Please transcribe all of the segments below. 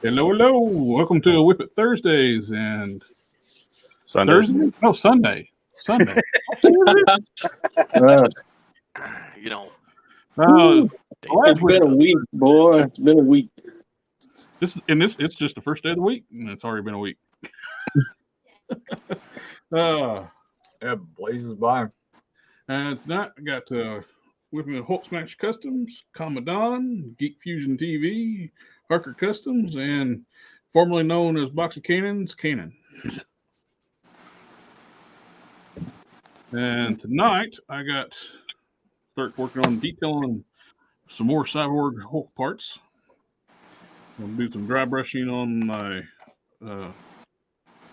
Hello, hello. Welcome to Whip It Thursdays and Sunday. Thursday? No, Sunday. Sunday. Uh, You know, it's been a week, boy. It's been a week. It's just the first day of the week, and it's already been a week. Yeah, blazes by. And tonight I got with me Hulk Smash Customs, Commandant, GeekFusionTV, Harker Customs, and formerly known as Box of Cannons, Cannon. And tonight I start working on detailing some more Cyborg Hulk parts. I'm gonna do some dry brushing on my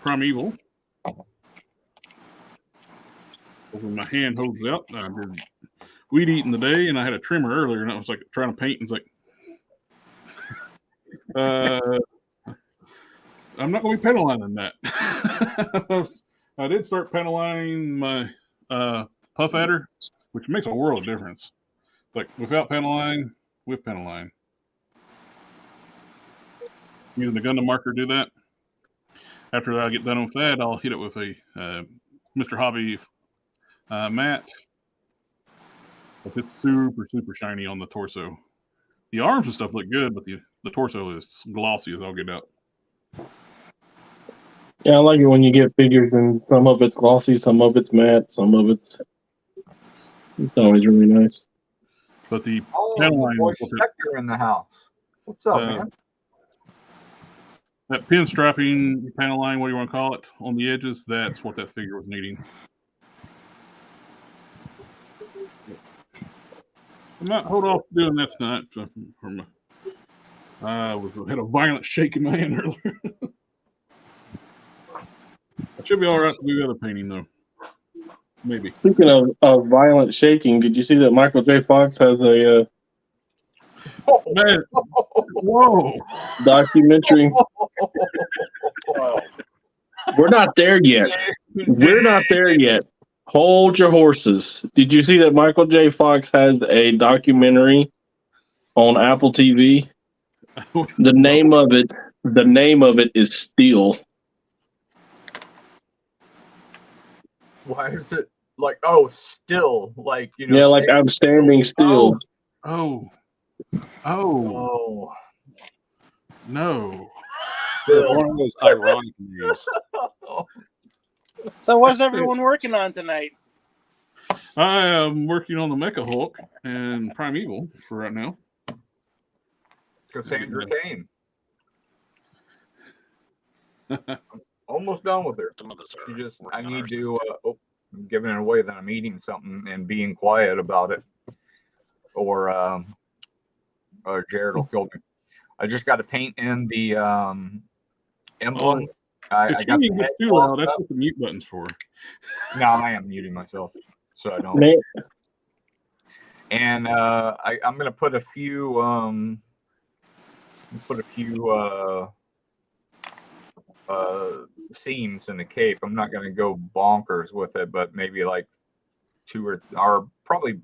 Primeval. Over my hand holds out. I did weed eating today, and I had a trimmer earlier, and I was like trying to paint, and it's like, I'm not going to be panel lining that. I did start panel lining my puff adder, which makes a world of difference. Like without panel line, with panel line. Using the Gundam marker to do that. After I get done with that, I'll hit it with a Mr. Hobby matte. It's super shiny on the torso. The arms and stuff look good, but the torso is glossy as all get out. Yeah, I like it when you get figures and some of it's glossy, some of it's matte, some of it's always really nice. But the panel line Spectre in the house. What's up, man? That pinstriping panel line, what do you want to call it, on the edges, that's what that figure was needing. I might hold off doing that tonight. I had a violent shake in my hand earlier. I should be all right to do the other painting, though. Maybe. Speaking of violent shaking, did you see that Michael J. Fox has a man. Whoa. documentary? We're not there yet. We're not there yet. Hold your horses. Did you see that Michael J. Fox has a documentary on Apple TV? The name of it is Steel. Why is it like still like Yeah, like I'm standing still. Oh. No. It's one of those ironic news. So what's everyone working on tonight? I am working on the Mecha Hulk and Primeval for right now. Cassandra Cain. Almost done with her. I need to. I'm giving it away that I'm eating something and being quiet about it, or Jared will kill me. I just got to paint in the emblem. I got the head too loud. That's what the mute button's for. No, I am muting myself, so I don't. And I'm gonna put a few. Seams in the cape. I'm not gonna go bonkers with it, but maybe like 2 or probably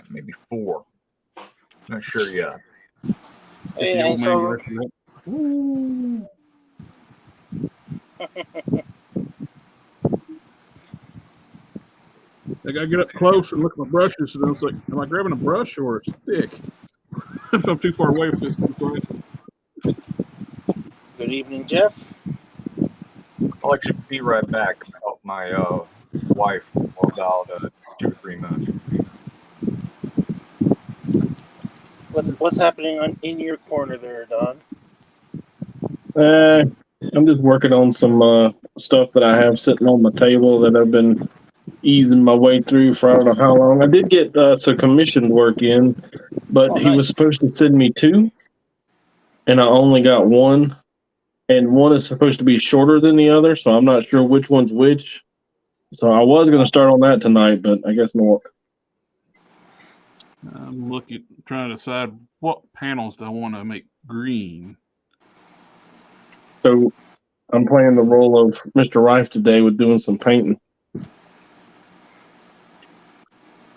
maybe 4. Not sure yet. And so, I gotta get up close and look at my brushes, and I was like, am I grabbing a brush or a stick? If I'm too far away from this. good evening, Jeff. I'll actually be right back and help my wife for about 2 or 3 minutes. What's happening in your corner there, Don? I'm just working on some stuff that I have sitting on my table that I've been easing my way through for I don't know how long. I did get some commissioned work in, but he was supposed to send me 2, and I only got 1. And one is supposed to be shorter than the other, so I'm not sure which one's which. So I was going to start on that tonight, but I guess not. I'm trying to decide what panels do I want to make green. So I'm playing the role of Mr. Rife today with doing some painting.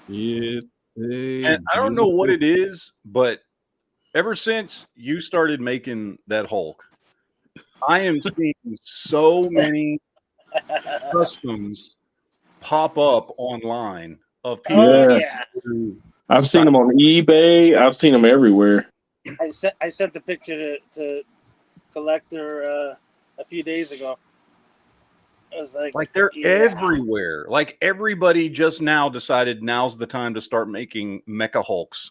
And I don't know what it is, but ever since you started making that Hulk, I am seeing so many customs pop up online of people. Oh, Yeah. yeah. I've seen them on eBay. I've seen them everywhere. I sent the picture to Collector a few days ago. I was like They're yeah. everywhere. Like everybody just now decided now's the time to start making Mecha Hulks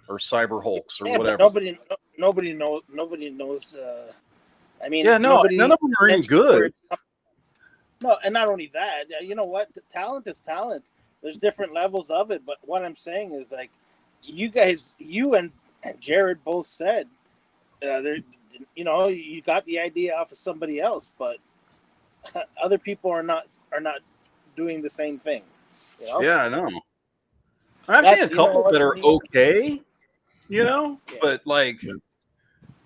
or Cyber Hulks or Yeah, whatever. but nobody knows. I mean, Yeah, no, nobody none of them are any mentions where good. it's coming. No, and not only that, you know what? The talent is talent. There's different levels of it, but what I'm saying is like, you guys, you and Jared both said, there, you know, you got the idea off of somebody else, but other people are not doing the same thing. You know? Yeah, I know. I've That's- seen a you know couple what, that are to me- okay, you know, Yeah. but like,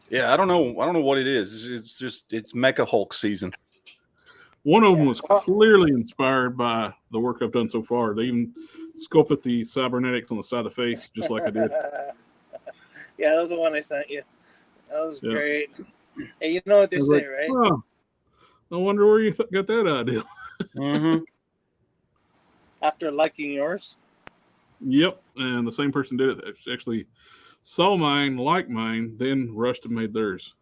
yeah, I don't know what it is. It's just Mecha Hulk season. One of them was clearly inspired by the work I've done so far. They even sculpted the cybernetics on the side of the face, just like I did. Yeah, that was the one I sent you. That was Yeah. great. Hey, you know what they I was say, like, right? oh, I wonder where you got that idea. Mm-hmm. After liking yours. Yep, and the same person did it. Actually saw mine, liked mine, then rushed and made theirs.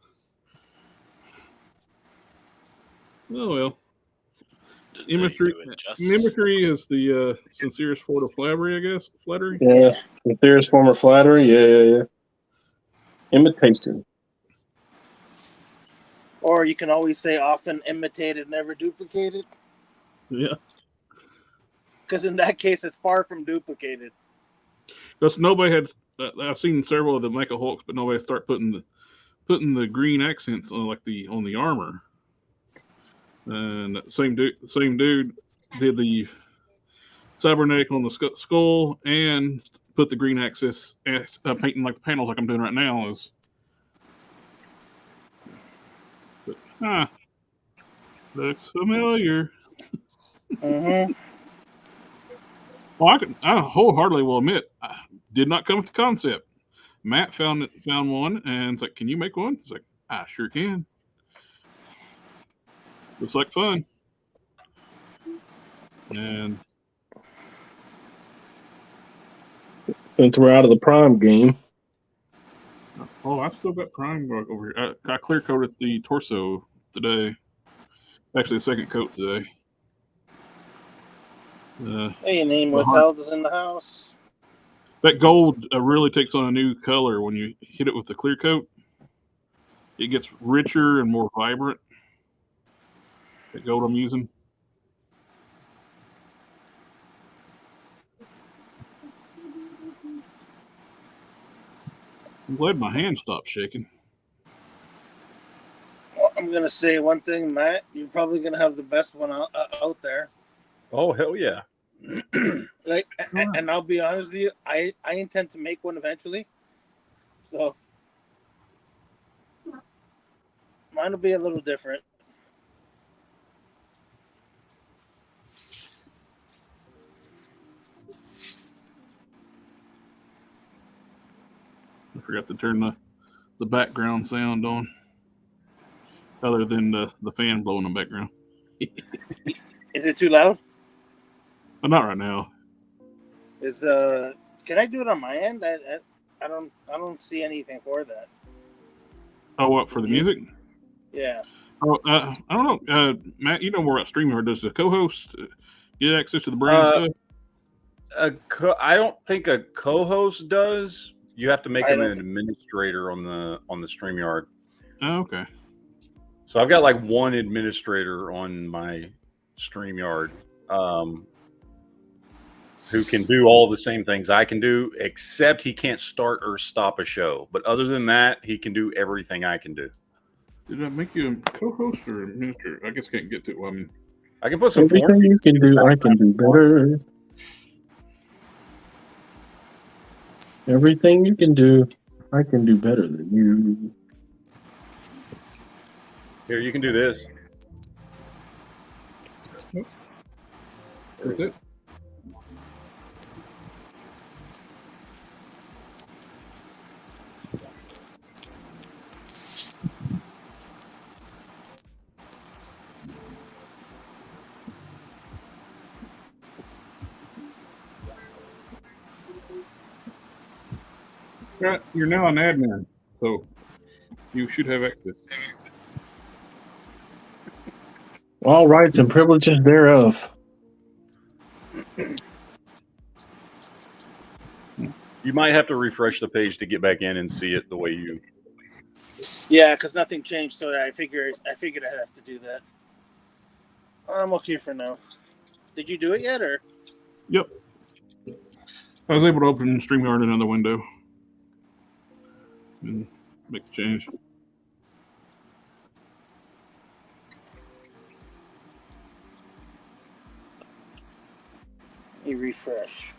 Oh well. Mimicry is the sincerest form of flattery, I guess. Flattery. Yeah, the theorist form of flattery. Yeah. Imitation. Or you can always say often imitated, never duplicated. Yeah. Because in that case, it's far from duplicated. Because nobody had. I've seen several of the Mecha Hulks, but nobody start putting the green accents on on the armor. And that same dude did the cybernetic on the skull and put the green access painting like the panels like I'm doing right now is. But, looks familiar. Mm-hmm. Well, I wholeheartedly will admit, I did not come with the concept. Matt found one, and it's like, "Can you make one?" It's like, "I sure can." Looks like fun. And Since we're out of the Prime game, I've still got Prime over here. I clear coated the torso today. Actually, the second coat today. Hey, name withheld is in the house. That gold really takes on a new color when you hit it with the clear coat. It gets richer and more vibrant. That gold I'm using. I'm glad my hand stopped shaking. Well, I'm gonna say one thing, Matt. You're probably gonna have the best one out there. Oh hell yeah! And I'll be honest with you, I intend to make one eventually. So mine will be a little different. I forgot to turn the background sound on, other than the fan blowing in the background. Is it too loud? But not right now. Can I do it on my end? I don't see anything for that. Oh, what, for the music? Yeah. Oh, I don't know. Matt, you know more about StreamYard. Does the co-host get access to the brand stuff? I don't think a co-host does. You have to make him I an don't- administrator on the StreamYard. Oh, okay. So I've got like one administrator on my StreamYard who can do all the same things I can do, except he can't start or stop a show. But other than that, he can do everything I can do. Did I make you a co-host or administrator? I guess I can't get to it. Well, I mean, I can put some everything forms. you can do, I can do better. Everything you can do, I can do better than you. Here, you can do this. that's it. Right, you're now an admin, so you should have access. All rights and privileges thereof. You might have to refresh the page to get back in and see it the way you. Yeah, because nothing changed, so I figured I'd have to do that. I'm okay for now. Did you do it yet, or? Yep. I was able to open StreamYard in another window and make the change. You refresh.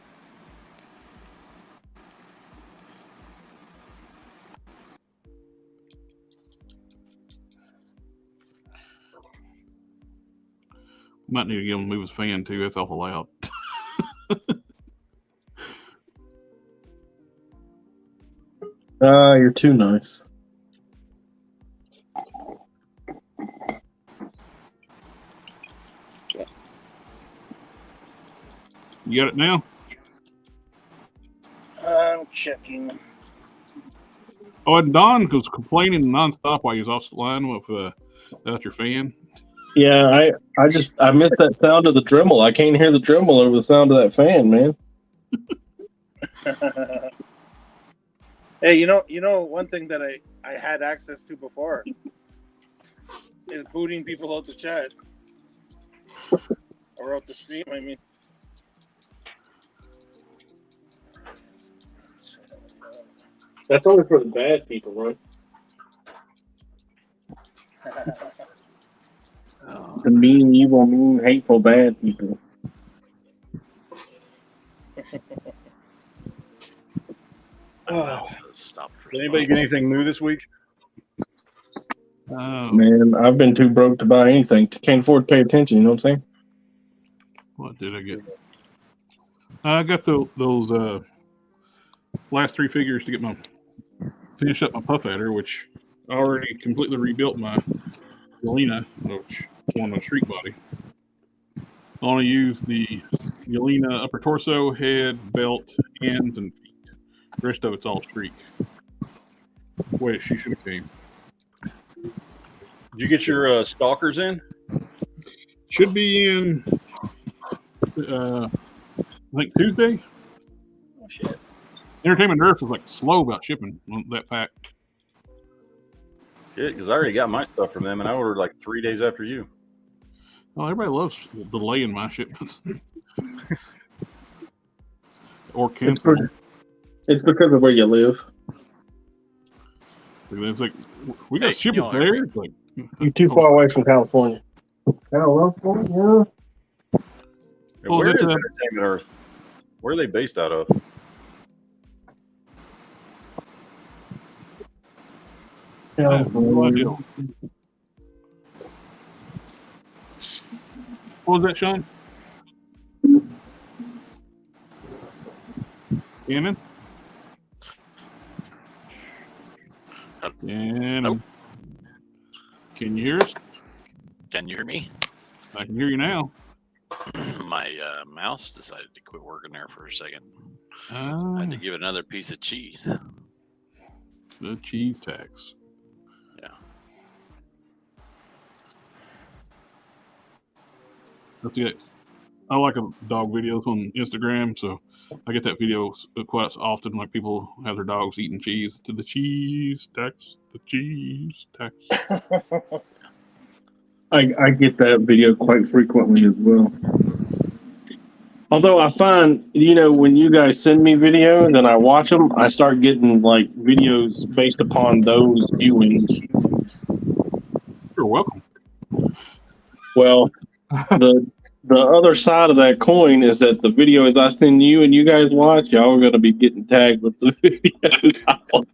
Might need to get him to move his fan too. That's awful loud. You're too nice. You got it now? I'm checking. Oh, and Don was complaining nonstop while he was offline without your fan. Yeah, I missed that sound of the Dremel. I can't hear the Dremel over the sound of that fan, man. Hey, you know, one thing that I had access to before is booting people out the chat or out the stream. I mean, That's only for the bad people, right? The mean, evil, mean, hateful, bad people. Stop. Did anybody get anything new this week? Man, I've been too broke to buy anything. Can't afford to pay attention, you know what I'm saying? What did I get? I got those last 3 figures to get finish up my puff adder, which I already completely rebuilt my Yelena, which on a streak body. I want to use the Yelena upper torso, head, belt, hands, and feet. The rest of it's all streak. Wait, she should have came. Did you get your stalkers in? Should be in, I think Tuesday. oh shit. Entertainment Earth was like slow about shipping that pack. Shit, because I already got my stuff from them, and I ordered like 3 days after you. Oh, everybody loves delaying my shipments. Or cancel. It's because of where you live. It's like, we got Hey, ship you it know, there. It's like, You're too far away from California. California? And Oh, where that's is a- Entertainment Earth? Where are they based out of? I have no idea. What was that, Sean? Cannon? Cannon. Can you hear us? Can you hear me? I can hear you now. My mouse decided to quit working there for a second. I Ah, had to give it another piece of cheese. the cheese tax. Yeah. That's it. I like dog videos on Instagram, so I get that video quite often. Like people have their dogs eating cheese. To the cheese tax, the cheese tax. I get that video quite frequently as well. Although I find, when you guys send me videos and I watch them, I start getting like videos based upon those viewings. You're welcome. Well, the other side of that coin is that the videos I send you and you guys watch, y'all are going to be getting tagged with the videos I watch.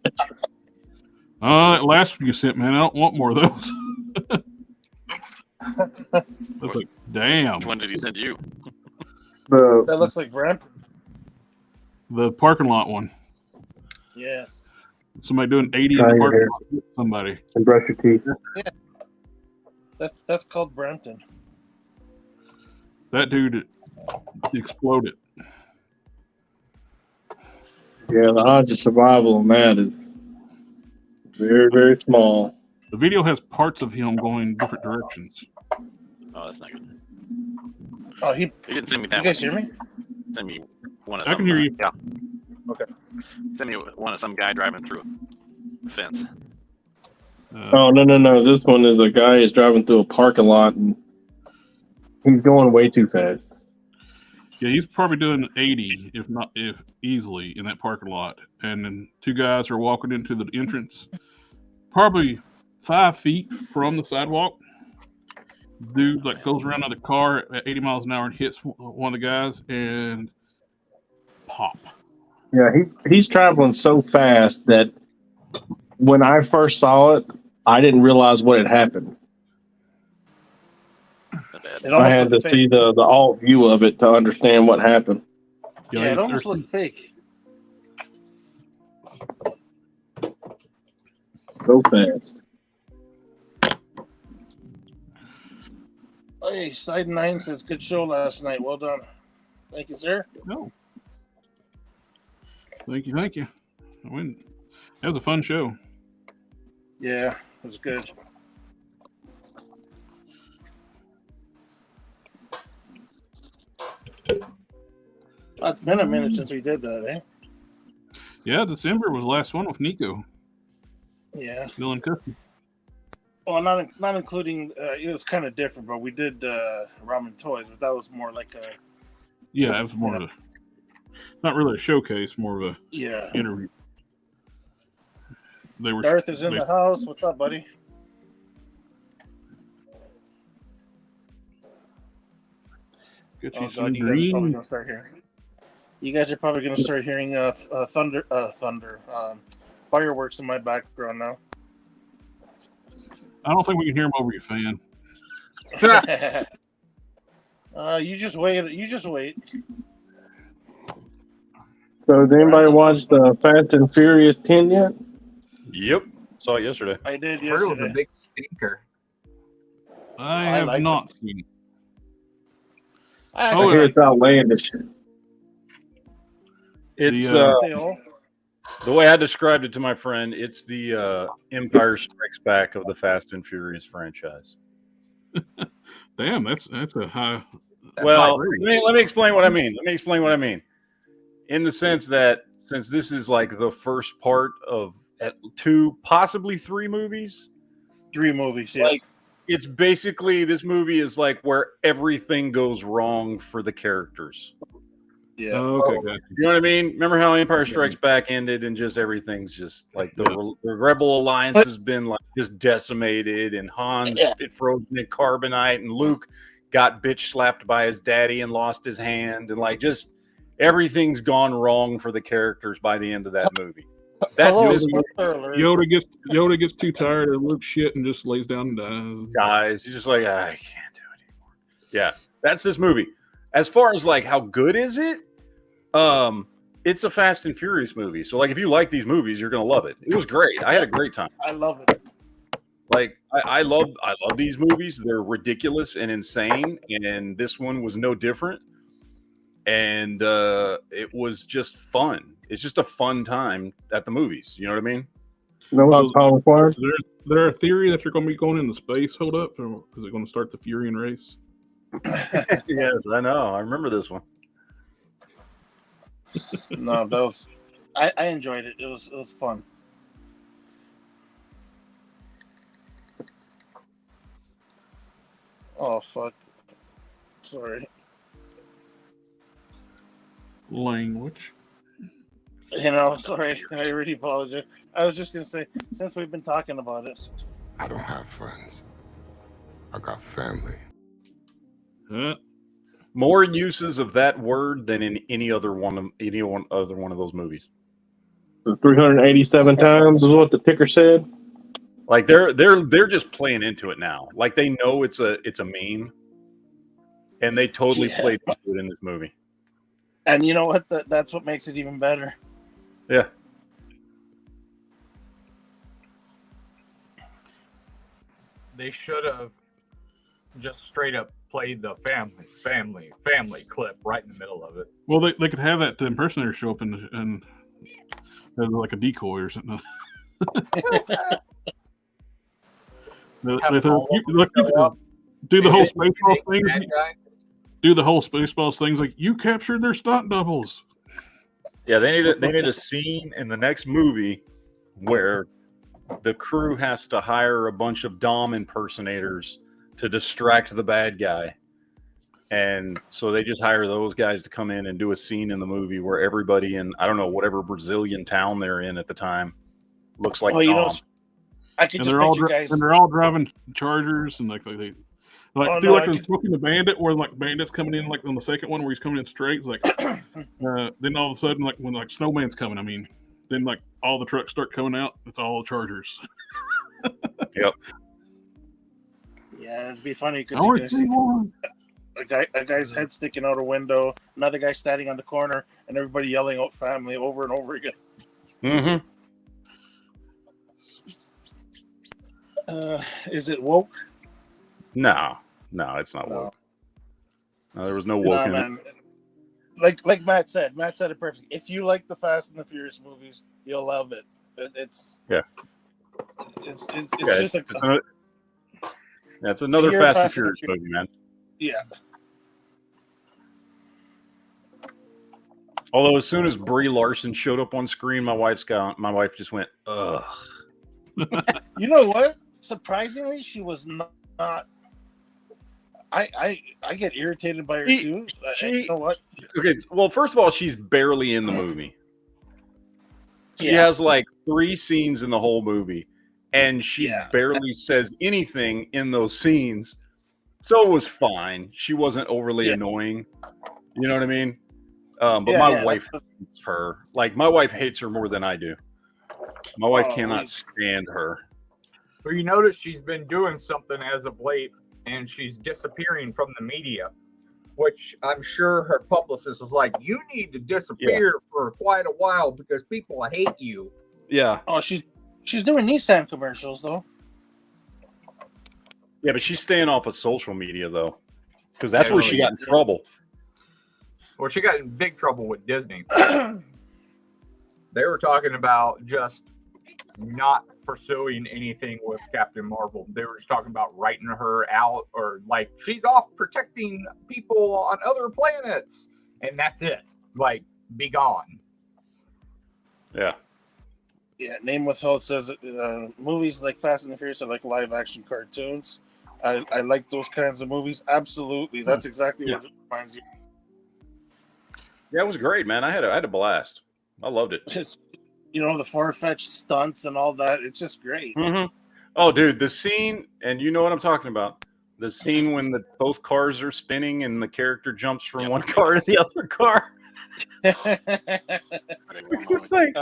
That last one you sent, man, I don't want more of those. That's like, damn. Which one did he send you? That looks like Brampton. The parking lot one. Yeah. Somebody doing 80 in Try the your parking hair. lot. Somebody. And brush your teeth. That's called Brampton. That dude exploded. Yeah, the odds of survival on that is very, very small. The video has parts of him going different directions. Oh, that's not good. Oh, he. You didn't send me You that guys one. hear me? Send me one of I some. can hear you. Yeah. Okay. Send me one of some guy driving through a fence. Oh, no. This one is a guy who's driving through a parking lot and he's going way too fast. Yeah, he's probably doing 80, if easily, in that parking lot. And then two guys are walking into the entrance, probably 5 feet from the sidewalk. Dude like goes around another car at 80 miles an hour and hits one of the guys and pop. Yeah, he's traveling so fast that when I first saw it, I didn't realize what had happened. Not bad. It I almost had to looked see fake. the alt view of it to understand what happened. Yeah, it almost looked fake. So fast. Hey, Side 9 says, good show last night. Well done. Thank you, sir. No. Thank you. That was a fun show. Yeah, it was good. It's been a minute since we did that, eh? Yeah, December was the last one with Nico. Yeah. Still in custody. Well, not including, it was kind of different, but we did Ramen Toys, but that was more like a... Yeah, it was more of a, not really a showcase, more of a Yeah. interview. They were. Darth is in the house. What's up, buddy? Get you Oh, some God, you guys are probably green. going to start hearing. You guys are probably going to start hearing fireworks in my background now. I don't think we can hear them over your fan. You just wait. You just wait. So, has anybody watched Fast and Furious 10 yet? Yep. Saw it yesterday. I did Heard it was a yesterday. big stinker. I I have like not seen it. I I actually hear like it's outlandish. It's they all. the way I described it to my friend. It's the Empire Strikes Back of the Fast and Furious franchise. Damn, that's a high. Well, high let me explain what I mean. In the sense that since this is like the first part of 2, possibly 3 movies, 3 movies. Yeah. like it's basically this movie is like where everything goes wrong for the characters. yeah. Oh, okay, gotcha. You know what I mean? Remember how Empire Strikes Back ended and just everything's just like the Rebel Alliance has been like just decimated, and Han's been frozen in carbonite, and Luke got bitch slapped by his daddy and lost his hand, and like just everything's gone wrong for the characters by the end of that movie. That's Hello, this movie. spoiler alert. Yoda gets too tired of Luke's shit and just lays down and dies. Dies. You're just like, I can't do it anymore. Yeah, that's this movie. As far as like how good is it? It's a Fast and Furious movie. So like if you like these movies, you're gonna love it. It was great. I had a great time. I love it. Like I love these movies. They're ridiculous and insane, and this one was no different. And it was just fun. It's just a fun time at the movies. You know what I mean? You know about Power Fires? Is there a theory that you're going to be going into space? Hold up, or is it going to start the Furion race? Yes, I know. I remember this one. No, that was. I enjoyed it. It was fun. Oh fuck! Sorry. Language. Sorry. I really apologize. I was just gonna say, since we've been talking about it. I don't have friends. I got family. More uses of that word than in any other one of those movies. 387 times is what the ticker said. Like they're just playing into it now. Like they know it's a meme, and they totally played into it in this movie. And you know what? That's what makes it even better. Yeah. They should have just straight up played the family clip right in the middle of it. Well, they could have that impersonator show up and as like a decoy or something. They Have said, all of them look, show up. do the And whole then you Spaceballs make the thing. bad guy. Do the whole Spaceballs things like you captured their stunt doubles. Yeah, they need a scene in the next movie where the crew has to hire a bunch of Dom impersonators to distract the bad guy. And so they just hire those guys to come in and do a scene in the movie where everybody in, I don't know, whatever Brazilian town they're in at the time looks like Oh, you know, Dom. I can And just they're all picture guys. and they're all driving Chargers and like they Oh, do no, like I the could- Smoking the Bandit where like Bandit's coming in like on the second one where he's coming in straight. It's like then all of a sudden like when like Snowman's coming, I mean, then like all the trucks start coming out. It's all Chargers. Yep. Yeah, it'd be funny I because you only can see see one. a guy's head sticking out a window, another guy standing on the corner, and everybody yelling out "family" over and over again. Mm-hmm. Is it woke? No, it's not No. woke. No, there was no woke Nah, in it. man. Like Matt said it perfectly. If you like the Fast and the Furious movies, you'll love it. It's Yeah. It's Yeah, just it's another Pure Fast and Fast and Furious movie, man. yeah. Although as soon as Brie Larson showed up on screen, my wife just went, ugh. You know what? Surprisingly, she was not. I get irritated by her too. You know what? Okay, well, first of all, she's barely in the movie. She Yeah. has like 3 scenes in the whole movie, and she Yeah. barely says anything in those scenes. So it was fine. She wasn't overly Yeah. annoying. You know what I mean? But Yeah, my yeah, wife hates her. Like, my wife hates her more than I do. My wife cannot wait. stand her. Well, you notice she's been doing something as of late, and she's disappearing from the media, which I'm sure her publicist was like, "You need to disappear for quite a while because people hate you." Yeah. Oh, she's doing Nissan commercials though. Yeah, but she's staying off of social media, though, because that's Yeah, where she she got in trouble. Well, she got in big trouble with Disney. They were talking about just not pursuing anything with Captain Marvel. They were just talking about writing her out, or like she's off protecting people on other planets, and that's it. Like, be gone. Yeah. Yeah, name withheld says movies like Fast and the Furious are like live action cartoons. I like those kinds of movies. Absolutely, that's exactly what it reminds you. Yeah, it was great, man. I had a blast. I loved it. It's, you know, the far-fetched stunts and all that. It's just great. Mm-hmm. Oh, dude, the scene, and you know what I'm talking about. The scene when both cars are spinning and the character jumps from one car to the other car. It's like,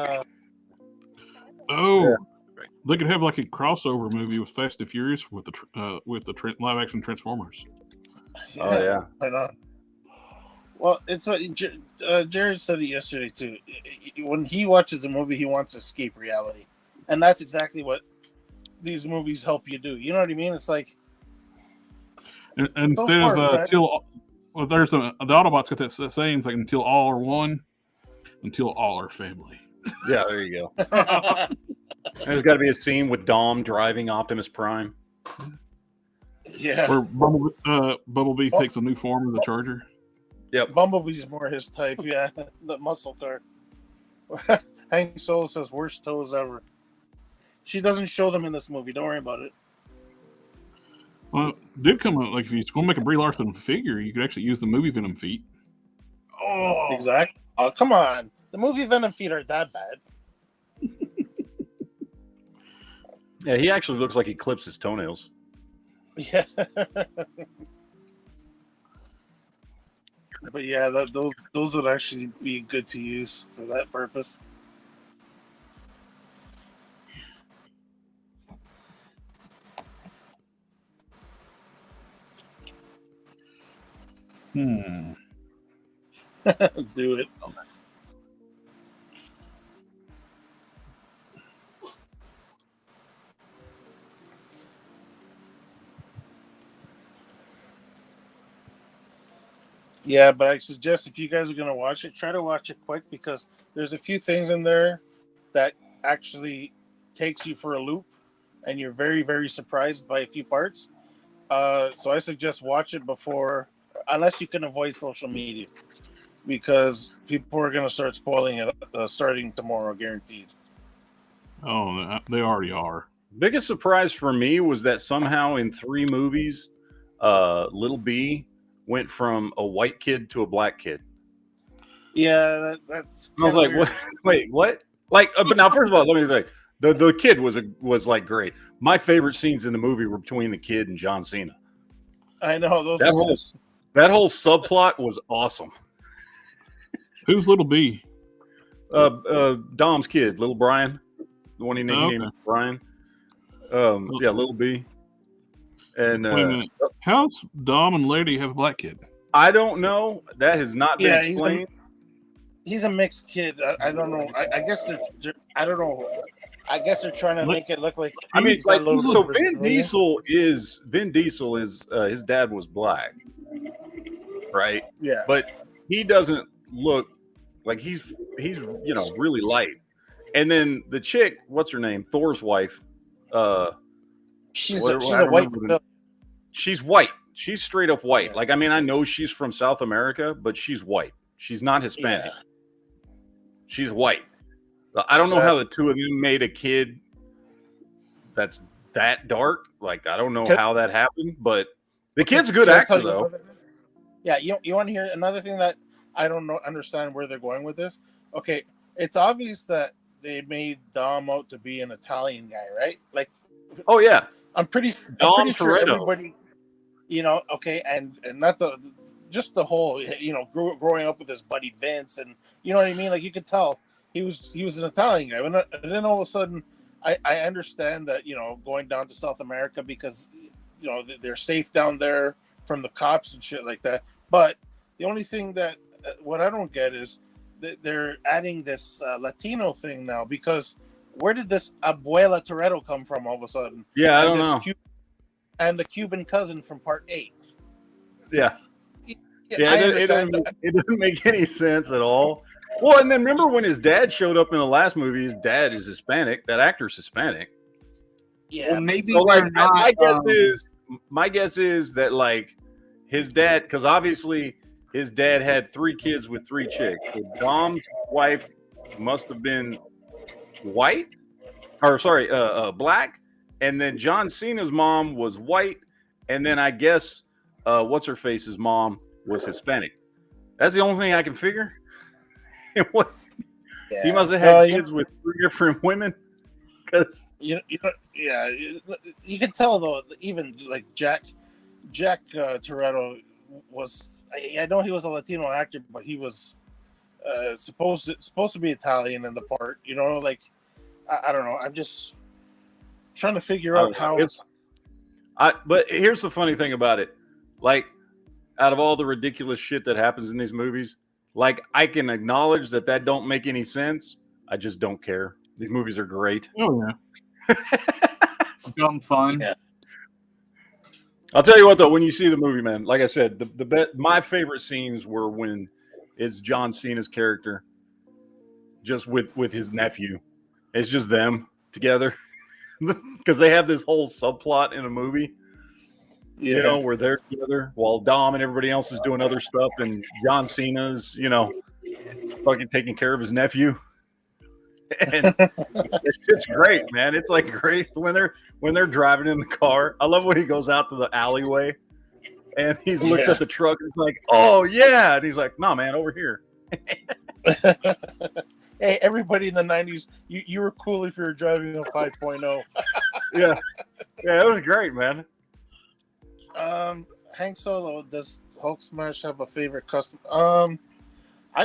They could have like a crossover movie with Fast and Furious with the live action Transformers. oh yeah. I know. Well, it's what Jared said it yesterday too. When he watches a movie, he wants to escape reality, and that's exactly what these movies help you do. You know what I mean? It's like Instead of until well, there's the Autobots got that saying, it's like until all are one, until all are family. Yeah, there you go. There's got to be a scene with Dom driving Optimus Prime. yeah, Or Bumblebee takes a new form of the Charger. Yep. Bumblebee's more his type. Yeah, the muscle car. Hank Solo says worst toes ever. She doesn't show them in this movie. Don't worry about it. Well, did come out like if you're going to make a Brie Larson figure, you could actually use the movie Venom feet. Oh, exactly. Oh, come on. The movie Venom feet aren't that bad. Yeah, he actually looks like he clips his toenails. Yeah. But yeah, those would actually be good to use for that purpose. Hmm. Do it. Yeah, but I suggest if you guys are gonna watch it, try to watch it quick because there's a few things in there that actually takes you for a loop, and you're very, very surprised by a few parts. So I suggest watch it before, unless you can avoid social media, because people are gonna start spoiling it starting tomorrow, guaranteed. Oh, they already are. Biggest surprise for me was that somehow in 3 movies, Little B went from a white kid to a black kid. Yeah, that's. I was like, weird. what? Wait, what? Like, but now, first of all, let me say, the kid was like great. My favorite scenes in the movie were between the kid and John Cena. I know those. That whole subplot was awesome. Who's Little B? Dom's kid, little Brian, the one he named Brian. Yeah, Little B. And Wait a minute. How's Dom and Lady have a black kid? I don't know. That has not been explained. He's a mixed kid. I don't know. I guess they're. I don't know. I guess they're trying to make it look like. I mean, he's got a little so bit of Vin Diesel is his dad was black, right? Yeah. But he doesn't look like he's really light. And then the chick, what's her name? Thor's wife. She's a white girl. She's white. She's straight up white. Yeah. Like, I mean, I know she's from South America, but she's white. She's not Hispanic. Yeah. She's white. I don't know how the two of them made a kid that's that dark. Like, I don't know how that happened, but the kid's a good actor, though. Yeah, you want to hear another thing that I don't understand where they're going with this? Okay, it's obvious that they made Dom out to be an Italian guy, right? Like, oh yeah, I'm pretty sure everybody, okay, and not just the whole, growing up with his buddy Vince, and you know what I mean. Like, you could tell he was an Italian guy, and then all of a sudden, I understand that going down to South America because they're safe down there from the cops and shit like that. But the only thing that what I don't get is that they're adding this Latino thing now, because where did this Abuela Toretto come from all of a sudden? Yeah, I don't know. And the Cuban cousin from Part 8. Yeah. It doesn't make any sense at all. Well, and then remember when his dad showed up in the last movie? His dad is Hispanic. That actor's Hispanic. Yeah, well, maybe. So, like, my guess is that, like, his dad, because obviously his dad had 3 kids with 3 chicks. So Dom's wife must have been white, black, and then John Cena's mom was white, and then I guess what's her face's mom was Hispanic. That's the only thing I can figure. He must have had kids with 3 different women. Because you can tell though. Even like Jack Toretto was. I know he was a Latino actor, but he was supposed to be Italian in the part. Like I don't know. I'm just trying to figure out how. But here's the funny thing about it. Like, out of all the ridiculous shit that happens in these movies, like, I can acknowledge that don't make any sense. I just don't care. These movies are great. Oh yeah. Dumb fun. Yeah. I'll tell you what though, when you see the movie, man, like I said, my favorite scenes were when it's John Cena's character just with his nephew. It's just them together because they have this whole subplot in a movie. Yeah. Where they're together while Dom and everybody else is doing other stuff, and John Cena's, fucking taking care of his nephew. And it's great, man. It's like great when they're driving in the car. I love when he goes out to the alleyway and he looks at the truck and it's like, oh yeah, and he's like, no, man, over here. Hey, everybody in the 90s, you were cool if you were driving a 5.0. Yeah, it was great, man. Hank Solo, does Hulk Smash have a favorite custom? I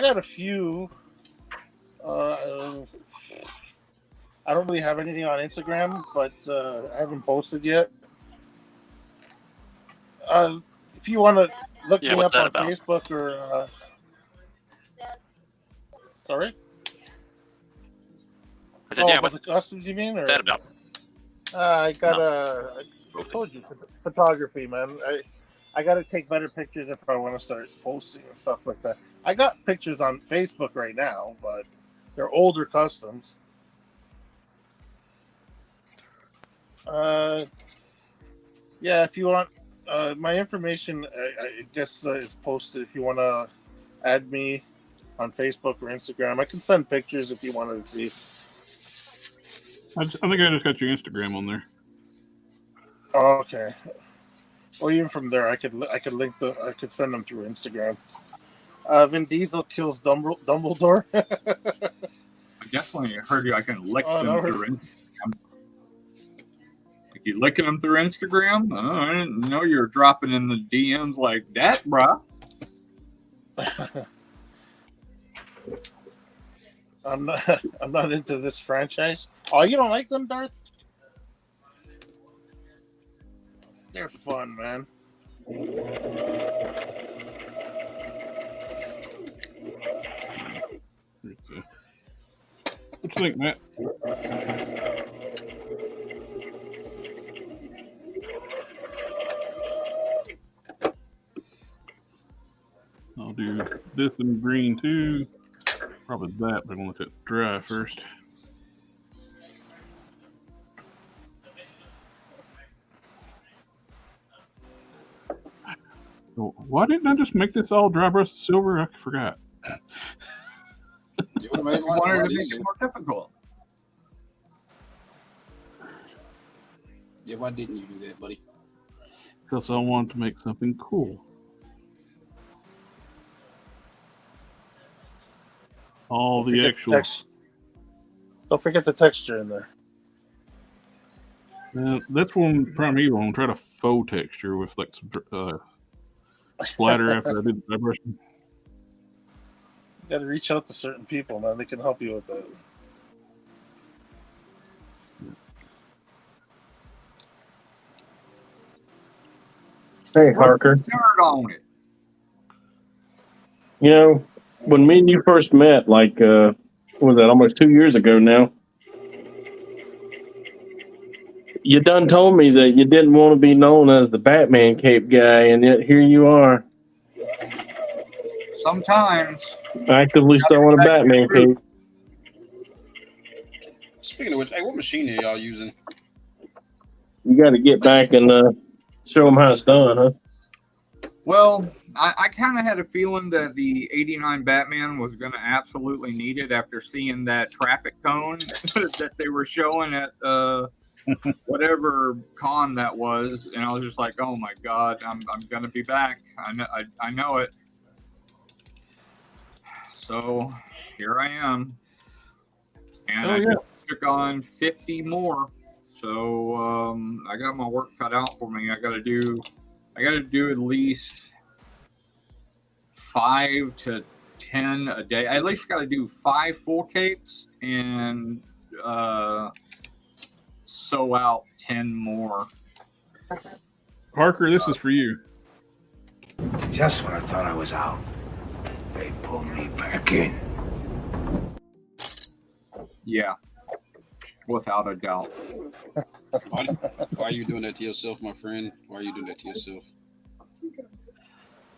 got a few. I don't really have anything on Instagram, but I haven't posted yet. If you want to look me up on Facebook or sorry. I said, what's the customs you mean? Or what's that about? I got I told you photography, man. I got to take better pictures if I want to start posting and stuff like that. I got pictures on Facebook right now, but they're older customs. Yeah, if you want, my information, I guess, is posted. If you want to add me on Facebook or Instagram, I can send pictures if you wanted to see. I think I just got your Instagram on there. Oh, okay. Well, even from there, I could link I could send them through Instagram. Vin Diesel kills Dumbledore. I definitely heard you. I can lick them through Instagram. Like you licking them through Instagram? Oh, I didn't know you were dropping in the DMs like that, bruh. I'm not into this franchise. Oh, you don't like them, Darth? They're fun, man. What you think, Matt? I'll do this in green too. Probably that, but I'm gonna let it dry first. So why didn't I just make this all dry brush silver? I forgot. You wanted to make it more difficult. Yeah, why didn't you do that, buddy? Because I wanted to make something cool. All the actual. Don't forget the texture in there. That's one primeval. I'm trying to faux texture with like some splatter after I did the dry brushing. You got to reach out to certain people, man. They can help you with that. Hey, Harker. Dirt on it. You know, when me and you first met, like, what was that, almost 2 years ago now, you done told me that you didn't want to be known as the Batman cape guy, and yet here you are. Sometimes. Actively sewing a Batman cape. Speaking of which, hey, what machine are y'all using? You got to get back and show them how it's done, huh? Well, I kind of had a feeling that the 89 Batman was going to absolutely need it after seeing that traffic cone that they were showing at whatever con that was. And I was just like, oh my God, I'm going to be back. I know it. So here I am. And I just took on 50 more. So I got my work cut out for me. I got to do at least 5 to 10 a day. I at least got to do 5 full capes and sew out 10 more. Harker, this is for you. Just when I thought I was out, they pulled me back in. Yeah, without a doubt. Why are you doing that to yourself, my friend? Why are you doing that to yourself?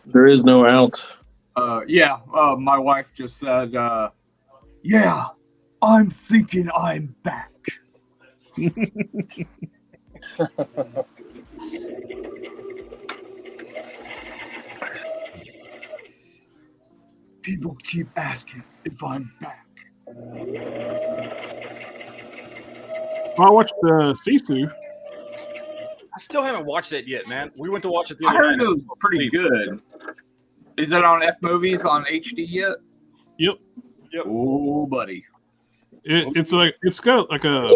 There is no out. My wife just said, yeah, I'm thinking I'm back. People keep asking if I'm back. Well, I watched Sisu. I still haven't watched it yet, man. We went to watch it the I other heard night. it was pretty good. Is it on F Movies on HD yet? Yep. Oh, buddy. It's got like a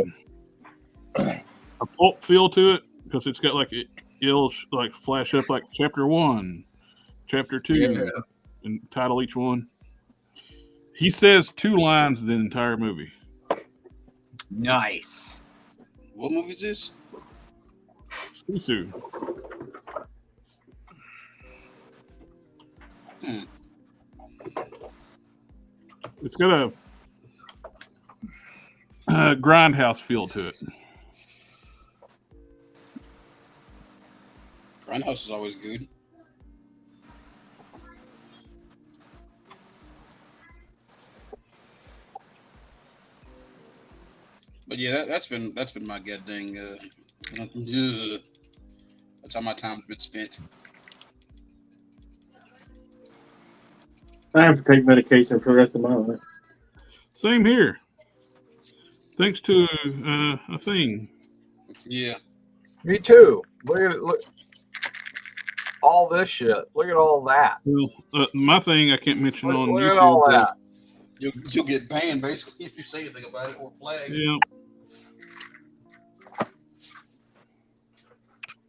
pulp feel to it because it's got like it'll like flash up like chapter 1, chapter 2, and title each one. He says 2 lines the entire movie. Nice. What movie is this? Sisu. It's got a grindhouse feel to it. Grindhouse is always good. But yeah, that's been my goddamn. That's how my time's been spent. I have to take medication for the rest of my life. Same here. Thanks to a thing. Yeah. Me too. Look at it. Look. All this shit. Look at all that. Well, my thing I can't mention on Look YouTube. at all that. You'll get banned basically if you say anything about it or flagged. Yeah.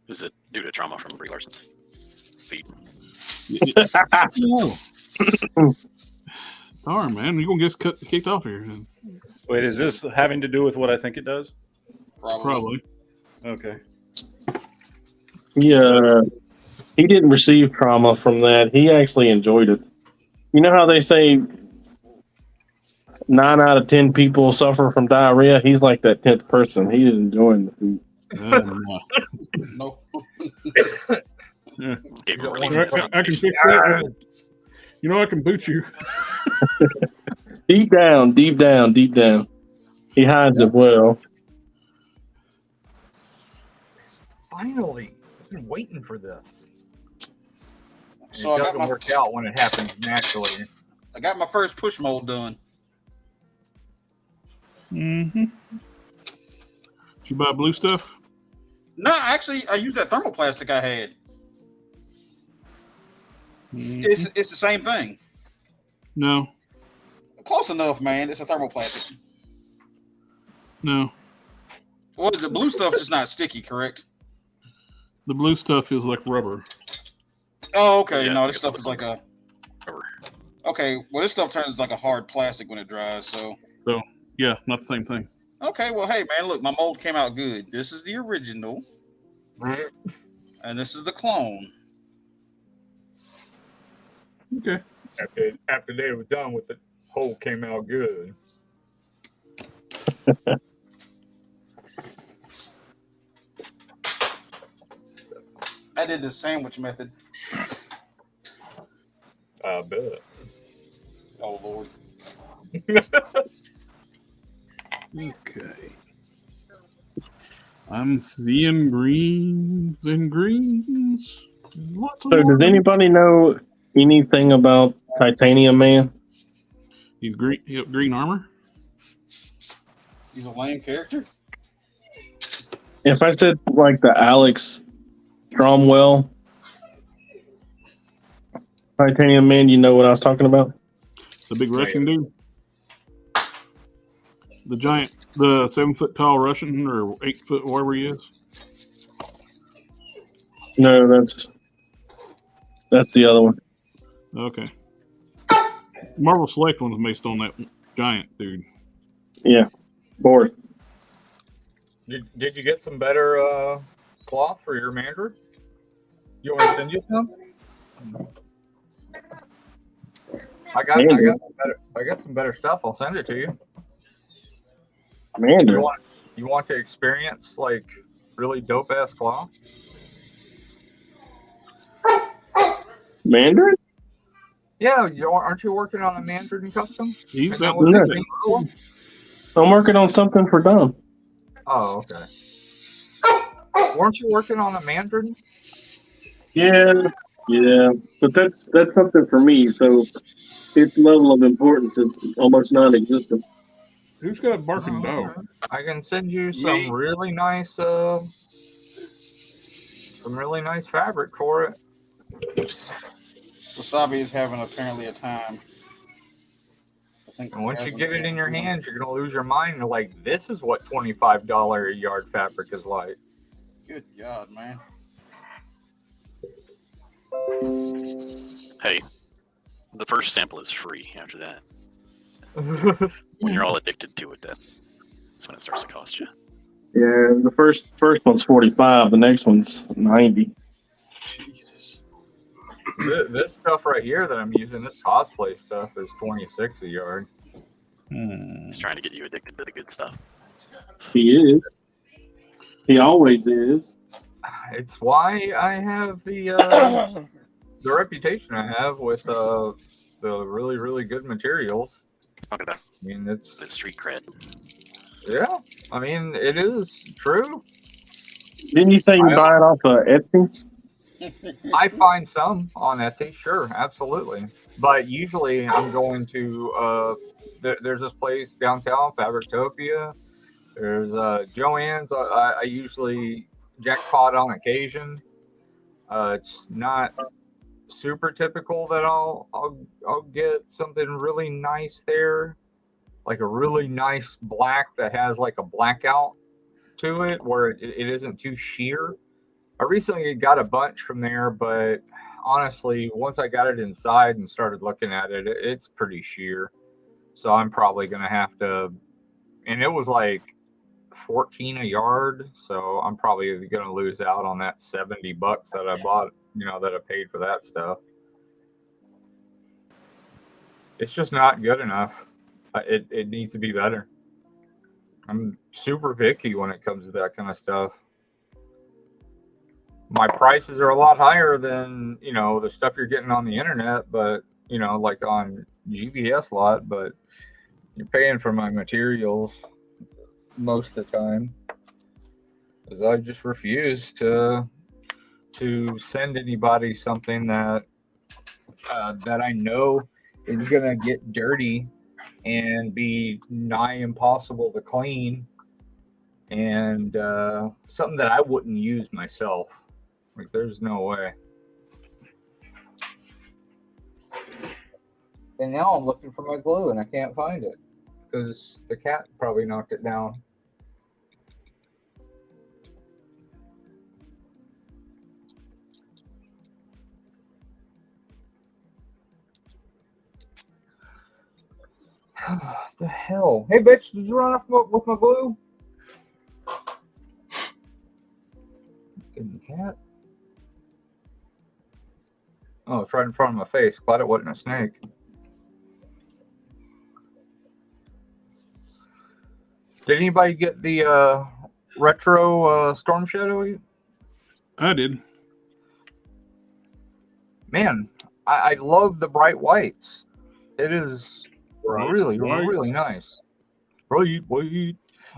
Is it due to trauma from Brie Larson's feet? No. Darn, man, you're gonna get kicked off here. Wait, is this having to do with what I think it does? Probably. Okay. Yeah, he didn't receive trauma from that. He actually enjoyed it. You know how they say 9 out of 10 people suffer from diarrhea? He's like that 10th person. He's enjoying the food. No. Yeah. Gave him I, relief. I can fix that. You know, I can boot you. Deep down. He hides it well. Finally, I've been waiting for this. So It doesn't work out when it happens naturally. I got my first push mold done. Mm-hmm. Did you buy blue stuff? No, actually, I used that thermoplastic I had. Mm-hmm. It's the same thing. No. Close enough, man. It's a thermoplastic. No. What is it? Blue stuff just not sticky, correct? The blue stuff is like rubber. Oh, okay. Yeah, No, this it's stuff like is like a. Rubber. Okay, well, this stuff turns like a hard plastic when it dries. So. So, yeah, not the same thing. Okay, well, hey, man, look, my mold came out good. This is the original, and this is the clone. Okay. After they were done with it, whole came out good. I did the sandwich method. I bet. Oh, Lord. Okay. I'm seeing greens and greens. Lots of So, does anybody know anything about Titanium Man? He's green. He got green armor. He's a lame character. If I said like the Alex Cromwell Titanium Man, you know what I was talking about? The big Russian dude. The giant, the 7-foot tall Russian or 8 foot, whatever he is. No, that's the other one. Okay. Marvel Select one was based on that giant dude. Yeah, bored. Did you get some better cloth for your Mandarin? You want to send you some? I got some better stuff. I'll send it to you. Mandarin. You want to experience like really dope ass cloth? Mandarin? Yeah, aren't you working on a Mandarin custom? He's Isn't that got what no. you're saying before? I'm working on something for Dom. Oh, okay. Weren't you working on a Mandarin? Yeah, but that's something for me. So its level of importance is almost non-existent. Who's got a barking dog? I can send you Me. some really nice fabric for it. Wasabi is having apparently a time. I think And once you get it in your hands, you're gonna lose your mind. You're like, this is what $25 a yard fabric is like. Good God, man. Hey, the first sample is free. After that, when you're all addicted to it, that's when it starts to cost you. Yeah, the first one's 45. The next one's 90. Jesus. This stuff right here that I'm using, this cosplay stuff, is 26 a yard. He's trying to get you addicted to the good stuff. He is. He always is. It's why I have the reputation I have with the really, really good materials. Talk about I mean, the street cred. Yeah, I mean, it is true. Didn't you say you buy it off Etsy? I find some on Etsy, sure, absolutely. But usually I'm going to, there's this place downtown, Fabrictopia. There's Joann's. I usually jackpot on occasion. It's not super typical that I'll get something really nice there, like a really nice black that has like a blackout to it, where it isn't too sheer. I recently got a bunch from there, but honestly, once I got it inside and started looking at it, it's pretty sheer. So I'm probably gonna have to, and it was like 14 a yard, so I'm probably gonna lose out on that $70 that I bought, that I paid for that stuff. It's just not good enough. It needs to be better. I'm super picky when it comes to that kind of stuff. My prices are a lot higher than the stuff you're getting on the internet, but like on GBS lot, but you're paying for my materials most of the time, because I just refuse to send anybody something that I know is gonna get dirty and be nigh impossible to clean, and something that I wouldn't use myself. Like, there's no way. And now I'm looking for my glue and I can't find it because the cat probably knocked it down. What the hell? Hey, bitch, did you run off with my glue? Fucking cat. Oh, it's right in front of my face. Glad it wasn't a snake. Did anybody get the retro Storm Shadow? I did. Man, I love the bright whites. It is really nice. Bright.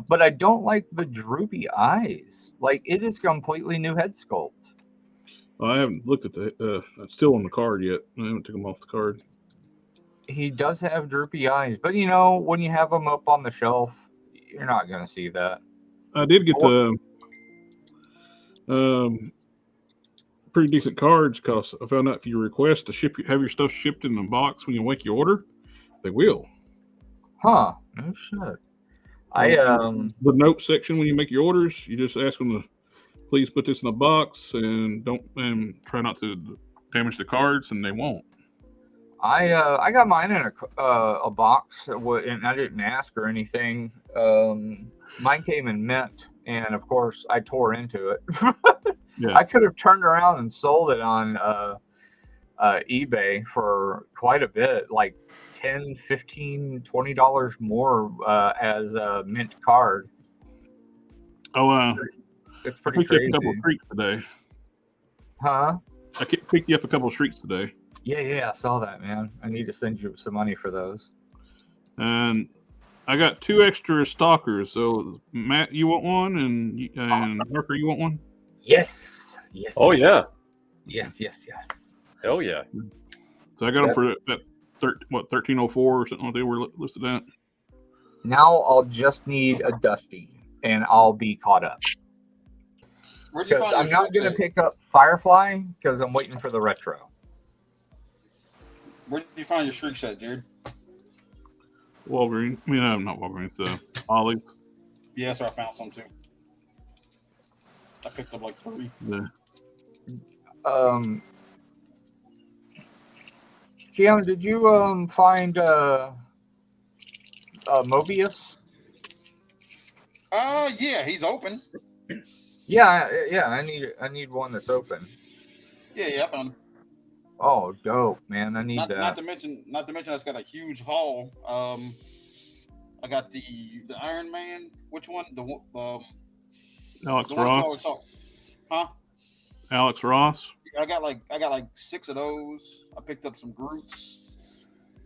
But I don't like the droopy eyes. Like, it is completely new head sculpt. Well, I haven't looked at the it's still on the card yet. I haven't took them off the card. He does have droopy eyes, but when you have them up on the shelf, you're not going to see that. I did get the pretty decent cards, because I found out if you request to have your stuff shipped in a box when you make your order, they will. Huh? No shit. The note section when you make your orders, you just ask them to please put this in a box and try not to damage the cards, and they won't. I got mine in a box, and I didn't ask or anything. Mine came in mint, and of course I tore into it. Yeah. I could have turned around and sold it on eBay for quite a bit, like $10, $15, $20 more as a mint card. Oh, it's pretty crazy. I picked you up a couple of streaks today. Huh? I picked you up a couple of streaks today. Yeah, I saw that, man. I need to send you some money for those. And I got 2 extra stalkers. So Matt, you want one, and Harker, you want one? Yes. Oh, yeah. Yes. Hell yeah. So I got them for that 1304 or something like they were listed at. Now I'll just need a Dusty, and I'll be caught up. Because I'm not going to pick up Firefly because I'm waiting for the retro. Where did you find your streaks at, Jared? Walgreens. I mean, not Walgreens. Ollie's. Yeah, that's where I found some too. I picked up like 3. Yeah. Keon, did you find Mobius? Yeah, he's open. Yeah. I need one that's open. Yeah, I found him. Oh, dope, man! I need that. Not to mention, it's got a huge haul. I got the Iron Man. Which one? Alex the Ross. Huh? Alex Ross. I got like 6 of those. I picked up some Groots,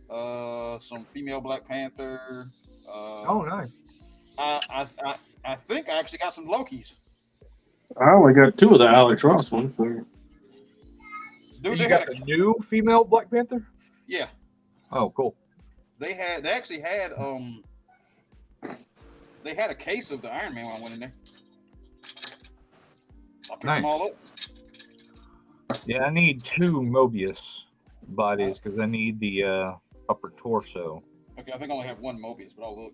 some female Black Panther. Oh, nice. I think I actually got some Lokis. I only got 2 of the Alex Ross ones. So. Dude, You they got had the new female Black Panther? yeah. Oh, cool. They actually had they had a case of the Iron Man when I went in there. I picked Nice. them all up. Yeah, I need 2 Mobius bodies because I need the upper torso. Okay, I think I only have 1 Mobius, but I'll look.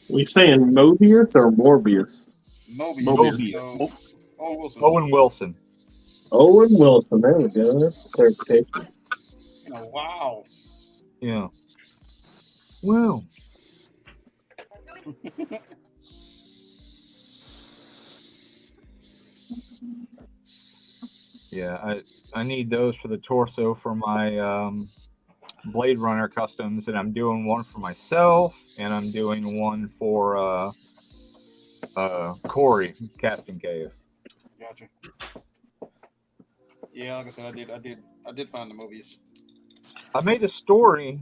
We saying Mobius or Morbius? Mobius. So, Owen Wilson. Owen Wilson. Owen Wilson. There we go. That's clarification. Wow. Yeah. Wow. Yeah, I need those for the torso for my Blade Runner customs, and I'm doing one for myself, and I'm doing one for Corey, Casting Cave. Gotcha. Yeah, like I said, I did find the Mobius. I made a story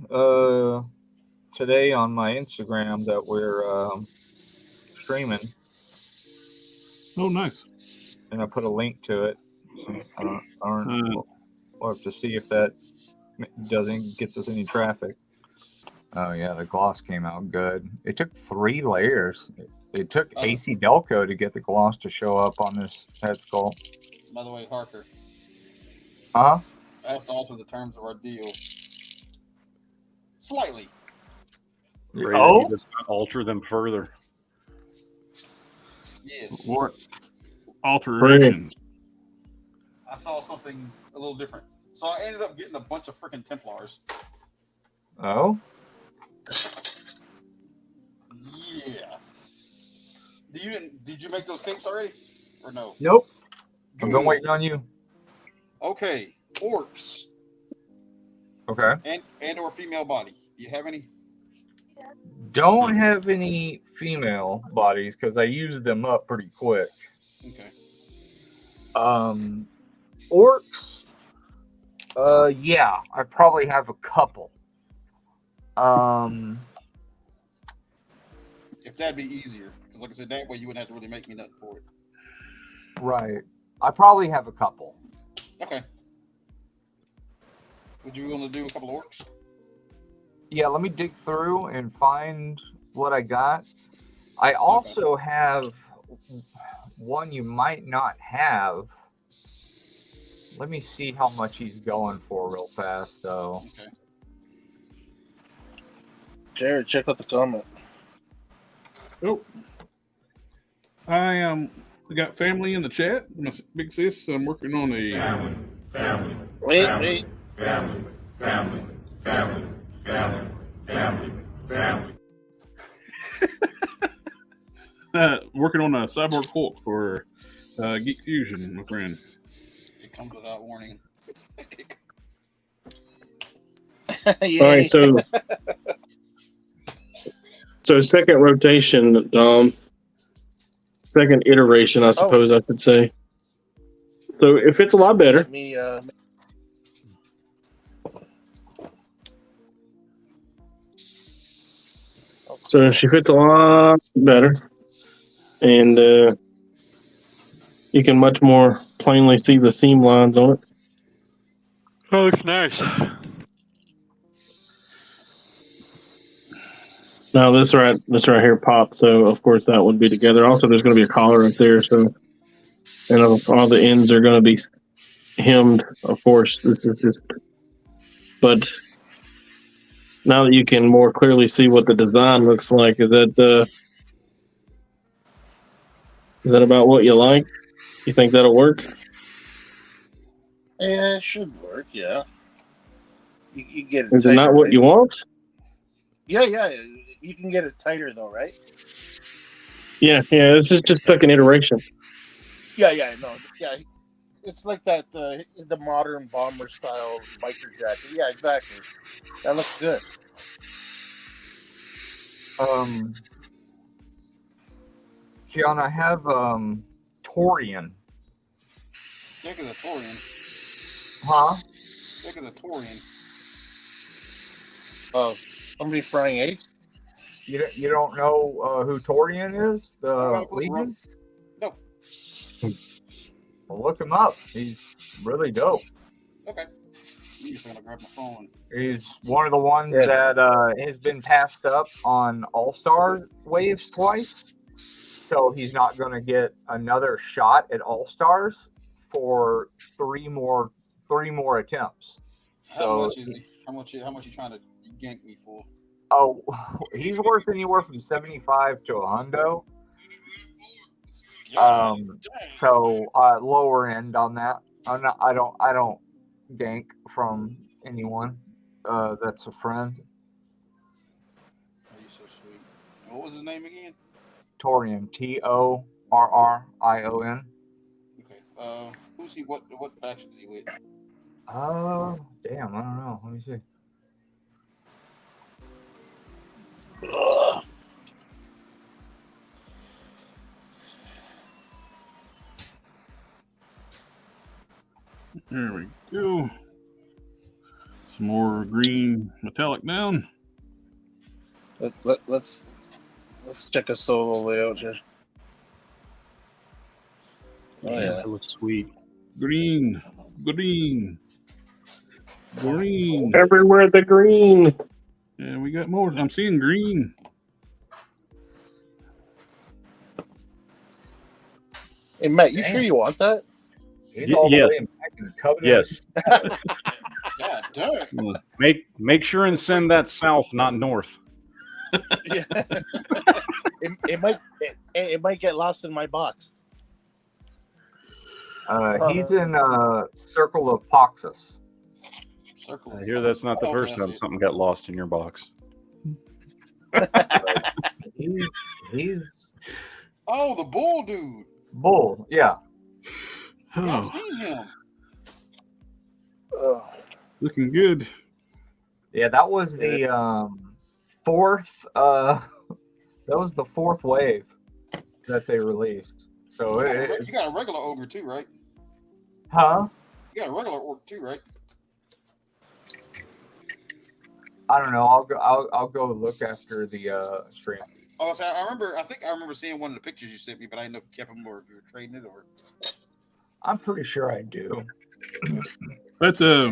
today on my Instagram that we're streaming. Oh, nice. And I put a link to it. So we'll have to see if that doesn't get us any traffic. Oh yeah, the gloss came out good. It took 3 layers. It took AC Delco to get the gloss to show up on this head sculpt. By the way, Harker. Huh? I have to alter the terms of our deal slightly. Oh, just alter them further. Yes. What alterations? I saw something a little different. So I ended up getting a bunch of freaking Templars. Oh? Yeah. Did you make those cakes already? Or no? Nope. I'm Good. waiting on you. Okay. Orcs. Okay. And or female body. Do you have any? Don't have any female bodies because I used them up pretty quick. Okay. Orcs. Yeah, I probably have a couple. If that'd be easier, because like I said, that way you wouldn't have to really make me nothing for it. Right. I probably have a couple. Okay. Would you be willing to do a couple of orcs? Yeah, let me dig through and find what I got. I also have one you might not have. Let me see how much he's going for real fast, though. Okay. Jared, check out the comment. Oh, we got family in the chat. My big sis, I'm working on a Wait. working on a cyborg Hulk for Geek Fusion, my friend. It comes without warning. All right, so second rotation, second iteration, I suppose I should say. So if it's a lot better. Let me, So she fits a lot better, and you can much more plainly see the seam lines on it. Oh, looks nice. Now this right here popped, so of course that would be together. Also, there's going to be a collar right there, so and all the ends are going to be hemmed. Of course, this is just. But now that you can more clearly see what the design looks like, is that about what you like? You think that'll work? yeah, it should work. Yeah, you get it. Is it tighter, not what right? you want? Yeah. You can get it tighter though, right? Yeah. This is just second iteration. Yeah. It's like that the modern bomber style biker jacket. Yeah, exactly. That looks good. John, I have Torian. Stick of the Torian. Huh? Stick of the Torian. Oh, Somebody frying eggs? You don't know who Torian is? The Legion? No. Well, look him up. He's really dope. Okay. I'm just gonna grab my phone. He's one of the ones that has been passed up on All-Star waves twice. So he's not going to get another shot at All-Stars for three more attempts. How much is he? How much you trying to gank me for? Oh, he's worth anywhere from 75 to a hundo. So lower end on that. I don't gank from anyone that's a friend. Oh, you're so sweet. What was his name again? Torian, Torrion. Okay. Who's he? What faction is he with? Damn, I don't know. Let me see. There we go. Some more green metallic down. Let's check a solo layout here. Oh yeah, that looks sweet. Green. Everywhere the green. Yeah, we got more. I'm seeing green. Hey Matt, you sure you want that? He's all the yes. way back in Covenant. Yes. God damn. Make sure and send that south, not north. Yeah. it might get lost in my box. He's in Circle of Poxus. Circle. I hear that's not the first time something got lost in your box. He's Oh, the bull dude. Bull, yeah. Yeah, I've Oh, seen him. looking good. Yeah, that was the fourth. That was the fourth wave that they released. So You got a regular ogre too, right? huh? You got a regular orc too, right? I don't know. I'll go look after the stream. Oh, so I think I remember seeing one of the pictures you sent me, but I didn't know if you kept them or if you were trading it or. I'm pretty sure I do. That's a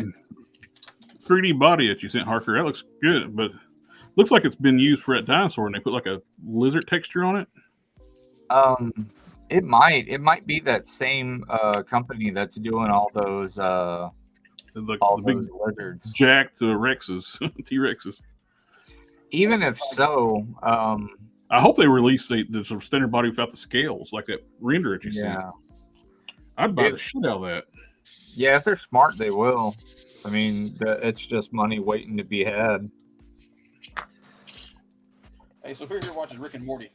3D body that you sent, Harker. That looks good, but looks like it's been used for that dinosaur, and they put like a lizard texture on it. It might be that same company that's doing all those The big lizards. jacked Rexes, T-Rexes. Even if so, I hope they release the sort of standard body without the scales, like that render that you sent. yeah, I'd buy the shit out of that. yeah. If they're smart, they will. I mean, it's just money waiting to be had. Hey, so who here watches Rick and Morty?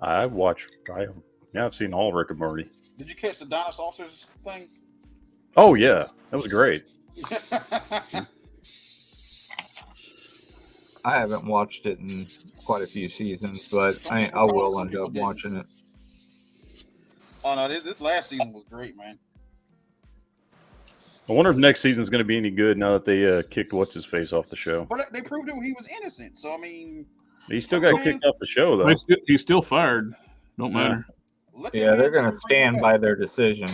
I've seen all Rick and Morty. Did you catch the dinosaurs thing? Oh yeah, that was great. I haven't watched it in quite a few seasons, but I will end up watching it. Oh no, this last season was great, man. I wonder if next season's going to be any good now that they kicked what's his face off the show. But they proved that he was innocent, so I mean, He still got kicked off the show though. He's still fired. Don't matter. Yeah, they're going to stand by their decision.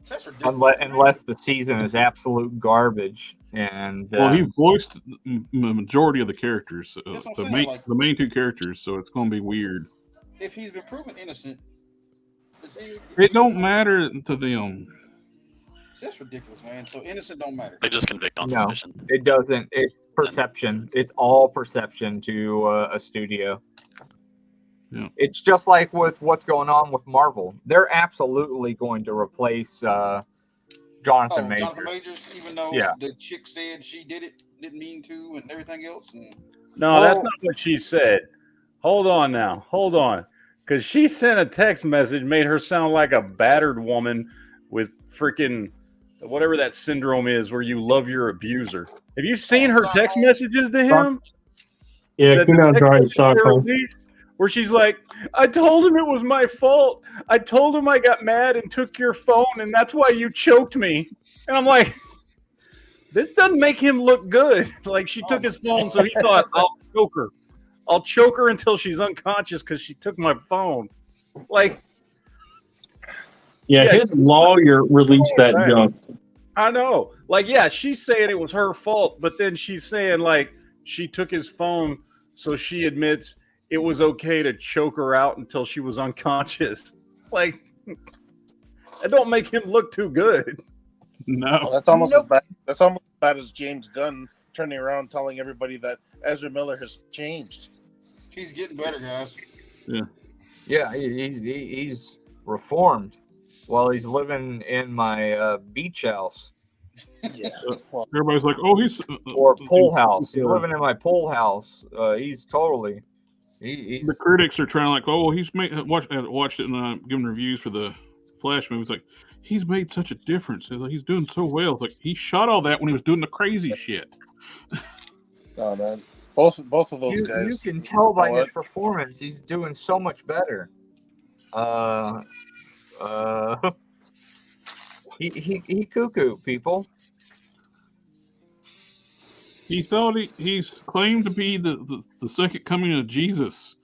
That's ridiculous. Unless the season is absolute garbage. And Well, he voiced the majority of the characters, That's what the I'm main saying, like- the main two characters. So it's going to be weird. If he's been proven innocent, It don't matter to them. that's ridiculous, man. So innocent don't matter. They just convict on No. suspicion. it doesn't. It's perception. It's all perception to a studio. Yeah. It's just like with what's going on with Marvel. They're absolutely going to replace Jonathan Majors. Jonathan Majors, even though Yeah. the chick said she didn't mean to, and everything else. And No, that's not what she said. Hold on now. Hold on. Because she sent a text message, made her sound like a battered woman with freaking whatever that syndrome is where you love your abuser. Have you seen her text messages to him? Yeah, That you know, the text dry message they Stockholm. released, where she's like, I told him it was my fault. I told him I got mad and took your phone, and that's why you choked me. And I'm like, This doesn't make him look good. Like she took his phone, so he thought, I'll choke her. I'll choke her until she's unconscious because she took my phone. Like, Yeah, his lawyer released that junk. I know. Like, yeah, she's saying it was her fault, but then she's saying, like, she took his phone, so she admits it was okay to choke her out until she was unconscious. Like, that don't make him look too good. No. Well, that's almost as bad. That's almost as bad as James Gunn turning around telling everybody that Ezra Miller has changed. He's getting better, guys. Yeah, he's reformed while he's living in my beach house. Yeah. Everybody's like, oh, he's or pool house. He's living in my pool house. He's totally. The critics are trying like, oh, he's watched it and giving reviews for the Flash movie. It's like he's made such a difference. It's like, he's doing so well. It's like he shot all that when he was doing the crazy shit. Oh man, both of those guys. You can tell by his performance, he's doing so much better. He cuckoo people. He thought he's claimed to be the second coming of Jesus,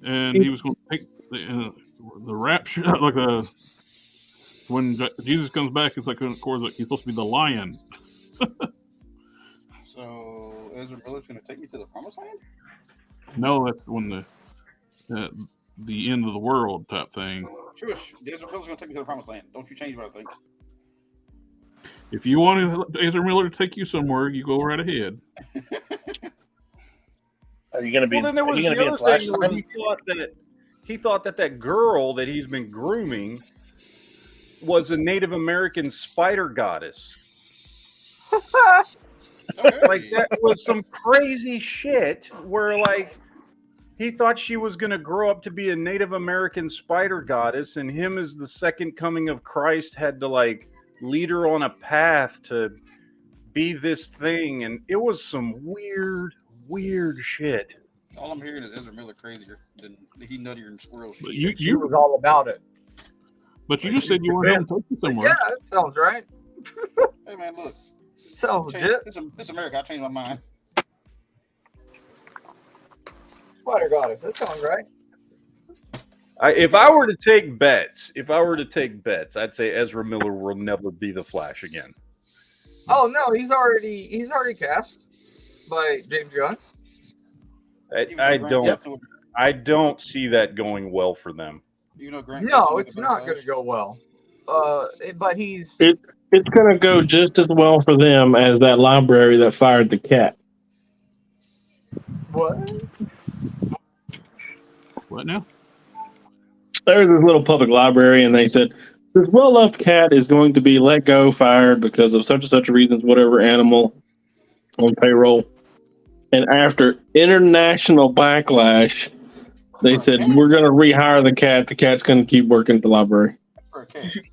and he was going to take the rapture, like when Jesus comes back. It's like, of course, like he's supposed to be the lion. So Ezra Miller's going to take me to the promised land? No, that's when the end of the world type thing. Shush, Ezra Miller's going to take me to the promised land. Don't you change what I think. If you want Ezra Miller to take you somewhere, you go right ahead. Are you going to be? Well, then there was the other thing where he thought that girl that he's been grooming was a Native American spider goddess. Like that was some crazy shit where like he thought she was going to grow up to be a Native American spider goddess, and him as the second coming of Christ had to like lead her on a path to be this thing, and it was some weird shit. All I'm hearing is Ezra Miller crazier than he nuttier than squirrels. But you was all about it. But you just said you wanted him to take you somewhere. Yeah, that sounds right. Hey man, look. Sounds legit. This America. I changed my mind. Spider goddess. That sounds right. If I were to take bets, I'd say Ezra Miller will never be the Flash again. Oh no, he's already cast by James Gunn. I don't see that going well for them. No, it's not going to go well. But he's it's going to go just as well for them as that library that fired the cat. What? What now? There's this little public library, and they said this well-loved cat is going to be let go, fired because of such and such reasons, whatever animal on payroll. And after international backlash, they said, we're going to rehire the cat. The cat's going to keep working at the library.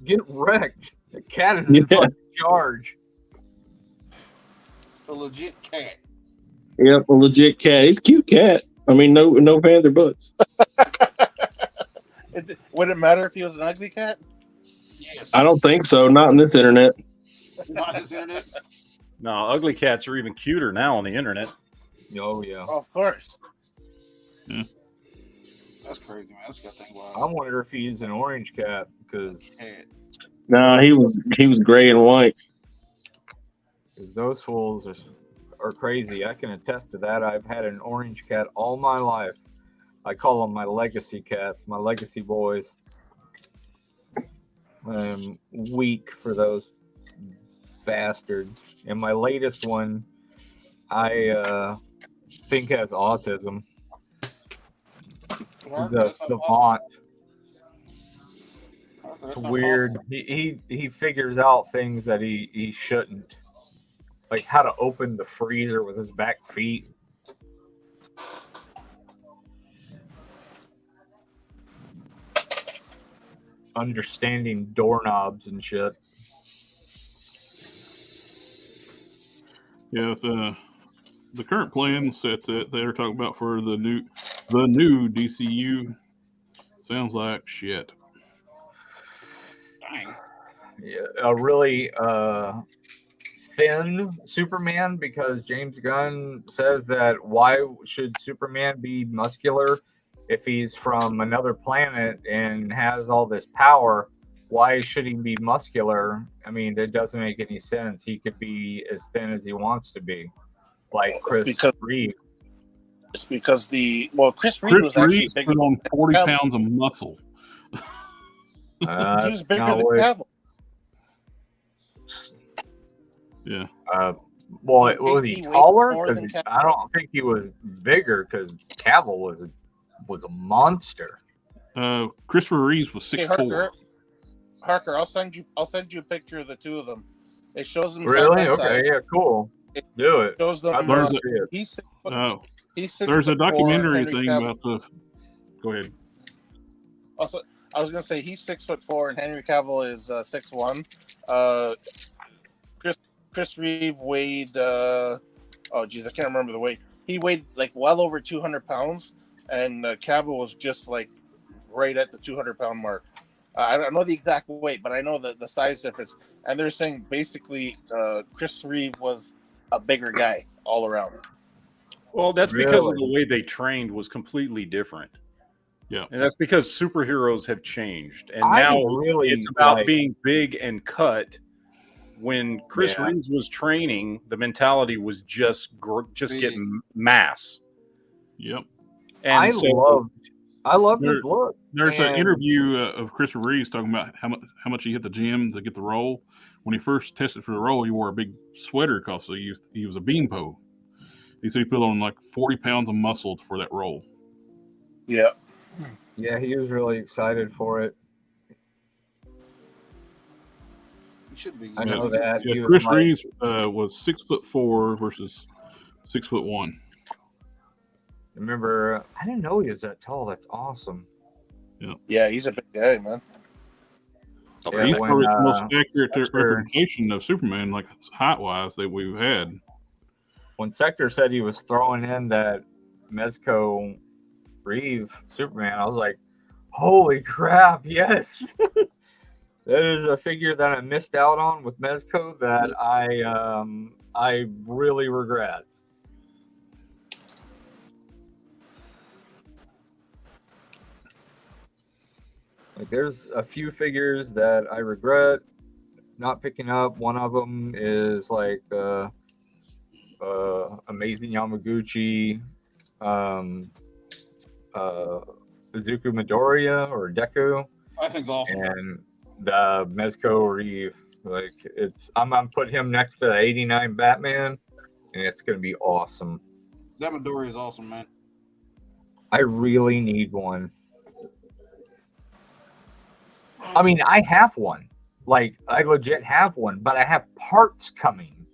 Get wrecked. The cat is in charge. A legit cat. Yep, a legit cat. He's a cute cat. I mean, no fans or butts. Would it matter if he was an ugly cat? Yes. I don't think so. Not in this internet. Not this internet. No, ugly cats are even cuter now on the internet. Oh yeah. Oh, of course. Yeah. That's crazy, man. That's got thing wild. I wonder if he's an orange cat because No, he was gray and white. those fools are crazy. I can attest to that. I've had an orange cat all my life. I call them my legacy cats, my legacy boys. I'm weak for those bastards. And my latest one, I think has autism. He's a savant. It's weird. He figures out things that he shouldn't. Like how to open the freezer with his back feet. Understanding doorknobs and shit. Yeah, the current plan sets that they're talking about for the new DCU sounds like shit. Dang. Yeah, a really thin Superman because James Gunn says that why should Superman be muscular if he's from another planet and has all this power? Why should he be muscular? I mean, that doesn't make any sense. He could be as thin as he wants to be, like Chris Reeve. It's because Chris Reeve was actually Reeve's bigger put on 40 Cavill. pounds of muscle. He was bigger not than what- Cavill. Yeah. Well, was he He weighed taller? more 'Cause than Cavill. I don't think he was bigger because Cavill was a monster. Christopher Reeves was 6'4". Harker, I'll send you a picture of the two of them. It shows them Really? side by Okay, side. yeah, cool. Do it. Shows them. I'd love to see it. He's 6 foot. Oh, He's 6 there's a foot 4, documentary Henry thing Cavill- about the. Go ahead. Also, I was gonna say he's 6'4" and Henry Cavill is 6'1". Chris Reeve weighed. I can't remember the weight. He weighed like well over 200 pounds, and Cavill was just like right at the 200-pound mark. I don't know the exact weight, but I know the size difference. And they're saying basically Chris Reeve was a bigger guy all around. Well, that's because of Really? the way they trained was completely different. Yeah. And that's because superheroes have changed. And I now really it's about like- being big and cut. When Chris Yeah. Reeves was training, the mentality was just getting mass. Yep. And I love his look. There's an And- interview of Christopher Reeves talking about how much he hit the gym to get the role. When he first tested for the role, he wore a big sweater because he was a beanpole. He said he put on like 40 pounds of muscle for that role. Yeah. Yeah, he was really excited for it. He should be. I know that. He Yeah, was Chris like- Reeves was 6'4" versus 6'1". Remember, I didn't know he was that tall. That's awesome. Yeah, he's a big guy, man. Yeah, He's when, probably the most accurate Sector- representation of Superman, like height wise, that we've had. When Sector said he was throwing in that Mezco Reeve Superman, I was like, holy crap, yes. That is a figure that I missed out on with Mezco that I really regret. Like, there's a few figures that I regret not picking up. One of them is like Amazing Yamaguchi, Izuku Midoriya or Deku, I think it's awesome. and the Mezco Reeve. Like, I'm gonna put him next to the '89 Batman, and it's gonna be awesome. That Midori is awesome, man. I really need one. I mean, I have one. Like, I legit have one, but I have parts coming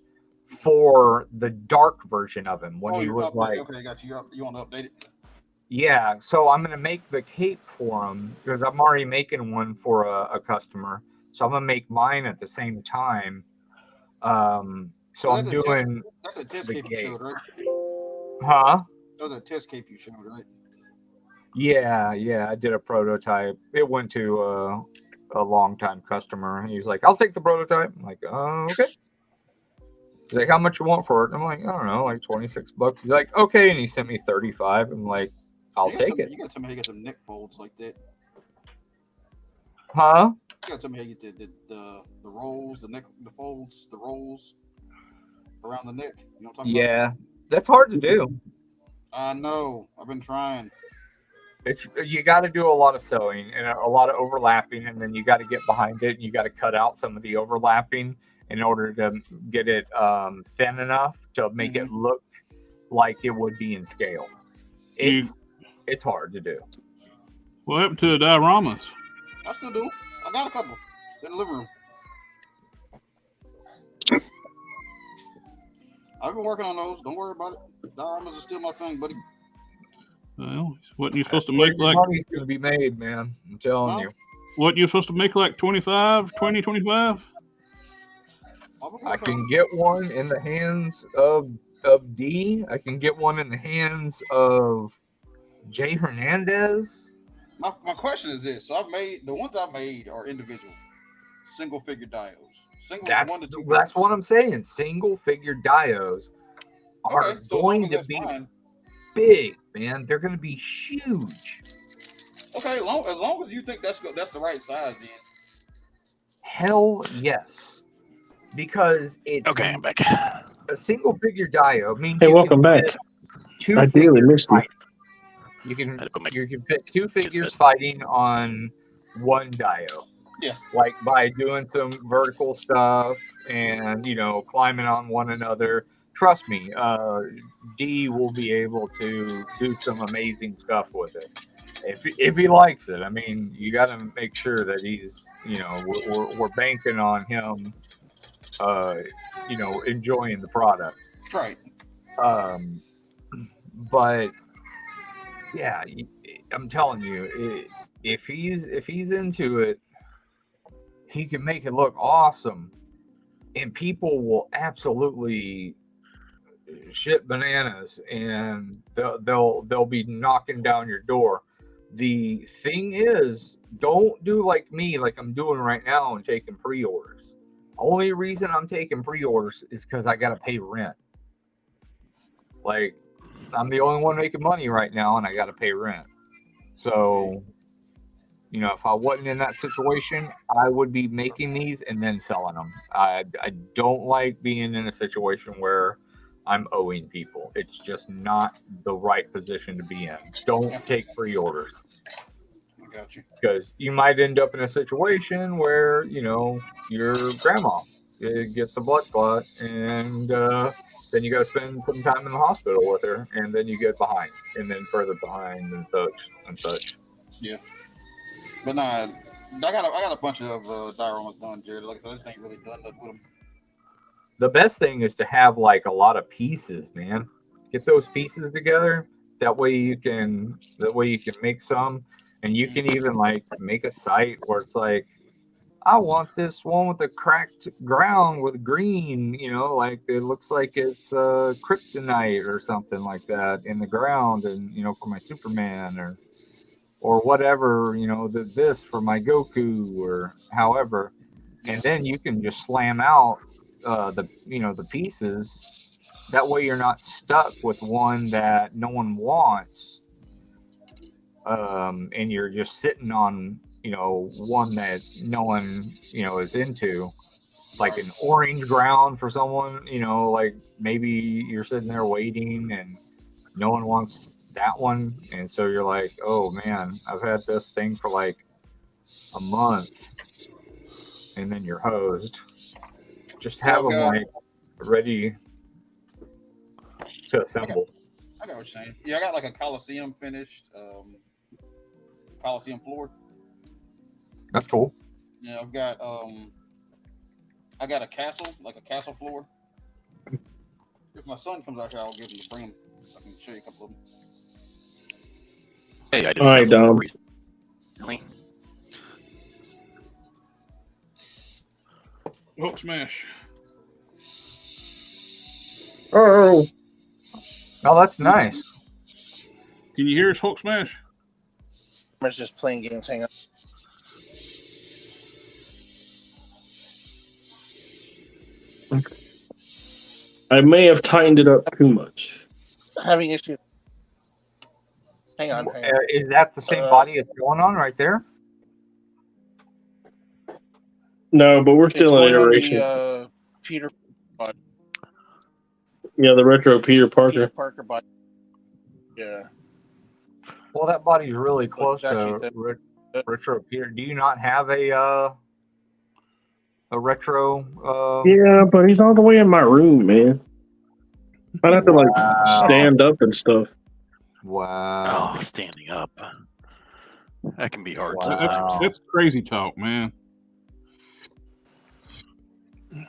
for the dark version of him when he you're was updating. like, Okay, got you. You want to update it? yeah. So I'm gonna make the cape for him because I'm already making one for a customer. So I'm gonna make mine at the same time. So I'm doing, That's a test the cape you cape. showed, right? huh? That was a test cape you showed, right? Yeah, I did a prototype. It went to a longtime customer. He was like, I'll take the prototype. I'm like, okay. He's like, how much you want for it? I'm like, I don't know, like $26. He's like, okay. And he sent me 35. I'm like, I'll take it. You gotta tell me how you get some neck folds like that. Huh? You gotta tell me how you get the rolls, the neck, the folds, the rolls around the neck. You know what I'm talking about? Yeah, that's hard to do. I know. I've been trying. You got to do a lot of sewing and a lot of overlapping, and then you got to get behind it and you got to cut out some of the overlapping in order to get it thin enough to make it look like it would be in scale. It's hard to do. What happened to the dioramas? I still do. I got a couple in the living room. I've been working on those. Don't worry about it. Dioramas are still my thing, buddy. Well, wasn't you supposed to make like Money's going to be made, man. I'm telling Huh? you. what you supposed to make like 25? I can get one in the hands of D. I can get one in the hands of Jay Hernandez. My question is this. So I've made, the ones I've made are individual, single figure dios. Single That's 1 to 2 that's figures. what I'm saying. Single figure dios are Okay, so as long going as to that's be fine. big, man. They're going to be huge. Okay, as long as you think that's the right size, then. Hell yes, because it's Okay, I'm back. a single figure dio means Hey, you welcome can back. fit two I dearly figures missed you. fighting. You I had to put my can fit two figures headset. fighting on one dio. Yeah. Like by doing some vertical stuff and climbing on one another. Trust me, D will be able to do some amazing stuff with it if he likes it. I mean, you got to make sure that he's we're banking on him, enjoying the product. Right. But yeah, I'm telling you, if he's into it, he can make it look awesome, and people will absolutely shit bananas, and they'll be knocking down your door. The thing is, don't do like me, like I'm doing right now, and taking pre-orders. Only reason I'm taking pre-orders is because I gotta pay rent. Like, I'm the only one making money right now, and I gotta pay rent. So, if I wasn't in that situation, I would be making these and then selling them. I don't like being in a situation where I'm owing people. It's just not the right position to be in. Don't take pre-orders. I got you. Because you might end up in a situation where, your grandma gets a blood clot, and then you got to spend some time in the hospital with her, and then you get behind, and then further behind, and such. Yeah. But nah, I got a bunch of dioramas done, Jared. Like I said, I just ain't really done nothing with them. The best thing is to have like a lot of pieces, man. Get those pieces together. That way you can make some, and you can even like make a site where it's like, I want this one with a cracked ground with green, like it looks like it's kryptonite or something like that in the ground, and for my Superman or whatever, this for my Goku or however, and then you can just slam out the pieces. That way you're not stuck with one that no one wants, and you're just sitting on one that no one is into, like an orange ground for someone. Like maybe you're sitting there waiting and no one wants that one, and so you're like, oh man, I've had this thing for like a month, and then you're hosed. Just have them like ready to assemble. I got what you're saying. Yeah, I got like a Coliseum finished, Coliseum floor. That's cool. Yeah, I got a castle, like a castle floor. If my son comes out here, I'll give him to bring him. I can show you a couple of them. Hey, I didn't All right, know Dom. recently. Hulk smash. Oh, that's nice. Can you hear us, Hulk smash? I was just playing games. Hang on. I may have tightened it up too much. Having issues. Hang on. Is that the same body it's going on right there? No, but we're still in It's going on iteration. the Peter Yeah, the retro Peter Parker. Parker body. Yeah. Well, that body's really close actually to retro Peter. Do you not have a retro? Yeah, but he's all the way in my room, man. I'd have to like stand up and stuff. Wow. Oh, standing up. That can be hard Wow. sometimes. That's crazy talk, man.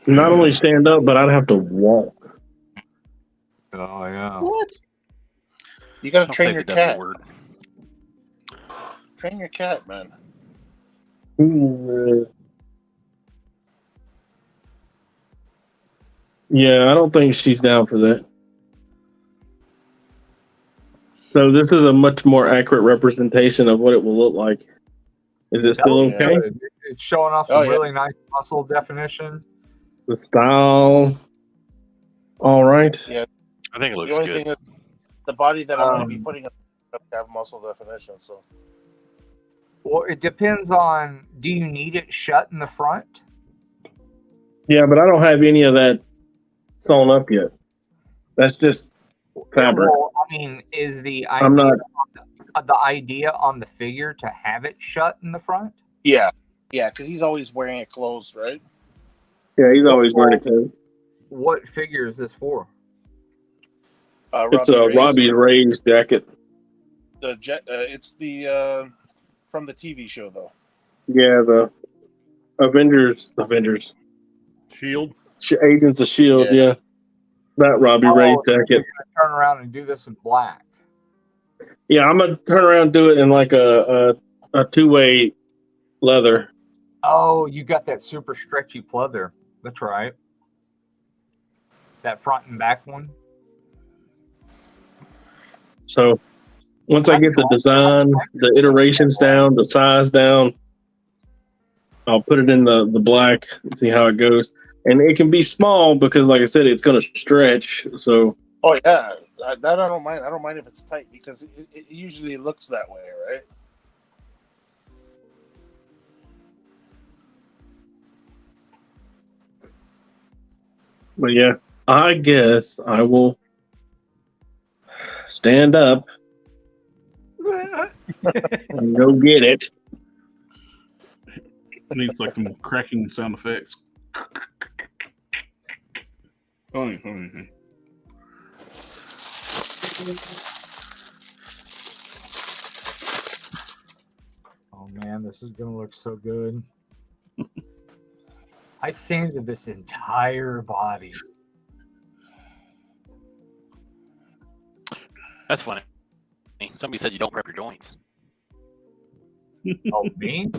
Not only stand up, but I'd have to walk. Oh yeah. What? You gotta I'll train say your the W cat. word. Train your cat, man. Yeah, I don't think she's down for that. So this is a much more accurate representation of what it will look like. Is it still okay? It's showing off some really nice muscle definition. the style. All right. Yeah. I think it The looks only good. thing is the body that I'm going to be putting up to have muscle definition. So Well, it depends on. Do you need it shut in the front? Yeah, but I don't have any of that sewn up yet. That's just fabric. Well, I mean, is the I'm idea not. the idea on the figure to have it shut in the front? yeah, because he's always wearing it closed, right? Yeah, he's always wearing it closed. What figure is this for? It's a Robbie Ray's jacket. It's the from the TV show though. Yeah, the Avengers, Shield. Agents of Shield. Yeah, that Robbie Ray jacket. You're gonna turn around and do this in black. Yeah, I'm gonna turn around and do it in like a two-way leather. Oh, you got that super stretchy pleather. That's right. That front and back one. So once I get the design, the iterations down, the size down, I'll put it in the black and see how it goes. And it can be small because, like I said, it's going to stretch. So Oh yeah, that I don't mind. I don't mind if it's tight because it usually looks that way, right? but yeah, I guess I will stand up and go get it. It needs like some cracking sound effects. Oh. Oh man, this is gonna look so good. I sanded this entire body. That's funny. Somebody said you don't prep your joints. Oh, me?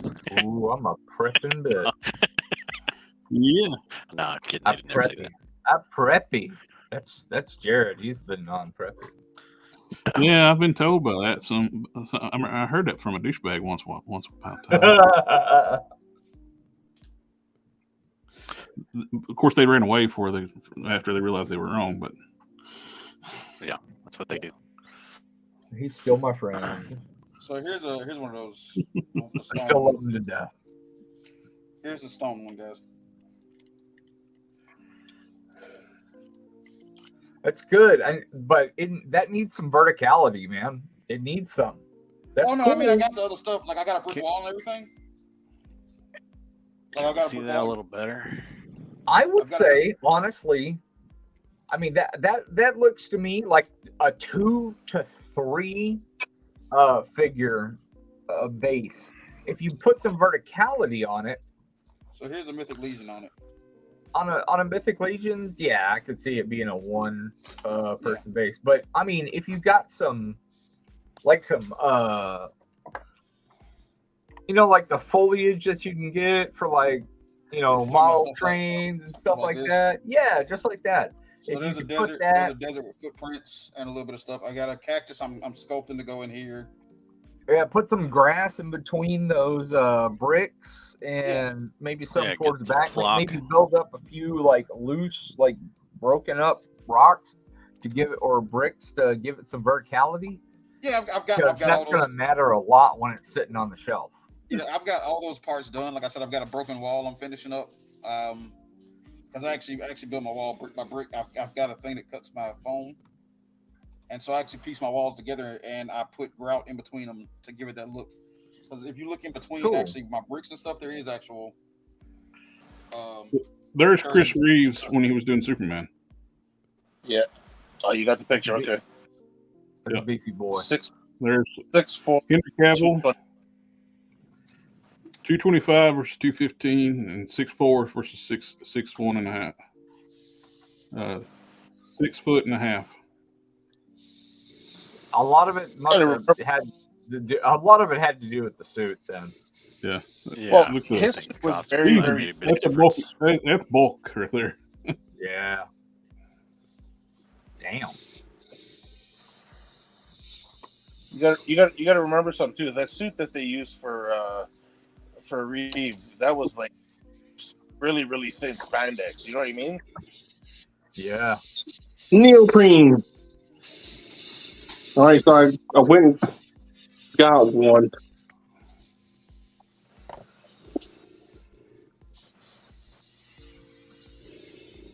Ooh, I'm a prepping bitch. Yeah. No, I'm kidding. I I'm didn't never say preppy. that. I'm preppy. That's Jared. He's the non-preppy. Yeah, I've been told by that. I heard that from a douchebag once upon a time. Of course, they ran away after they realized they were wrong. But Yeah, that's what they do. He's still my friend. So here's one of those. I still love him to death. Here's the stone one, guys. That's good, but that needs some verticality, man. It needs some. That's Oh no, cool. I mean I got the other stuff. Like I got a brick wall and everything. Like I got See that a little better. I would say, honestly, I mean that looks to me like a 2 to 3 figure base. If you put some verticality on it. So here's a Mythic Legion on it. On a Mythic Legions, yeah, I could see it being a one person base. But I mean, if you got some like the foliage that you can get for like, model trains and stuff like that. Yeah, just like that. So there's a desert. There's a desert with footprints and a little bit of stuff. I got a cactus. I'm sculpting to go in here. Yeah, put some grass in between those bricks and maybe something towards the back. Maybe build up a few like loose, like broken up rocks to give it, or bricks to give it some verticality. Yeah, I've got that's all those. Going to matter a lot when it's sitting on the shelf. Yeah, I've got all those parts done. Like I said, I've got a broken wall I'm finishing up. Because I actually built my wall brick by brick. I've got a thing that cuts my foam. And so I actually pieced my walls together and I put grout in between them to give it that look. Because if you look in between actually my bricks and stuff, there is actual. There's Chris Reeves when he was doing Superman. Yeah. Oh, you got the picture. Okay. That's a beefy boy. There's 6'4". Henry Cavill. 225 versus 215 and 6'4" versus 6'1" and a half. 6 foot and a half. A lot of it had to do with the suit then. Yeah. Well, his was very, very. That's a bulk. That's bulk right there. Yeah. Damn. You got to remember something too. That suit that they used for Reeve, that was like really, really thin spandex. You know what I mean? Yeah. Neoprene. All right, so I went and got one.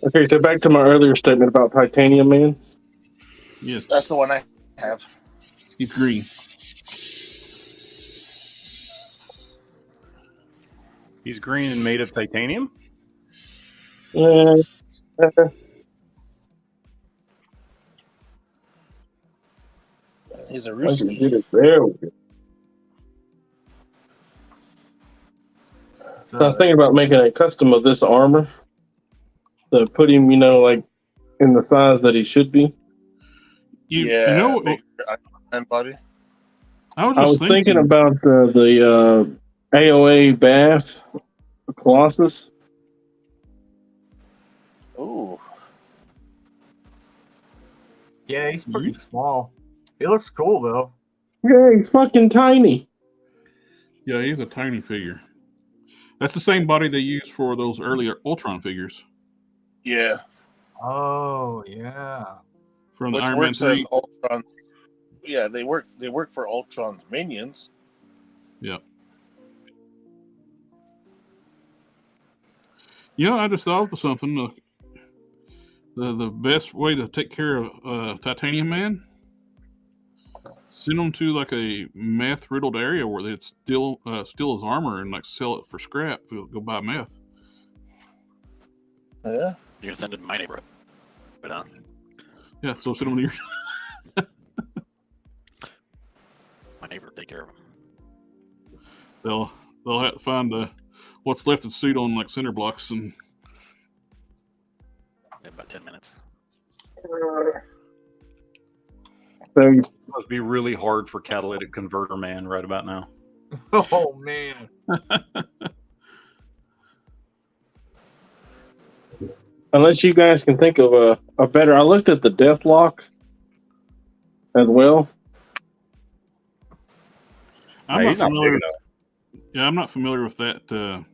Okay, so back to my earlier statement about Titanium Man. Yes, That's the one I have. he's green. He's green and made of titanium. He's a I can Ruski. get it there. So I was thinking about making a custom of this armor to put him, like in the size that he should be. You know, and body. I was I just was thinking thinking about the AOA Bath Colossus. Ooh. Yeah, he's pretty small. He looks cool though. Yeah, he's fucking tiny. Yeah, he's a tiny figure. That's the same body they used for those earlier Ultron figures Yeah. Oh yeah. from the Which Iron Man works as 3. Ultron. Yeah, they work for Ultron's minions. Yeah. I just thought of something. The best way to take care of Titanium Man, send them to like a meth riddled area where they'd steal his armor and like sell it for scrap. Go buy meth. Yeah. You're gonna send it to my neighborhood. But Yeah, so send them to your. my neighbor will take care of them. They'll have to find what's left of the suit on like cinder blocks and. In about 10 minutes. So It must be really hard for Catalytic Converter Man right about now. Oh man. unless you guys can think of a better, I looked at the Deathlock as well. I'm Hey, not he's not familiar. big enough. Yeah, I'm not familiar with that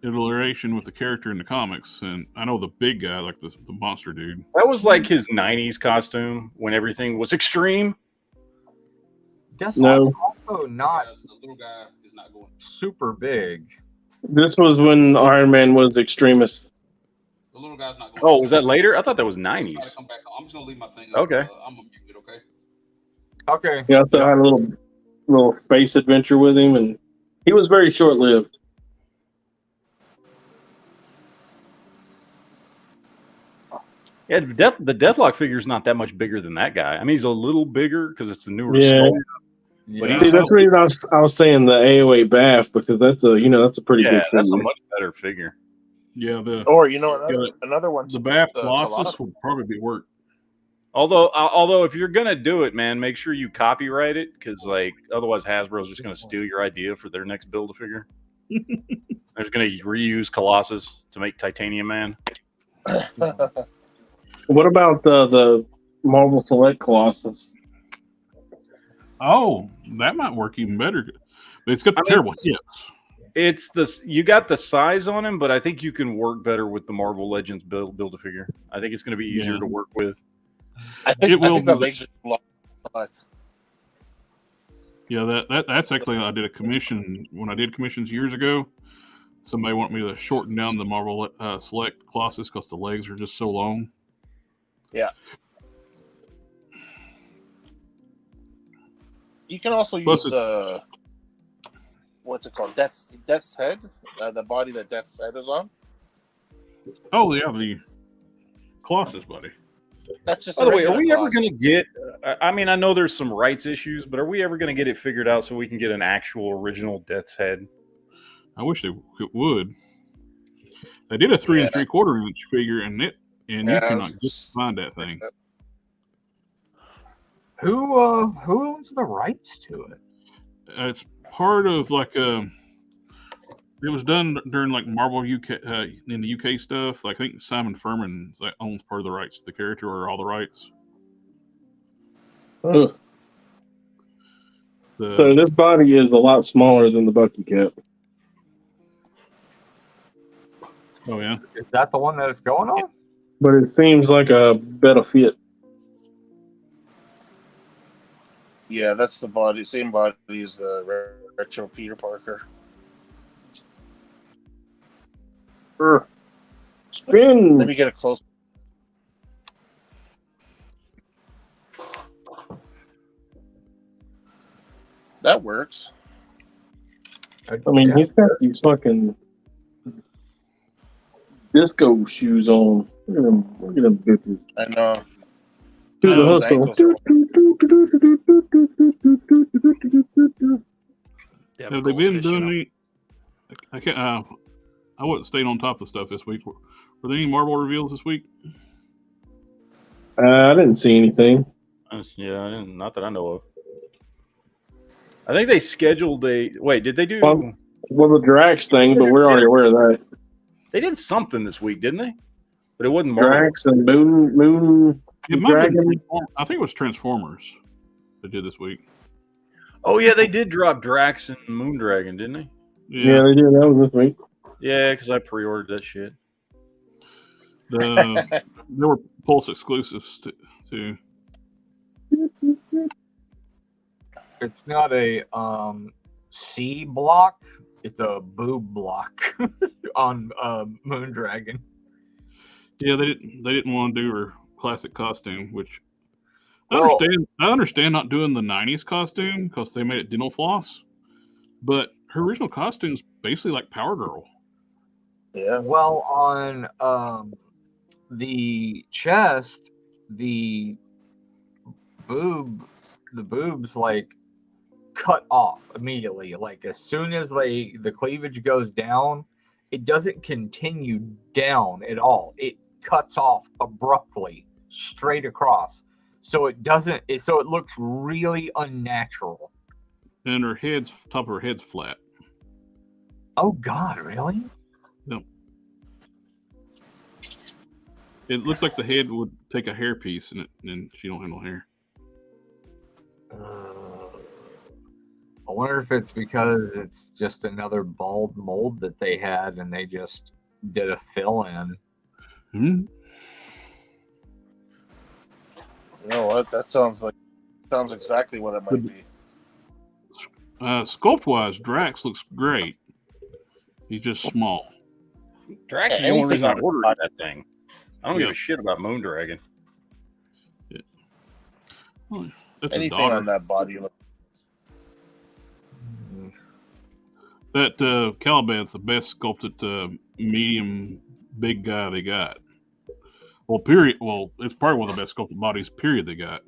iteration with the character in the comics, and I know the big guy, like the monster dude. That was like his 90s costume when everything was extreme. No. Also not Because the little guy is not going. super big. This was when Iron Man was Extremis. The little guy's not going. Oh, was that later? I thought that was Try 90s. to come back. I'm just gonna leave my thing up. Okay. I'm gonna mute it. Okay. Okay. Yeah, I still had a little space adventure with him, and he was very short lived. Yeah, the Deathlock figure is not that much bigger than that guy. I mean, he's a little bigger because it's the newer Yeah. skull. But Yeah. See, that's the reason I was saying the AOA Bath, because that's a pretty Yeah, good that's a figure. much better figure. Yeah, Or another one. the Bath the Colossus would probably be work. Although if you're gonna do it, man, make sure you copyright it, because like otherwise Hasbro's just gonna steal your idea for their next build a figure. They're just gonna reuse Colossus to make Titanium Man. What about the Marvel Select Colossus? Oh, that might work even better. But it's got the terrible hips. You got the size on him, but I think you can work better with the Marvel Legends build a figure. I think it's gonna be easier to work with. I think that makes it a lot. Yeah, that's actually I did a commission when I did commissions years ago. Somebody wanted me to shorten down the Marvel Select Colossus because the legs are just so long. Yeah. You can also Plus use what's it called? Death's Head, the body that Death's Head is on. Oh yeah, the Colossus buddy. That's just. By the way, are we ever Colossus. going to get? I mean, I know there's some rights issues, but are we ever going to get it figured out so we can get an actual original Death's Head? I wish they would. They did a 3 3/4 inch figure, and you cannot just find that thing. Who owns the rights to it? It's part of like it was done during like Marvel UK in the UK stuff. Like, I think Simon Furman owns part of the rights to the character or all the rights. So this body is a lot smaller than the Bucky Cap. Oh yeah. Is that the one that it's going on? But it seems like a better fit. Yeah, that's the body. Same body as the retro Peter Parker. Sure. Let Spin. me get a close. That works. I mean, he's got these fucking disco shoes on. Look at them. Look at them bitches. I know. Do the Those hustle. ankles are- Have they been doing any? I can't. I wasn't staying on top of stuff this week. Were there any Marvel reveals this week? I didn't see anything. Yeah, I didn't, not that I know of. I think they scheduled a. Wait, did they do? Well, the Drax thing, but we're already aware of that. They did something this week, didn't they? But it wasn't Marvel. Drax and Moon It might have Dragon. been I think it was Transformers they did this week. Oh yeah, they did drop Drax and Moondragon, didn't they? Yeah, they did. That was this week. Yeah, because I pre-ordered that shit. There were Pulse exclusives too. It's not a C block. It's a boob block on Moondragon. Yeah, they didn't want to do her classic costume, which I Well- understand. I understand not doing the '90s costume because they made it dental floss, but her original costume is basically like Power Girl. Yeah. Well, on the chest, the boobs like cut off immediately. Like as soon as the cleavage goes down, it doesn't continue down at all. It cuts off abruptly straight across. So it doesn't. So it looks really unnatural. And her top of her head's flat. Oh God, really? Yep. It looks like the head would take a hairpiece and she don't have no hair. I wonder if it's because it's just another bald mold that they had and they just did a fill in. Hmm? You know what? That sounds exactly what it might be. Sculpt wise, Drax looks great. He's just small. Drax is the Anything only reason I on the ordered body. that thing. I don't give a shit about Moondragon. Well, that's his Anything daughter. on that body look. That Caliban's the best sculpted medium big guy they got. Well, period. Well, it's probably one of the best sculpted bodies, period, they got.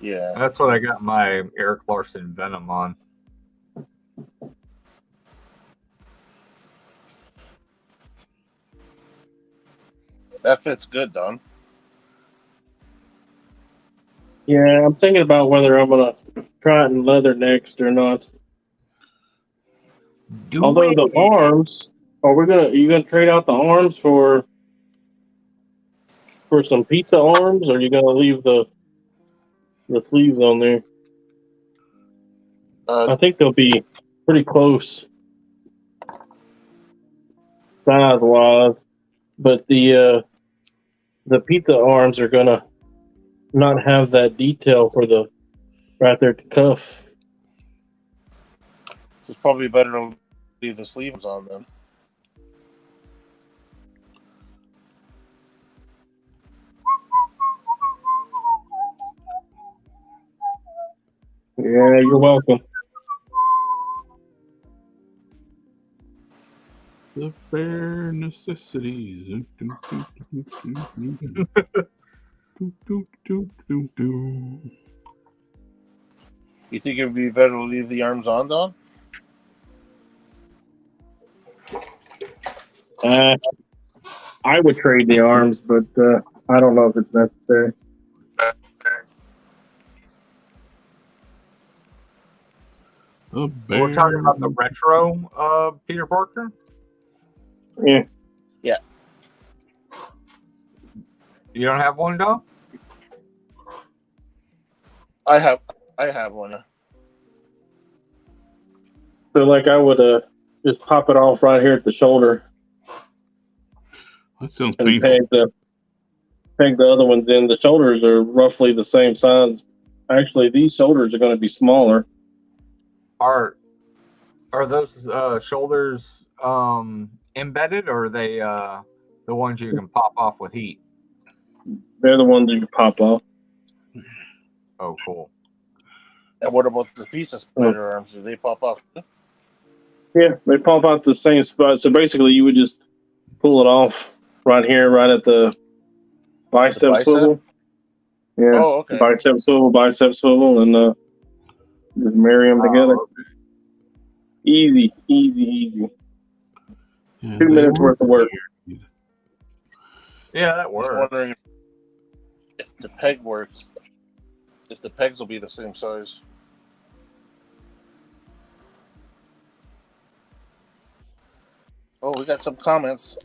Yeah. That's what I got my Eric Larson Venom on. That fits good, Don. Yeah, I'm thinking about whether I'm gonna try it in leather next or not. Although the arms, are you gonna trade out the arms for some pizza arms, or are you gonna leave the sleeves on there? I think they'll be pretty close size wise, but the pizza arms are gonna not have that detail for the right there at the cuff. It's probably better to leave the sleeves on them. Yeah, you're welcome. The bare necessities. You think it would be better to leave the arms on, Don? I would trade the arms, but I don't know if it's necessary. We're talking about the retro Peter Parker. Yeah. Yeah. You don't have one, though? I have one. So, like, I would just pop it off right here at the shoulder That sounds and painful. peg the other ones in. The shoulders are roughly the same size. Actually, these shoulders are going to be smaller. Are those shoulders embedded, or are they the ones you can pop off with heat? They're the ones you can pop off. Oh, cool. And what about the piece of spider arms? Do they pop off? Yeah, they pop out the same spot. So basically, you would just pull it off right here, right at the bicep bicep? swivel. Yeah, Oh, okay. bicep swivel, and just marry them together. Okay. Easy. Yeah, 2 minutes worth of work. Yeah, that I'm works. wondering if the peg works. If the pegs will be the same size. Oh, we got some comments.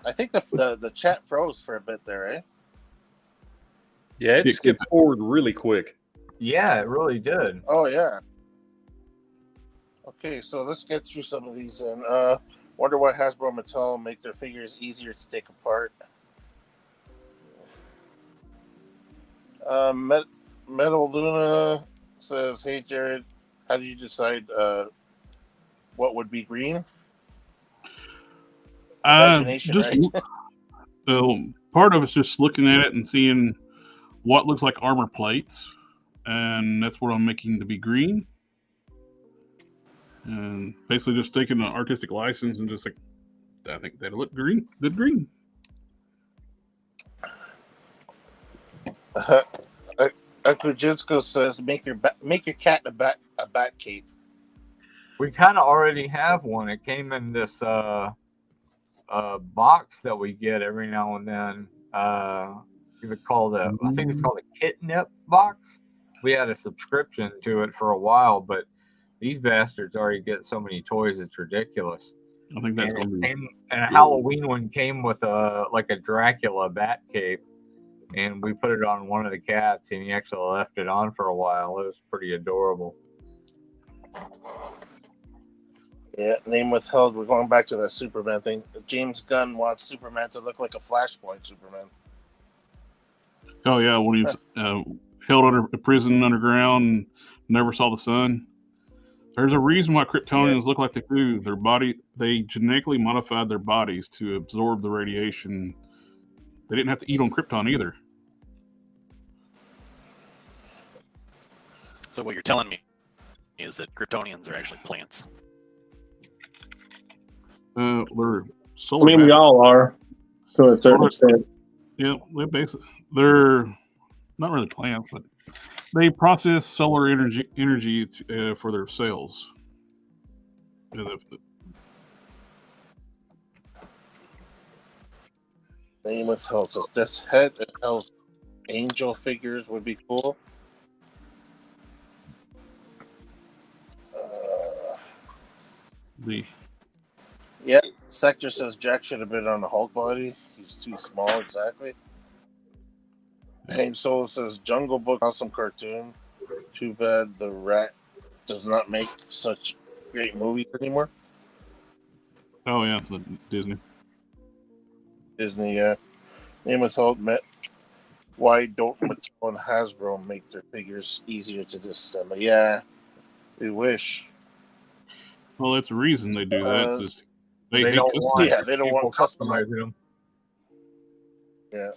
I think the chat froze for a bit there, eh? Yeah, it skipped forward really quick. Yeah, it really did. Oh yeah. Okay, so let's get through some of these then. Wonder why Hasbro and Mattel make their figures easier to take apart. Metal Luna says, "Hey Jared, how did you decide what would be green?" Imagination, Just right? so part of it's just looking at it and seeing what looks like armor plates, and that's what I'm making to be green. And basically just taking an artistic license and just like, I think that'll look green, good green. Kujitsko says, "Make your cat a bat cape." We kind of already have one. It came in this box that we get every now and then. It's called I think it's called a Kitnip box. We had a subscription to it for a while, but these bastards already get so many toys, it's ridiculous. I think that's And, going to be. and a Halloween one came with a Dracula bat cape, and we put it on one of the cats, and he actually left it on for a while. It was pretty adorable. Yeah, name withheld. We're going back to that Superman thing. James Gunn wants Superman to look like a Flashpoint Superman. Oh yeah, when he's held under a prison underground and never saw the sun. There's a reason why Kryptonians look like they do. They genetically modified their bodies to absorb the radiation. They didn't have to eat on Krypton either. So what you're telling me is that Kryptonians are actually plants. They're solar. I mean, we all are to a certain extent. Yeah, they're not really plants, but they process solar energy for their cells. Name withheld. So this head it tells angel figures would be cool. Yeah, Sector says Jack should have been on the Hulk body. He's too small, exactly. Pain Solo says Jungle Book, awesome cartoon. Too bad the rat does not make such great movies anymore. Oh yeah, Disney. Disney, yeah. Name was held met. Why don't Mattel and Hasbro make their figures easier to disassemble? Yeah, we wish. Well, that's the reason they do that. It's just they hate don't want Yeah, they don't want customizing them. Yeah.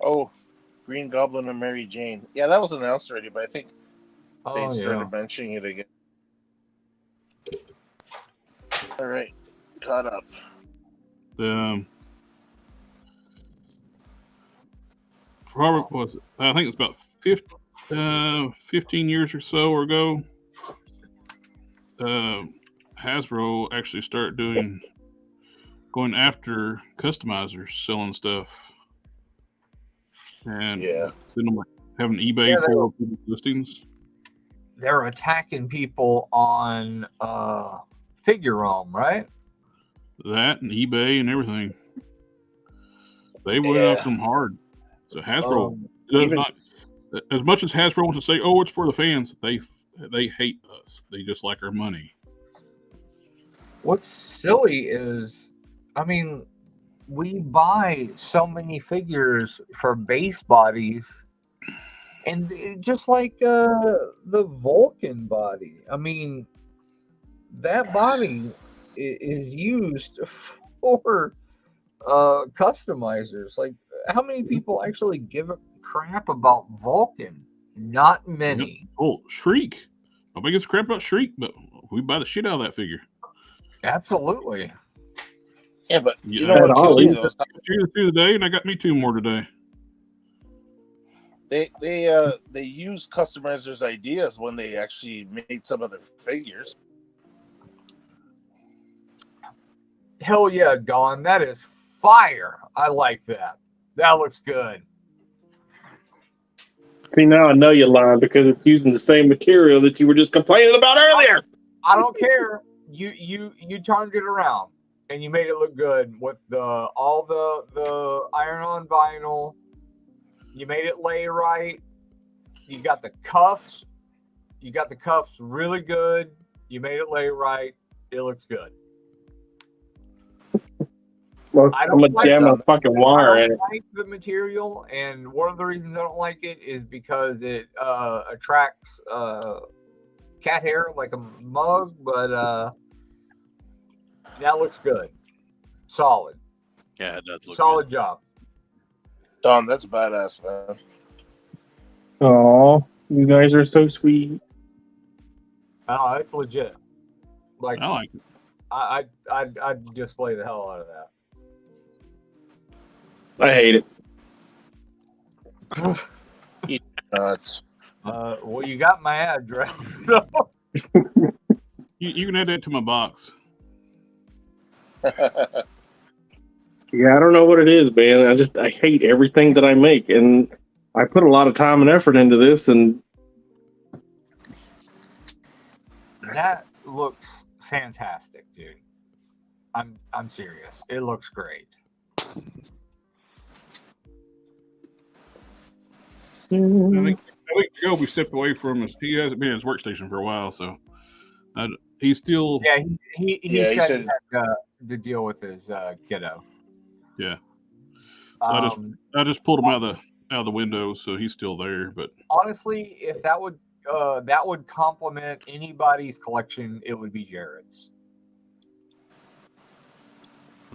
Oh, Green Goblin and Mary Jane. Yeah, that was announced already, but I think they started mentioning it again. All right, caught up. Probably was, I think it's about 15 years or so ago. Hasbro actually started going after customizers selling stuff, and having eBay pull up listings. They're attacking people on Figure Realm, right? That and eBay and everything. They went after them hard. So Hasbro does not, as much as Hasbro wants to say, "Oh, it's for the fans," they hate us. They just like our money. What's silly is, I mean, we buy so many figures for base bodies, and just like the Vulcan body. I mean, that body is used for customizers. Like, how many people actually give a crap about Vulcan? Not many. Oh, Shriek. Nobody gives a crap about Shriek, but we buy the shit out of that figure. Absolutely. Yeah, but Yeah, you know what kills me Ollie's. though? two today, and I got me 2 more today. They use customizers' ideas when they actually made some of their figures. Hell yeah, Dawn. That is fire. I like that. That looks good. See, now I know you're lying because it's using the same material that you were just complaining about earlier. I don't care. You turned it around and you made it look good with all the iron-on vinyl. You made it lay right. You got the cuffs. You got the cuffs really good. You made it lay right. It looks good. Well, I I'm don't gonna like jam a fucking wire I in don't it. like the material, and one of the reasons I don't like it is because it attracts cat hair like a mug, but that looks good. Solid. Yeah, it does look Solid job. Don, that's badass, man. Oh, you guys are so sweet. Oh, that's legit. Like, I like it. I'd display the hell out of that. I hate it. Nuts. Well, you got my address, so You can add that to my box. Yeah, I don't know what it is, man. I hate everything that I make, and I put a lot of time and effort into this, and that looks fantastic, dude. I'm serious. It looks great. I think Jacoby stepped away from us. He hasn't been at his workstation for a while, so he's still. Yeah, he Yeah, he said said- he had to deal with his kiddo. Yeah. I just pulled him out of the window, so he's still there. But honestly, if that would complement anybody's collection, it would be Jared's.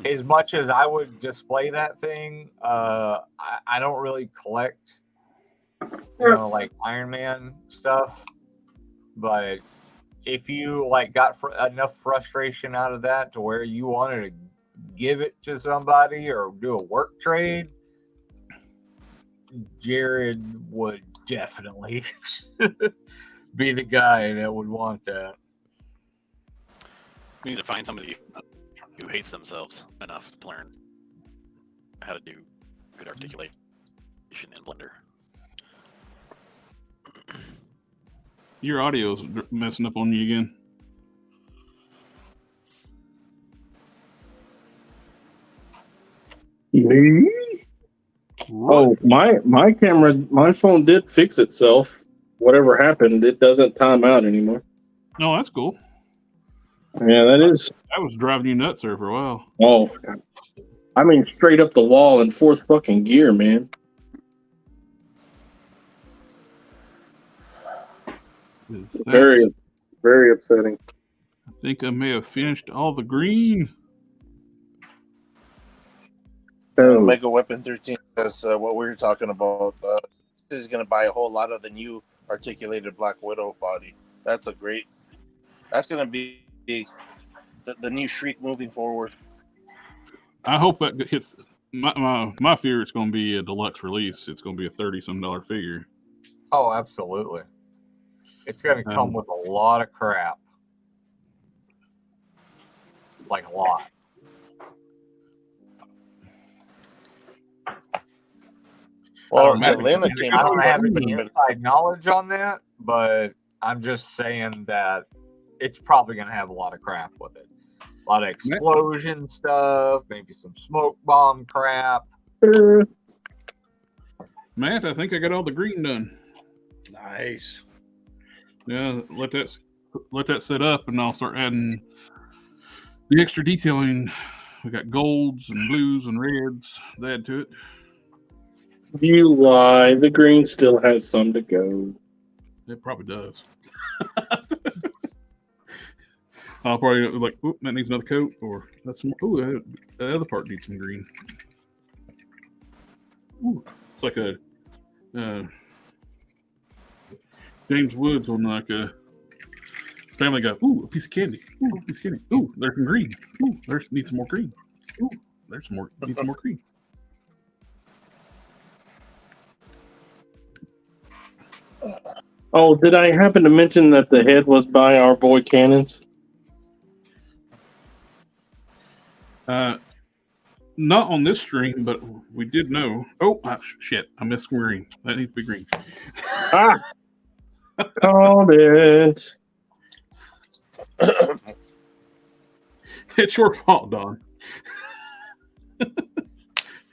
As much as I would display that thing, I don't really collect, like Iron Man stuff. But if you like got enough frustration out of that to where you wanted to give it to somebody or do a work trade, Jared would definitely be the guy that would want that. We need to find somebody who hates themselves enough to learn how to do good articulation in Blender. your audio's messing up on you again. Me? Oh, my camera, my phone did fix itself. Whatever happened, it doesn't time out anymore. No, that's cool. Yeah, that is. That was driving you nuts there for a while. Oh, I mean, straight up the wall in fourth fucking gear, man. Very, very upsetting. I think I may have finished all the green. Omega Weapon 13 says what we were talking about. This is going to buy a whole lot of the new articulated Black Widow body. That's going to be the new Shriek moving forward. I hope that hits. My fear it's going to be a deluxe release. It's going to be a $30-some figure. Oh, absolutely. It's going to come with a lot of crap. Like a lot. Well, I Atlanta came I out. don't have any inside knowledge on that, but I'm just saying that it's probably going to have a lot of crap with it. A lot of explosion stuff, maybe some smoke bomb crap. Matt, I think I got all the green done. Nice. Yeah, let that set up, and I'll start adding The extra detailing, we got golds and blues and reds to add to it. You lie. The green still has some to go. It probably does. I'll probably like, oop, that needs another coat, or that's some. Ooh, the other part needs some green. Ooh, it's like a James Woods on like a Family Guy. Ooh, a piece of candy. Ooh, a piece of candy. Ooh, there's some green. Ooh, there's needs some more green. Ooh, there's some more. Needs some more green. Oh, did I happen to mention that the head was by our boy Cannons? Not on this stream, but we did know. Oh, shit! I missed green. That needs to be green. Ah, called it. It's your fault, Don.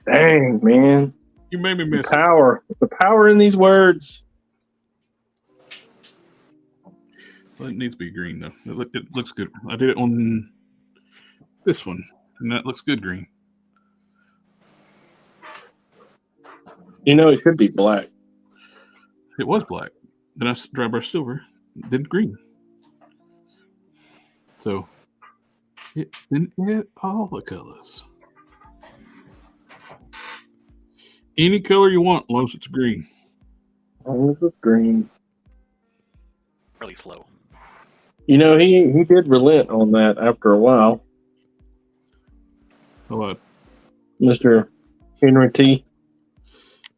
Dang, man. You made me The miss it. power. The power in these words. Well, it needs to be green though. It looks good. I did it on this one, and that looks good green. You know, it should be black. It was black. Then I dry brush silver, then green. So it didn't hit all the colors. Any color you want, as long as it's green. Oh, it's green. Really slow. You know, he did relent on that after a while. How Mr. Henry T.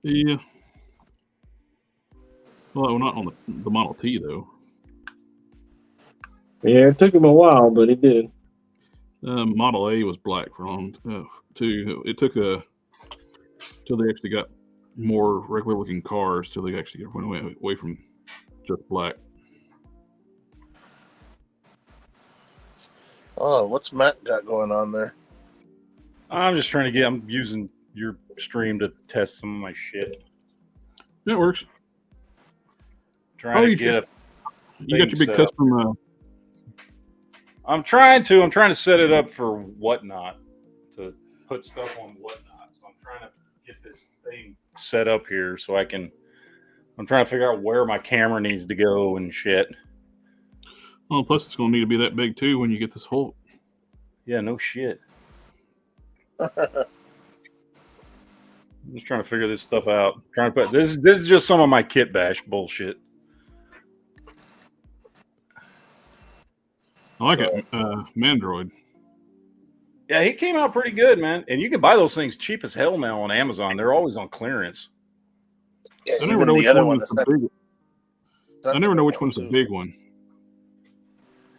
Yeah. Well, not on the Model T though. Yeah, it took him a while, but he did. Model A was black for long too. It took till they actually got more regular looking cars till they actually went away from just black. Oh, what's Matt got going on there? I'm just trying to I'm using your stream to test some of my shit. That works. Trying to get you got your big custom. I'm trying to set it up for Whatnot, to put stuff on Whatnot. So I'm trying to get this thing set up here so I'm trying to figure out where my camera needs to go and shit. Well, plus it's going to need to be that big too when you get this whole. Yeah, no shit. I'm just trying to figure this stuff out. This is just some of my kit bash bullshit. I like it, Mandroid. Yeah, he came out pretty good, man. And you can buy those things cheap as hell now on Amazon. They're always on clearance. Yeah, I never know which one is the big. I never know which one's the big one.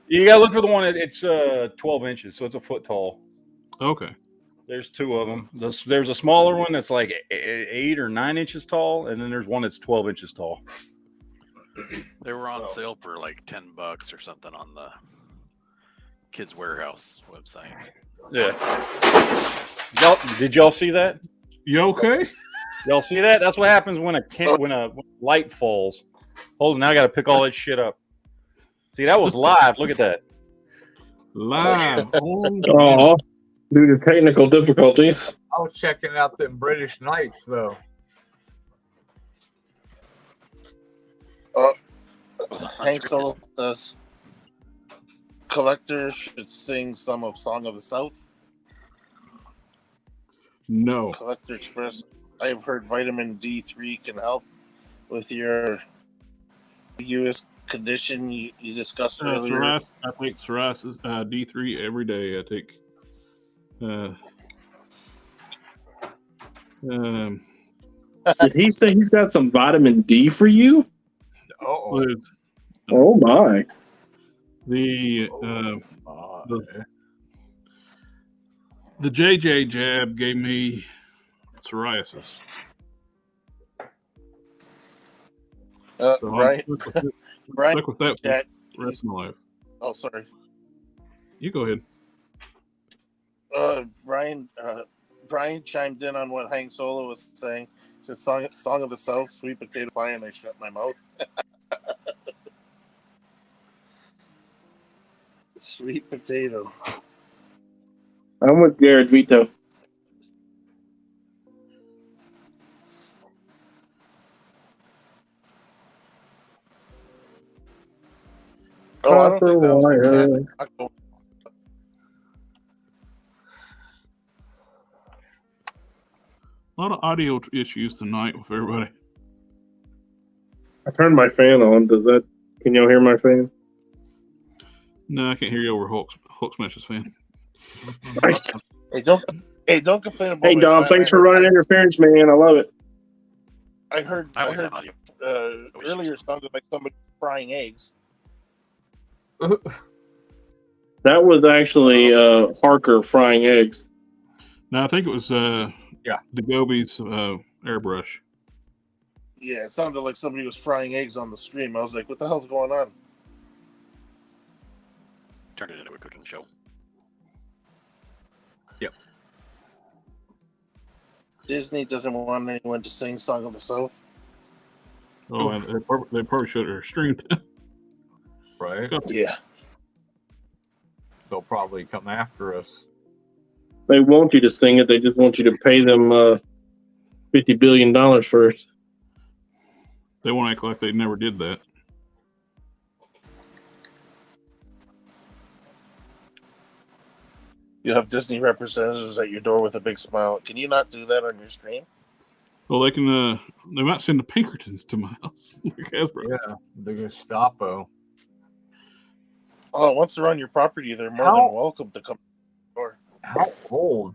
You gotta look for the one it's 12 inches, so it's a foot tall. Okay. There's two of them. There's a smaller one that's like 8 or 9 inches tall, and then there's one that's 12 inches tall. They were on sale for like $10 or something on the Kids Warehouse website. Yeah. Did y'all see that? You okay? Y'all see that? That's what happens when a light falls. Hold on, now I got to pick all that shit up. See, that was live. Look at that. Live. Oh, due to technical difficulties. I was checking out them British Knights though. Hank Solo says collectors should sing some of Song of the South. No. Collector Express. I have heard vitamin D3 can help with your US condition you discussed earlier. I take psoriasis D3 every day. I take Did he say he's got some vitamin D for you? Oh, Oh my! The JJ jab gave me psoriasis. So Brian, Brian, stuck with that for Jack, the rest of my life. oh, sorry. You go ahead. Brian chimed in on what Hank Solo was saying. He said, Song of the South, sweet potato pie, and I shut my mouth. Sweet potato. I'm with Jared Vito. Oh, I don't think that was the Wire. cat. A lot of audio issues tonight with everybody. I turned my fan on. Can y'all hear my fan? No, I can't hear you over Hulk Smash's fan. Nice. Hey, don't complain about. Hey, my Dom, fan. thanks for running interference, man. I love it. I heard I always have audio. earlier it sounded like somebody frying eggs. That was actually Harker frying eggs. No, I think it was DaGobi's airbrush. Yeah, it sounded like somebody was frying eggs on the stream. I was like, what the hell's going on? Turned it into a cooking show. Disney doesn't want anyone to sing Song of the South. Oh, and they probably should have streamed. Right? Yeah. They'll probably come after us. They want you to sing it. They just want you to pay them $50 billion first. They won't act like they never did that. You have Disney representatives at your door with a big smile. Can you not do that on your stream? Well, they can. They might send the Pinkertons to my house. Like Hasbro. Yeah, the Gestapo. Oh, once they're on your property, they're more than welcome to come to your door. How old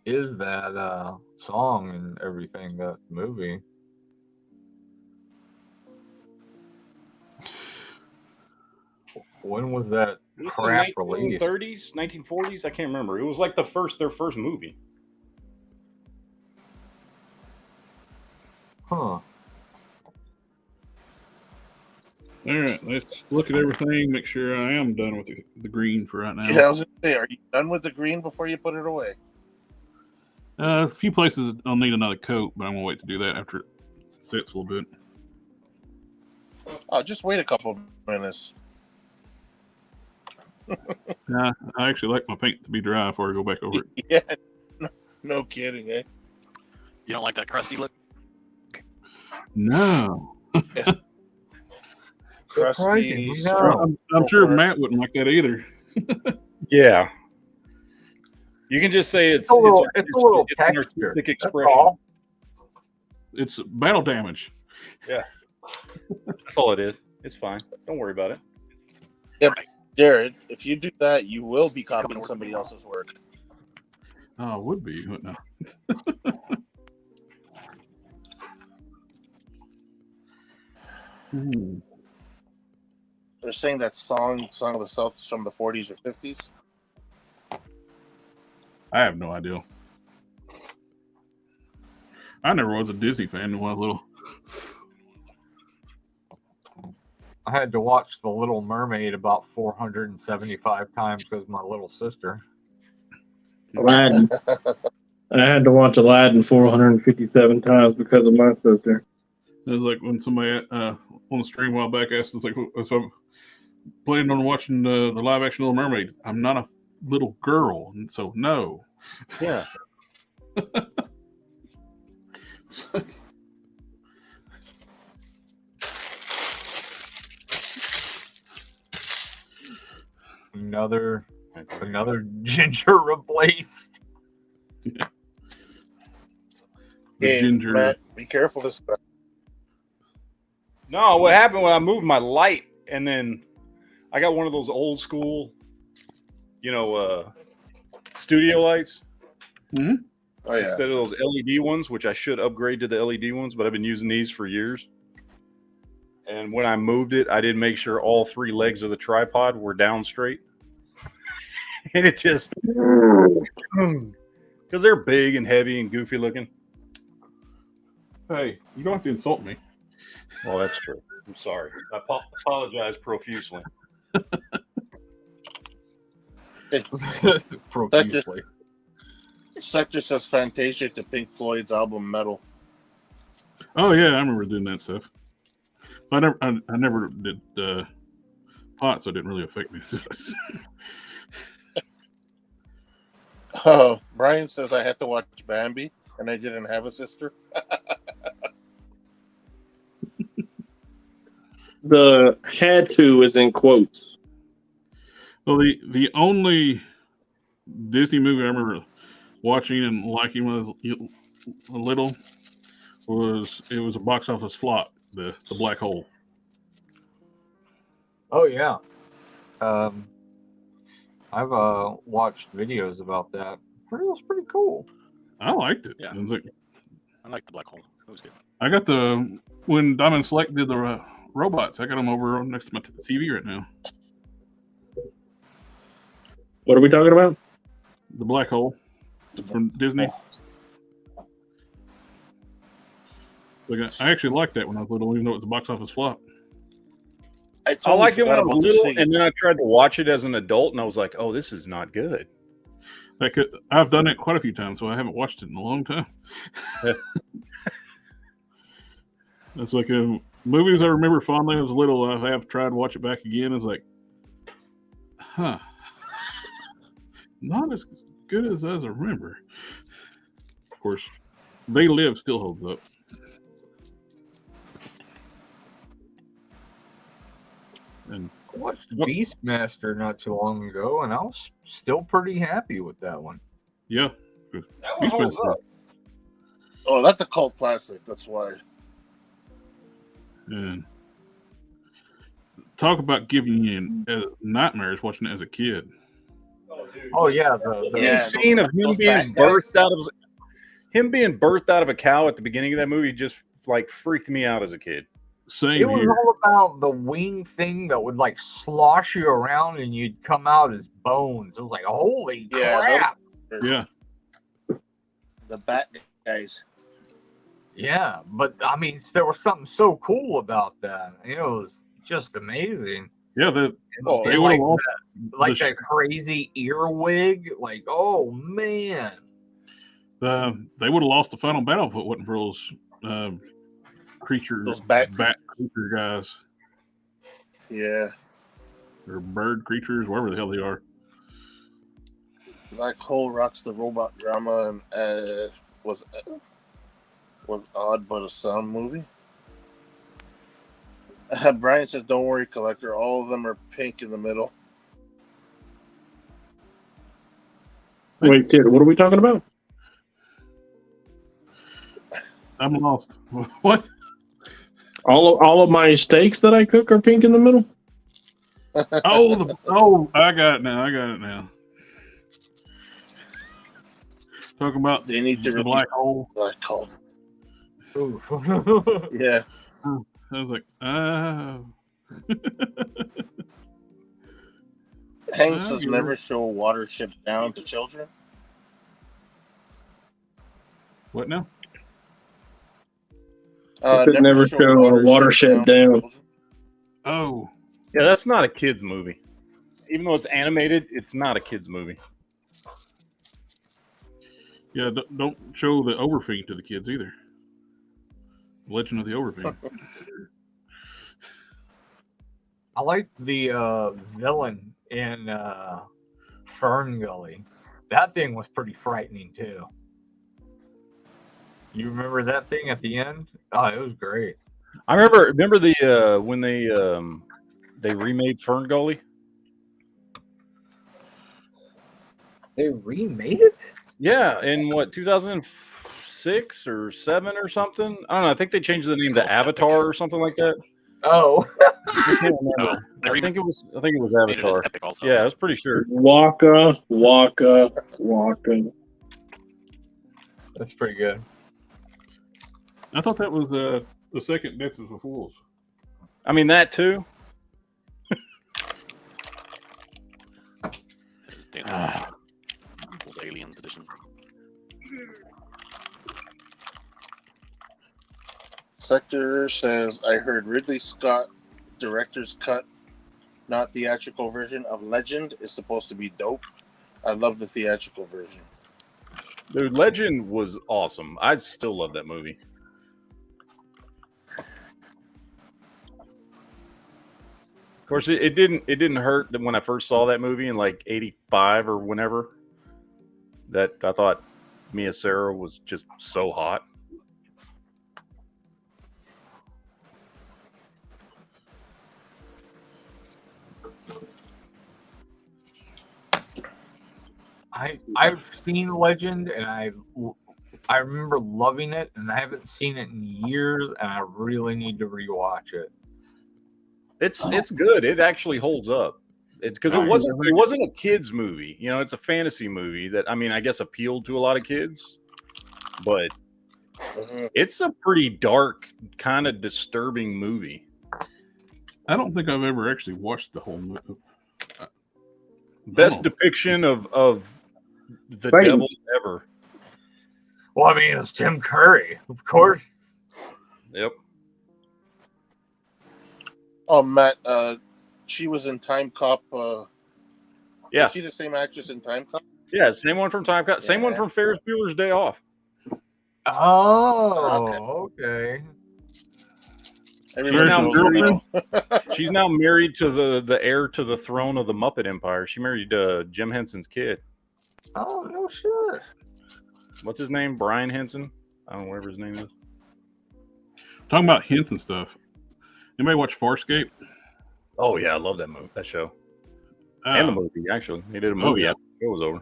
is that song and everything, that movie? When was that It was crap in the released? 1930s, 1940s. I can't remember. It was like their first movie. Huh. All right, let's look at everything. Make sure I am done with the green for right now. Yeah, I was going to say, are you done with the green before you put it away? A few places I'll need another coat, but I'm gonna wait to do that after it sits a little bit. Oh, just wait a couple minutes. I actually like my paint to be dry before I go back over it. Yeah, no kidding, eh? You don't like that crusty look? No, Crusty. I'm sure Matt wouldn't like that either. Yeah. You can just say it's a little an texture. artistic That's expression. all. It's battle damage. Yeah. That's all it is. It's fine. Don't worry about it. Yep. Jared, if you do that, you will be copying somebody else's work. Oh, it would be, wouldn't it? They're saying that Song of the South is from the 40s or 50s. I have no idea. I never was a Disney fan when I was little. I had to watch The Little Mermaid about 475 times because of my little sister. Aladdin. I had to watch Aladdin 457 times because of my sister. It was like when somebody on the stream a while back asked us, like, so I'm planning on watching the live action Little Mermaid. I'm not a little girl, and so no. Yeah. Another ginger replaced. The Hey, ginger. Matt, be careful this time. No, what happened when I moved my light and then I got one of those old school, studio lights. Mm-hmm. Oh, yeah. Instead of those LED ones, which I should upgrade to the LED ones, but I've been using these for years. And when I moved it, I did make sure all three legs of the tripod were down straight. And it just, because they're big and heavy and goofy looking. Hey, you don't have to insult me. Well, that's true. I'm sorry. I apologize profusely. Profusely. Sector says Fantasia to Pink Floyd's album Metal. Oh yeah, I remember doing that stuff. I never did pot, so it didn't really affect me. Oh, Brian says I had to watch Bambi, and I didn't have a sister. The had to is in quotes. Well, the only Disney movie I remember watching and liking when I was little was a box office flop, the Black Hole. Oh yeah. I've watched videos about that. It was pretty cool. I liked it. Yeah. It was like, I like the Black Hole. It was good. I got when Diamond Select did the robots. I got them over next to my TV right now. What are we talking about? The Black Hole from Disney. Like, I actually liked that when I was little, even though it was a box office flop. I totally liked it when I forgot was about this little, figure. and then I tried to watch it as an adult, and I was like, "Oh, this is not good." I've done it quite a few times, so I haven't watched it in a long time. It's like movies I remember fondly as little. I have tried to watch it back again. It's like, huh, not as good as I remember. Of course, They Live still holds up. And I watched Beastmaster not too long ago, and I was still pretty happy with that one. yeah, That one holds up. Oh, that's a cult classic. That's why. and talk about giving you nightmares watching it as a kid. Oh yeah, Yeah, Scene of him those being bad guys. birthed out of a cow at the beginning of that movie just like freaked me out as a kid. Same it was here. all about the wing thing that would like slosh you around and you'd come out as bones. It was like, holy crap! Yeah, The bat guys. Yeah, but I mean, there was something so cool about that. It was just amazing. yeah. Oh, They And would like have that crazy earwig. Like, oh man. they would have lost the final battle if it wasn't for those Those bat creature guys Yeah. or bird creatures, whatever the hell they are. Black Hole rocks the robot drama and was odd but a sound movie. Brian says, "Don't worry, collector. All of them are pink in the middle." Wait, kid, what are we talking about? I'm lost. What? All of my steaks that I cook are pink in the middle. I got it now. Talking about They need to the release black hole. Black Hole. Ooh. Yeah. I was like, oh. Hank says, you're- "Never show water ship down to children." What now? Never show a watershed down. Oh, Yeah, that's not a kid's movie. Even though it's animated, it's not a kid's movie. yeah. Don't show the Overfiend to the kids either. Legend of the Overfiend. I like the villain in Fern Gully. That thing was pretty frightening too. You remember that thing at the end? Oh, it was great. I remember the when they remade Fern Gully. They remade it? Yeah, in what 2006 or 7 or something. I don't know. I think they changed the name to Avatar or something like that. Oh. I can't remember. No, they I think it was made it as Avatar. Epic also. Yeah, I was pretty sure. Waka. That's pretty good. I thought that was the second Dances with Wolves. I mean that too. It's Dancing with Aliens edition. Sector says, "I heard Ridley Scott director's cut, not theatrical version of Legend, is supposed to be dope. I love the theatrical version." Dude, Legend was awesome. I still love that movie. Of course, it didn't hurt that when I first saw that movie in like '85 or whenever that I thought Mia Sarah was just so hot. I've seen Legend, and I remember loving it, and I haven't seen it in years, and I really need to rewatch it. It's good. It actually holds up. It's because it wasn't a kids movie. You know, it's a fantasy movie that, I mean, I guess appealed to a lot of kids, but it's a pretty dark, kind of disturbing movie. I don't think I've ever actually watched the whole movie. Best depiction of the Right. devil ever. Well, I mean, it's Tim Curry, of course. Yep. Oh, Matt, she was in Time Cop. Yeah. Is she the same actress in Time Cop? Yeah, same one from Time Cop. Same one Yeah. from Ferris Bueller's Day Off. Oh, okay. I There's remember no girlfriend? She's now married to the heir to the throne of the Muppet Empire. She married Jim Henson's kid. Oh, no shit. What's his name? Brian Henson? I don't know, whatever his name is. Talking about hints and stuff. Anybody watch Farscape? Oh yeah, I love that movie, that show, and the movie. Actually, they did a movie yeah. after the show was over.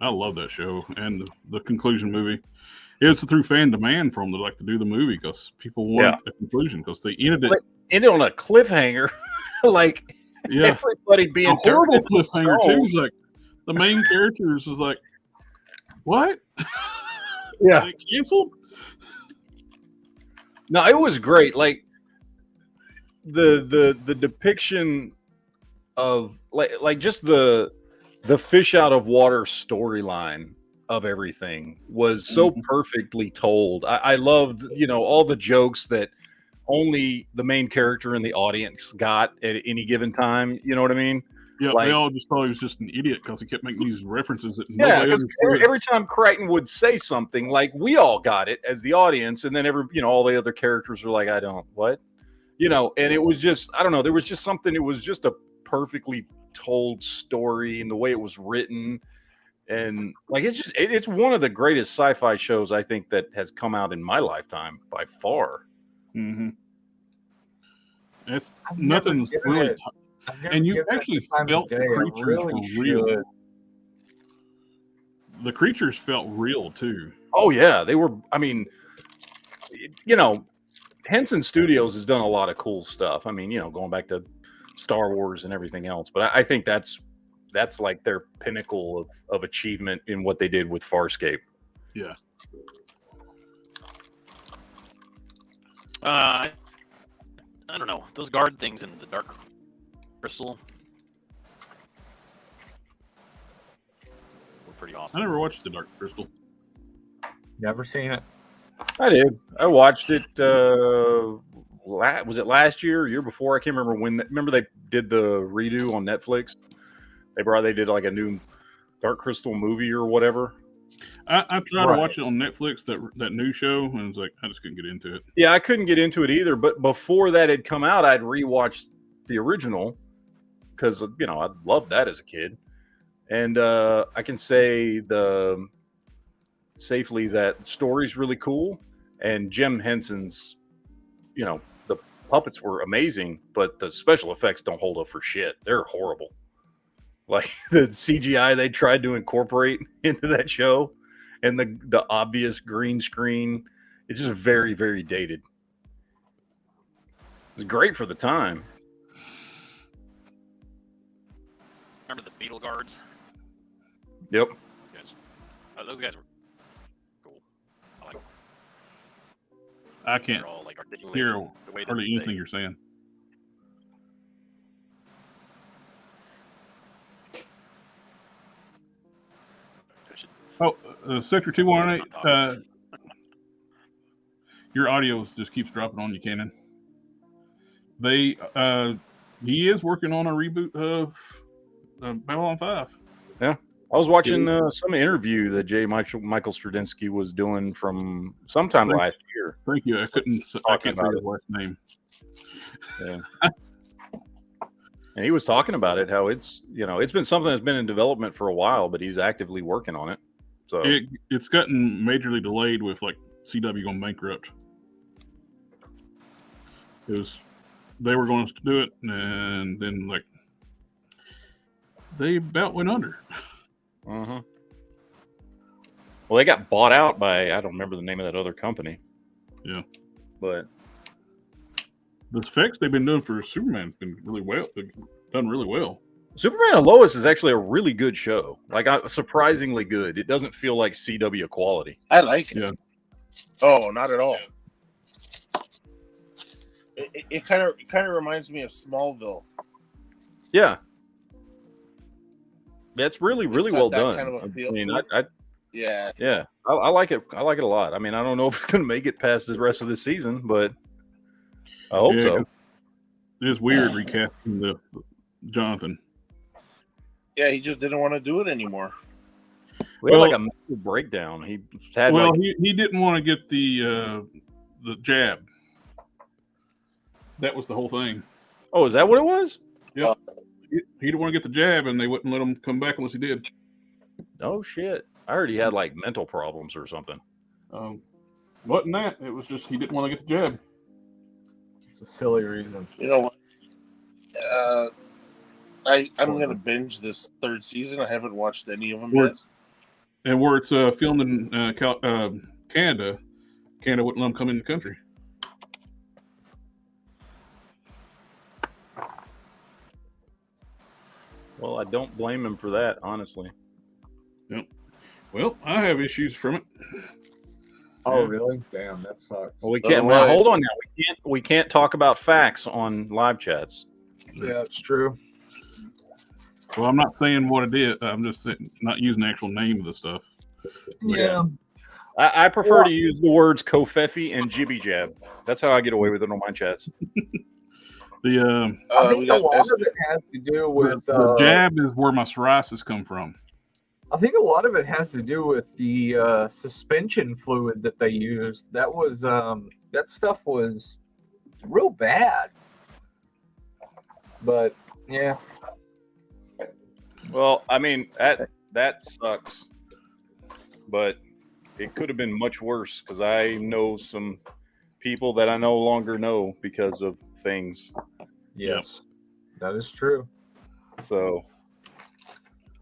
I love that show and the conclusion movie. It's through fan demand for them to like to do the movie because people want a conclusion because they ended it. Ended on a cliffhanger, like everybody being a horrible turned into cliffhanger too. stone. It's like the main characters is like, what? Yeah, They canceled. No, it was great. Like the depiction of like just the fish out of water storyline of everything was so perfectly told. I loved, you know, all the jokes that only the main character and the audience got at any given time. You know what I mean? Yeah, Like, they all just thought he was just an idiot because he kept making these references that yeah, nobody because understood. every time Crichton would say something, like we all got it as the audience, and then all the other characters were like, "I don't what," and it was just, I don't know, there was just something. It was just a perfectly told story, and the way it was written, and like it's one of the greatest sci-fi shows I think that has come out in my lifetime by far. Mm-hmm. It's I've never nothing's given really. it- I've never And you given it actually the time of felt the day. I creatures really were real. should. The creatures felt real too. Oh yeah, they were. I mean, Henson Studios has done a lot of cool stuff. I mean, going back to Star Wars and everything else, but I think that's like their pinnacle of achievement in what they did with Farscape. Yeah. I don't know. Those guard things in the Dark Crystal were pretty I awesome. never watched the Dark Crystal. Never seen it. I did. I watched it. Was it last year or year before? I can't remember when. Remember they did the redo on Netflix? They did like a new Dark Crystal movie or whatever. I tried to watch it on Netflix, that new show, and I was like, I just couldn't get into it. Yeah, I couldn't get into it either. But before that had come out, I'd rewatched the original because I loved that as a kid, and I can say safely that story's really cool, and Jim Henson's, the puppets were amazing, but the special effects don't hold up for shit. They're horrible. Like the CGI they tried to incorporate into that show, and the obvious green screen, it's just very, very dated. It was great for the time. Remember the Beetle Guards? Yep. Those guys were cool. I like them. I can't They're all like articulated hear the way that hardly anything they- you're saying. Oh, Sector 218. Your audio just keeps dropping on you, Cannon. He is working on a reboot of Babylon 5. Yeah. I was watching some interview that Michael Straczynski was doing from sometime last year. Thank you. I can't say his last name. Yeah. And he was talking about it, how it's it's been something that's been in development for a while, but he's actively working on it. So it's gotten majorly delayed with like CW going bankrupt. They were going to do it, and then like they about went under. Well, they got bought out by, I don't remember the name of that other company. Yeah, but the effects they've been doing for Superman's been really well. Done really well. Superman and Lois is actually a really good show. Like, surprisingly good. It doesn't feel like CW quality. I like it. Yeah. Oh, not at all. It kind of reminds me of Smallville. Yeah, that's really It's got well that done. kind of a feel I mean, to it. yeah, I like it. I like it a lot. I mean, I don't know if it's going to make it past the rest of the season, but I hope so. It's weird recasting the Jonathan. Yeah, he just didn't want to do it anymore. We had like a mental breakdown. He had he didn't want to get the jab. That was the whole thing. Oh, is that what it was? Yeah. He didn't want to get the jab, and they wouldn't let him come back unless he did. Oh shit! I heard he had like mental problems or something. Wasn't that? It was just he didn't want to get the jab. It's a silly reason. You know what? I'm going to binge this third season. I haven't watched any of them yet. And where it's filmed in Canada, Canada wouldn't let him come in the country. Well, I don't blame him for that, honestly. Yep. Well, I have issues from it. Oh, really? Damn, that sucks. Well, we can't. Well, hold on now. We can't talk about facts on live chats. Yeah, it's true. Well, I'm not saying what it is. I'm just not using the actual name of the stuff. Yeah. I prefer to use the words kofefi and jibby jab. That's how I get away with it on my chats. The I think a lot of it has to do with the jab is where my psoriasis come from. I think a lot of it has to do with the suspension fluid that they used. That was that stuff was real bad. But yeah. Well, I mean that sucks, but it could have been much worse because I know some people that I no longer know because of things. Yes, that is true. So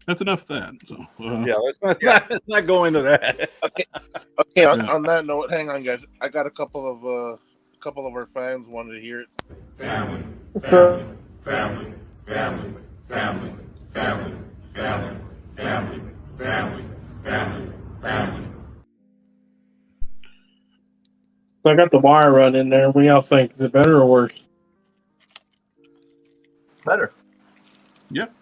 that's enough of that. So yeah, let's not go into that. Okay. On that note, hang on, guys. I got a couple of our fans wanted to hear it. Family, family, family, family, family, family, family, family, family, family, family. So I got the wire run in there. What do y'all think? Is it better or worse? Better. Yep.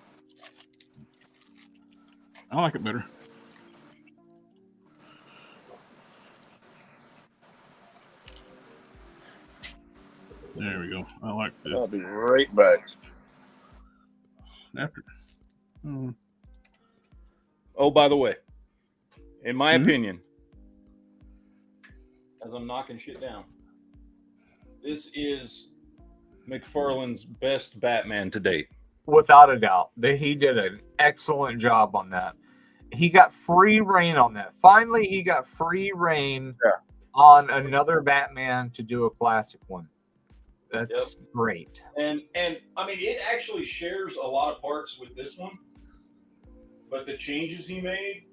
I like it better. There we go. I like this. I'll be right back. After. Oh, by the way, in my opinion, as I'm knocking shit down, this is McFarlane's best Batman to date. Without a doubt. He did an excellent job on that. He got free reign on that. Finally, he got free reign on another Batman to do a classic one. That's great. And I mean, it actually shares a lot of parts with this one, but the changes he made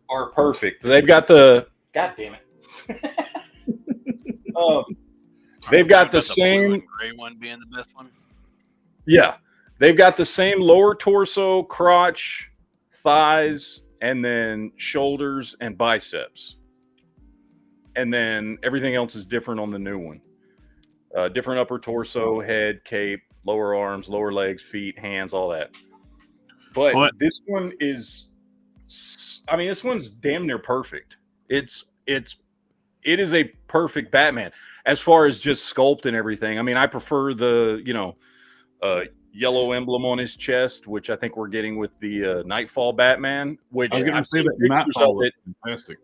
are perfect. They've got the God damn it. They've got the same gray one being the best one. Yeah, they've got the same lower torso, crotch, thighs, and then shoulders and biceps. And then everything else is different on the new one. Different upper torso, head, cape, lower arms, lower legs, feet, hands, all that. But this one is, I mean, this one's damn near perfect. It is a perfect Batman as far as just sculpt and everything. I mean, I prefer the, yellow emblem on his chest, which I think we're getting with the Nightfall Batman, which I've seen the pictures of it. Fantastic.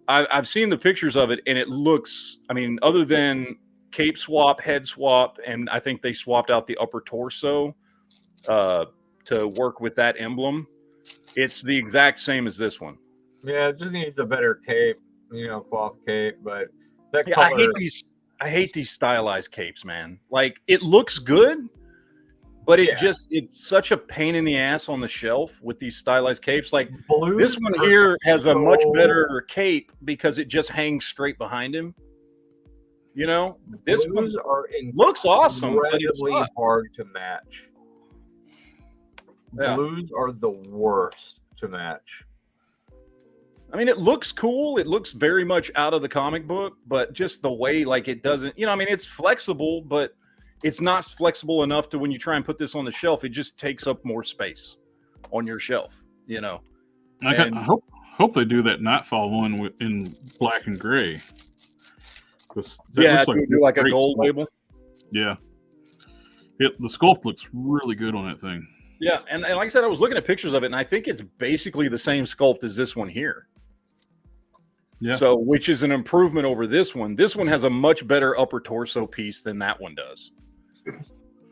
I've seen the pictures of it, and it looks, I mean, other than cape swap, head swap, and I think they swapped out the upper torso to work with that emblem. It's the exact same as this one. Yeah, it just needs a better cape, cloth cape. But that Yeah, color, I hate these stylized capes, man. Like, it looks good, but it's such a pain in the ass on the shelf with these stylized capes. Like, this one here has a much better cape because it just hangs straight behind him. You know, this one looks awesome, but it's incredibly hard to match. Yeah. Blues are the worst to match. I mean, it looks cool. It looks very much out of the comic book, but just the way, like, it doesn't, I mean, it's flexible, but it's not flexible enough to when you try and put this on the shelf, it just takes up more space on your shelf, I hope they do that Nightfall one in black and gray. Yeah, do like a gold label. Yeah. The sculpt looks really good on that thing. Yeah, and like I said, I was looking at pictures of it, and I think it's basically the same sculpt as this one here. Yeah. So, which is an improvement over this one. This one has a much better upper torso piece than that one does.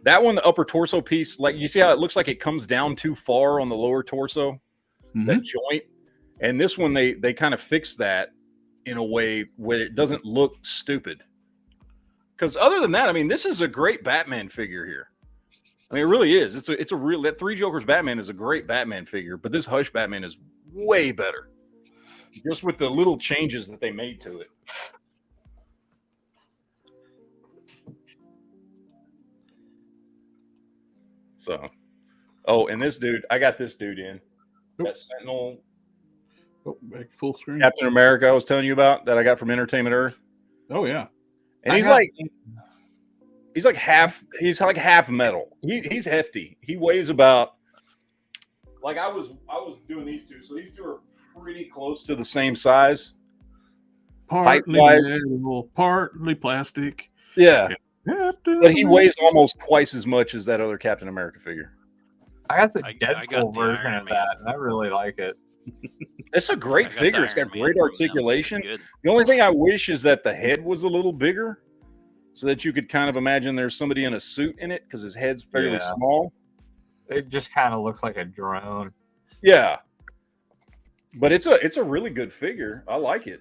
That one, the upper torso piece, like you see how it looks like it comes down too far on the lower torso, that joint. And this one, they kind of fixed that in a way where it doesn't look stupid. Because other than that, I mean, this is a great Batman figure here. I mean, it really is. It's a real, that Three Jokers Batman is a great Batman figure, but this Hush Batman is way better. Just with the little changes that they made to it. So, and this dude, I got this dude in. That Sentinel. Oh, back full screen. Captain America I was telling you about that I got from Entertainment Earth. Oh, yeah. And he's like half metal. He's hefty. He weighs about, like I was doing these two. So these two are pretty close to the same size. Partly metal, partly plastic. Yeah. But he weighs almost twice as much as that other Captain America figure. I got the Deadpool version of that, and I really like it. It's a great figure. It's got great articulation. The only thing I wish is that the head was a little bigger so that you could kind of imagine there's somebody in a suit in it because his head's fairly small. It just kind of looks like a drone. Yeah. But it's a really good figure. I like it.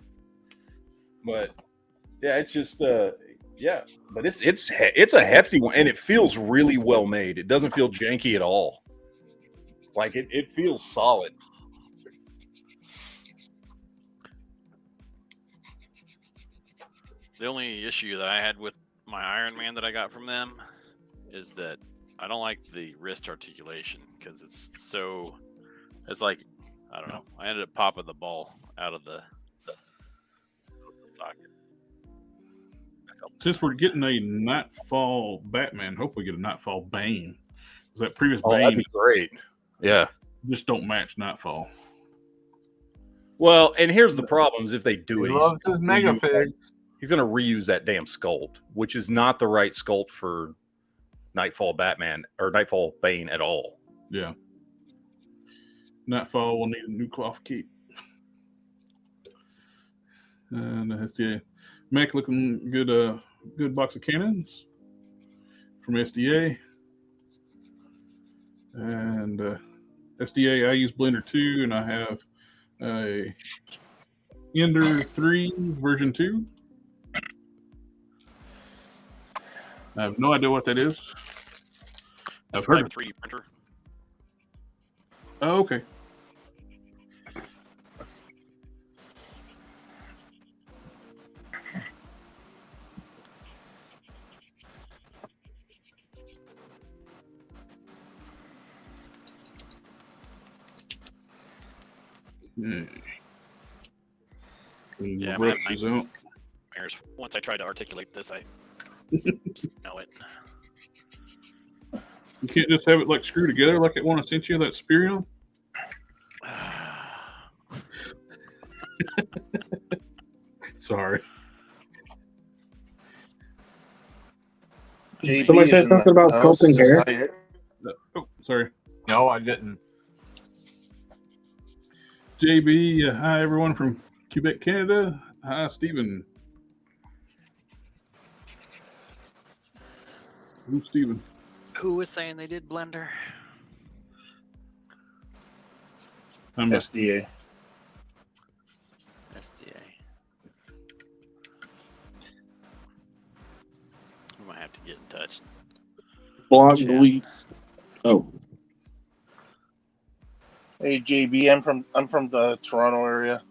But yeah, it's just but it's a hefty one, and it feels really well made. It doesn't feel janky at all. Like it feels solid. The only issue that I had with my Iron Man that I got from them is that I don't like the wrist articulation because it's like, I don't know. I ended up popping the ball out of the socket. Since we're getting a Nightfall Batman, hope we get a Nightfall Bane. That previous Bane, that'd be great. Yeah. Just don't match Nightfall. Well, and here's the problems if they do it. He loves his mega figs. He's going to reuse that damn sculpt, which is not the right sculpt for Nightfall Batman or Nightfall Bane at all. Yeah. Nightfall will need a new cloth cape. And SDA. Mech looking good, good box of cannons from SDA. And SDA, I use Blender 2, and I have a Ender 3 version 2. I have no idea what that is. That's I've heard a of 3D printer. Oh, okay. Yeah, once I tried to articulate this, I just know it. You can't just have it like screwed together like it one I sent you, that Spirion? Sorry. Somebody said something about sculpting hair. Oh, sorry. No, I didn't. JB, hi everyone from Quebec, Canada. Hi, Stephen. Who's Steven? Who was saying they did Blender? I'm a, SDA. SDA. We might have to get in touch. Block Chat. delete. Oh, Hey JB, I'm from the Toronto area.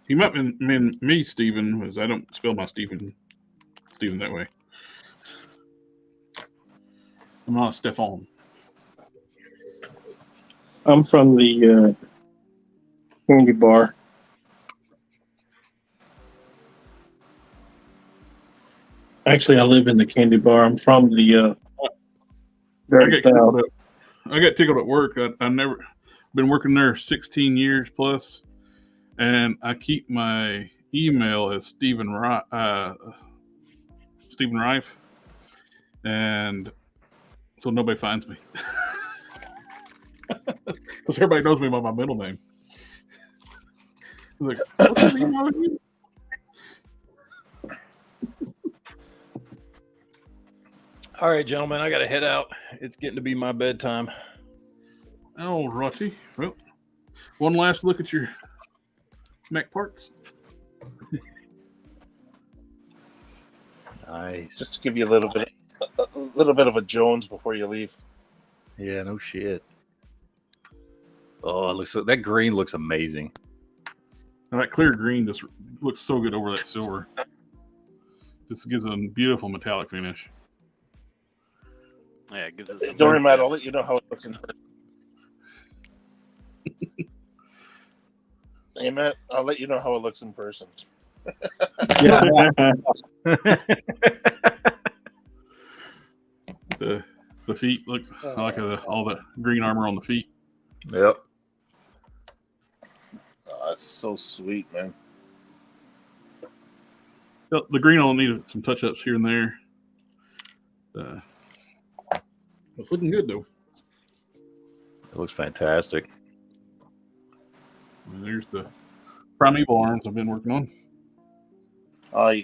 he might mean me, Steven, because I don't spell my Steven that way. I'm not Stefan. I'm from the candy bar. Actually, I live in the candy bar. I'm from the very south. I got tickled at work. I never been working there 16 years plus, and I keep my email as Stephen Reif, and so nobody finds me because everybody knows me by my middle name. Like, what's his email again? All right, gentlemen, I got to head out. It's getting to be my bedtime. Oh, righty. Well, one last look at your mech parts. Nice. Just give you a little bit of a Jones before you leave. Yeah, no shit. Oh, it looks that green looks amazing. Now, that clear green just looks so good over that silver. Just gives a beautiful metallic finish. Yeah, it gives it some. Don't worry, Matt. I'll let you know how it looks in person. Hey, Matt, I'll let you know how it looks in person. Yeah. The feet look I like all the green armor on the feet. Yep. Oh, that's so sweet, man. The green will need some touch ups here and there. It's looking good though. It looks fantastic. And there's the primeval arms I've been working on. Oh, you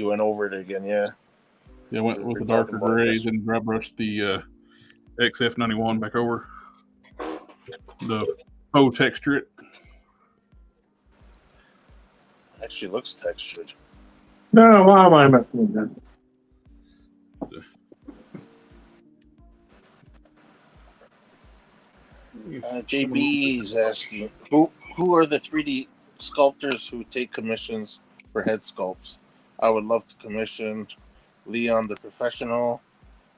went over it again, yeah. Yeah, I went with the We're darker talking about grays this. and dry brushed the XF91 back over. The faux texture it. Actually looks textured. No, why am I messing with that? JB is asking, who are the 3D sculptors who take commissions for head sculpts? I would love to commission Leon the Professional.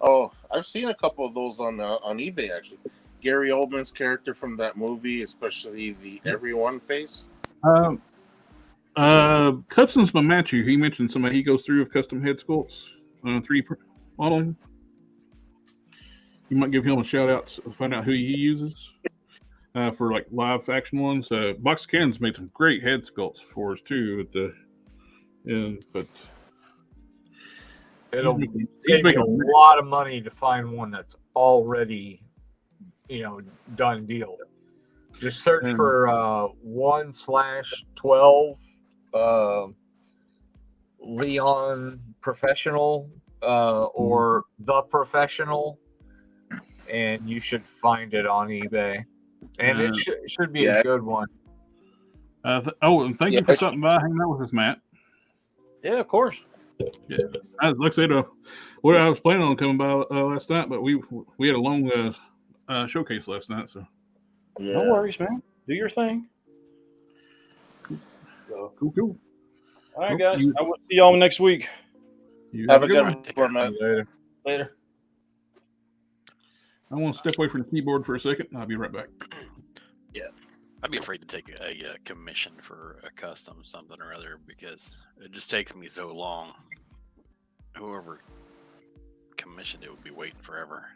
Oh, I've seen a couple of those on eBay actually. Gary Oldman's character from that movie, especially the everyone face. Customs by Matthew, he mentioned somebody he goes through of custom head sculpts, 3D modeling. You might give him a shout out to find out who he uses for like live action ones. Box Cannon's made some great head sculpts for us too. But It'll he's take making a lot of money to find one that's already, done deal. Just search for 1/12 Leon Professional or The Professional, and you should find it on eBay. And it should be a good one. and thank you for stopping by, hanging out with us, Matt. Yeah, of course. Yeah, like I said, what I was planning on coming by last night, but we had a long showcase last night, so Yeah. No worries, man. Do your thing. cool. All right, guys. I will see y'all next week. You Have a good good one. one, Matt. Later. I want to step away from the keyboard for a second. I'll be right back. I'd be afraid to take a commission for a custom something or other because it just takes me so long. Whoever commissioned it would be waiting forever.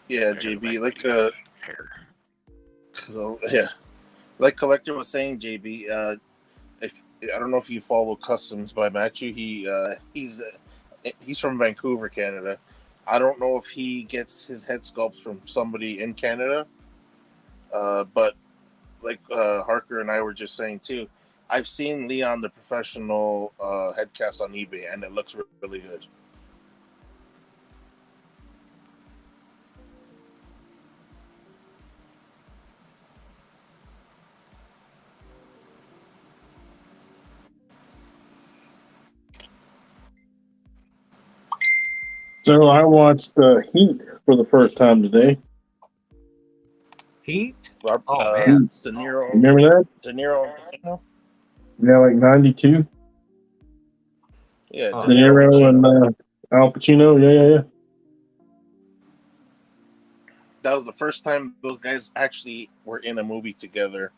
Yeah, JB, like Collector was saying, JB, I don't know if you follow Customs by Matthew. He's from Vancouver, Canada. I don't know if he gets his head sculpts from somebody in Canada, but like Harker and I were just saying too, I've seen Leon the professional head cast on eBay, and it looks really good. So I watched Heat for the first time today. Heat? Rob, Oh, man. Heat. De Niro, Remember that? De Niro and Pacino. Yeah, like 92. Yeah, Oh. De Niro and Al Pacino. Yeah. That was the first time those guys actually were in a movie together.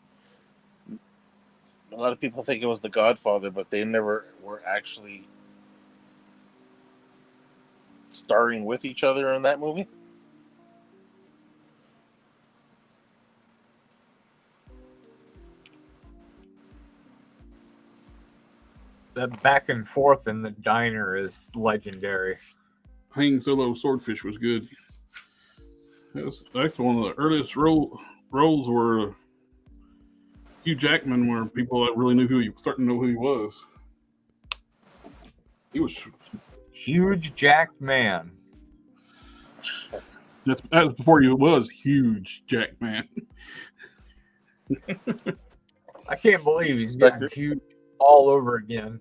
A lot of people think it was The Godfather, but they never were actually starring with each other in that movie. That back and forth in the diner is legendary. Hanging Solo Swordfish was good. That's one of the earliest roles where Hugh Jackman, where people that really knew starting to know who he was. He was Huge jacked man. that was before he was huge Jack Man. I can't believe he's getting huge all over again.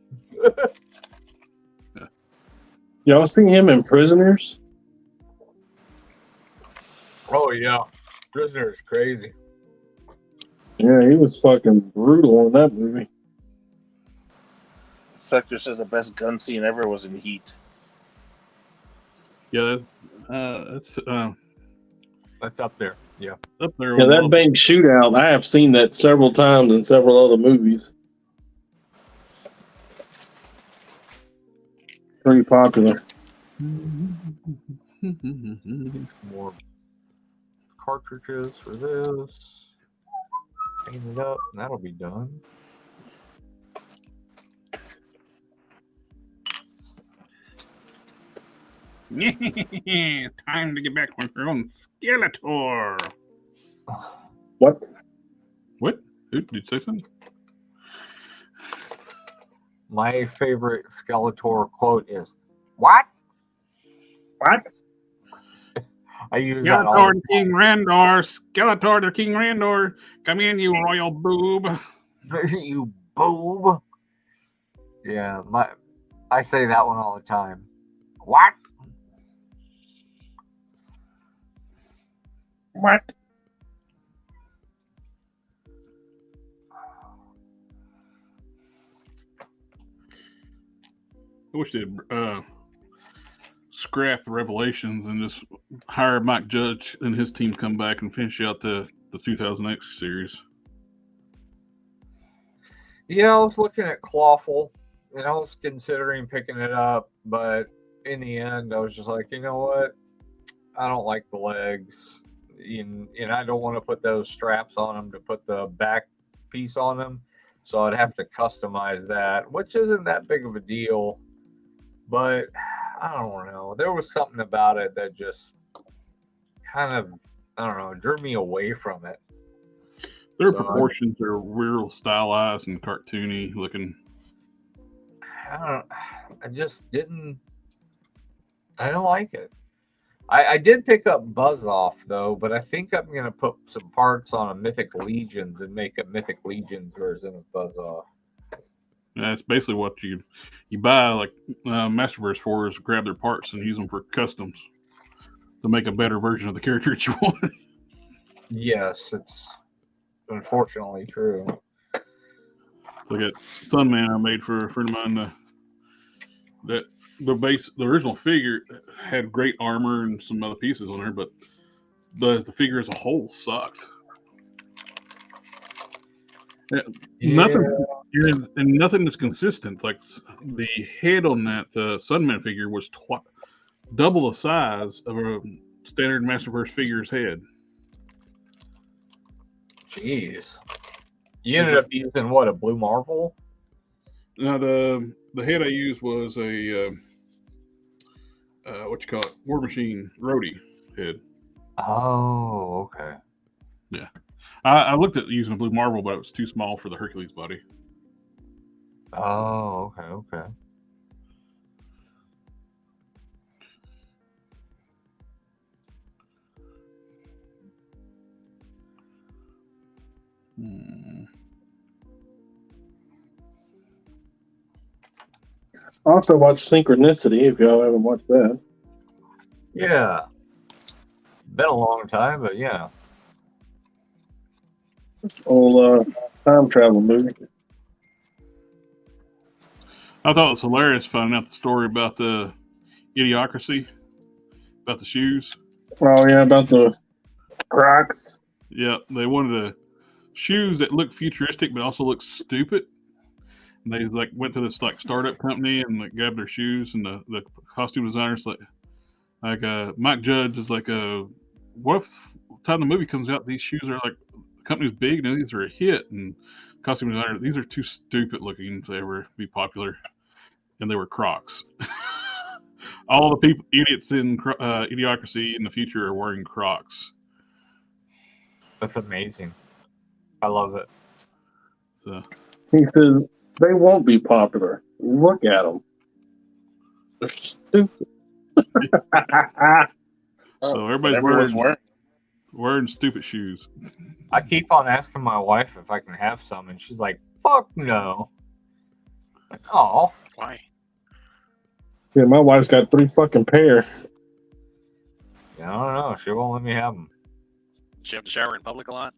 Y'all seen him in Prisoners? Oh, yeah. Prisoner is crazy. Yeah, he was fucking brutal in that movie. Sector says the best gun scene ever was in Heat. Yeah, that's That's up there. Yeah. up there. Yeah, with that all- bank shootout, I have seen that several times in several other movies. Pretty popular. More cartridges for this. Clean it up, and that'll be done. Time to get back on your own Skeletor. What? What? Who did you say something? My favorite Skeletor quote is, "What?" What? I use that all Skeletor to King Randor. Skeletor to King Randor. Come in, you royal boob. you boob. Yeah, I say that one all the time. What? What? I wish they'd scrap Revelations and just hire Mike Judge and his team come back and finish out the 2000X series. Yeah, I was looking at Clawful, and I was considering picking it up, but in the end, I was just like, you know what? I don't like the legs, and I don't want to put those straps on them to put the back piece on them, so I'd have to customize that, which isn't that big of a deal, but I don't know. There was something about it that just kind of, I don't know, drew me away from it. Their So proportions are real stylized and cartoony looking. I just didn't. I don't like it. I did pick up Buzz Off though, but I think I'm gonna put some parts on a Mythic Legions and make a Mythic Legions version of Buzz Off. That's basically what you buy like Masterverse for, is grab their parts and use them for customs to make a better version of the character that you want. Yes, it's unfortunately true. So I got Sunman I made for a friend of mine. That the original figure had great armor and some other pieces on her, but the figure as a whole sucked. Nothing and nothing is consistent. Like the head on that Sunman figure was double the size of a standard Masterverse figure's head. Jeez. You ended up using what, a Blue Marvel? Now the head I used was a what you call it, War Machine roadie head. Oh, okay. Yeah, I looked at using a blue marble, but it was too small for the Hercules body. Oh, okay, okay. Also watch Synchronicity if y'all haven't watched that. Yeah. Been a long time, but yeah. Old time travel movie. I thought it was hilarious finding out the story about the Idiocracy, about the shoes. Oh yeah, about the Crocs. Yeah, they wanted a shoes that look futuristic but also look stupid. And they like went to this like startup company and like grabbed their shoes, and the costume designers like Mike Judge is like what if by the time the movie comes out these shoes are like the company's big and these are a hit, and costume designer these are too stupid looking to ever be popular, and they were Crocs. All the people idiots in Idiocracy in the future are wearing Crocs. That's amazing. I love it. So He says they won't be popular. Look at them. They're stupid. so everybody's wearing stupid shoes. I keep on asking my wife if I can have some, and she's like, "Fuck no." Like, oh, Why? Yeah, my wife's got 3 fucking pair. yeah, I don't know. She won't let me have them. Does she have to shower in public a lot?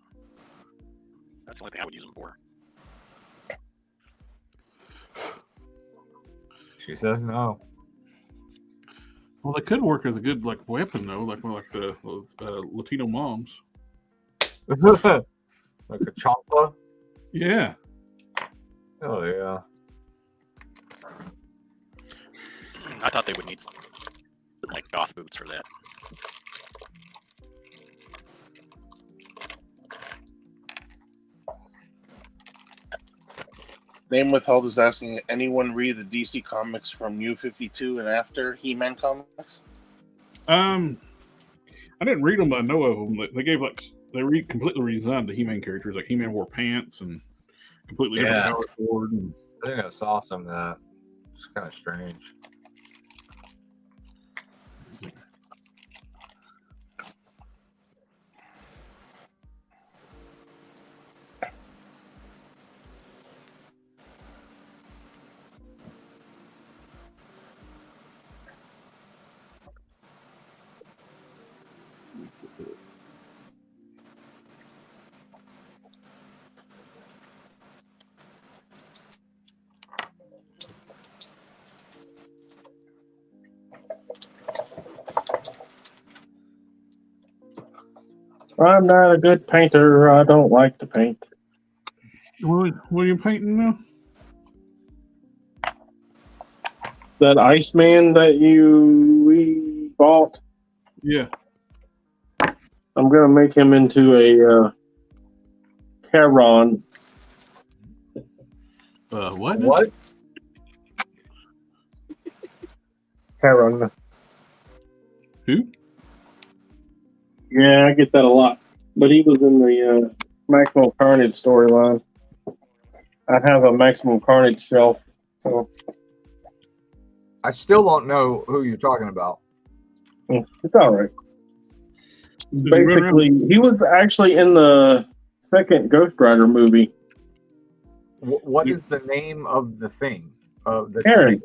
That's the only thing I would use them for. She says no. Well, they could work as a good like weapon though, like the Latino moms. Like a chompa? Yeah. Oh yeah. I thought they would need like goth boots for that. Name Withheld is asking, anyone read the DC comics from New 52 and after He-Man comics? I didn't read them, but I know of them. They gave completely redesigned the He-Man characters. Like He-Man wore pants and completely different Yeah. power cord. And I think I saw some of that. It's kind of strange. I'm not a good painter. I don't like to paint. what are you painting now? That Iceman that we bought, Yeah. I'm gonna make him into a Charon. What? What? Charon. Who? Yeah, I get that a lot. But he was in the Maximum Carnage storyline. I have a Maximum Carnage shelf, so I still don't know who you're talking about. it's all right. Basically, he was actually in the second Ghost Rider movie. What is the name of the thing? The Karen.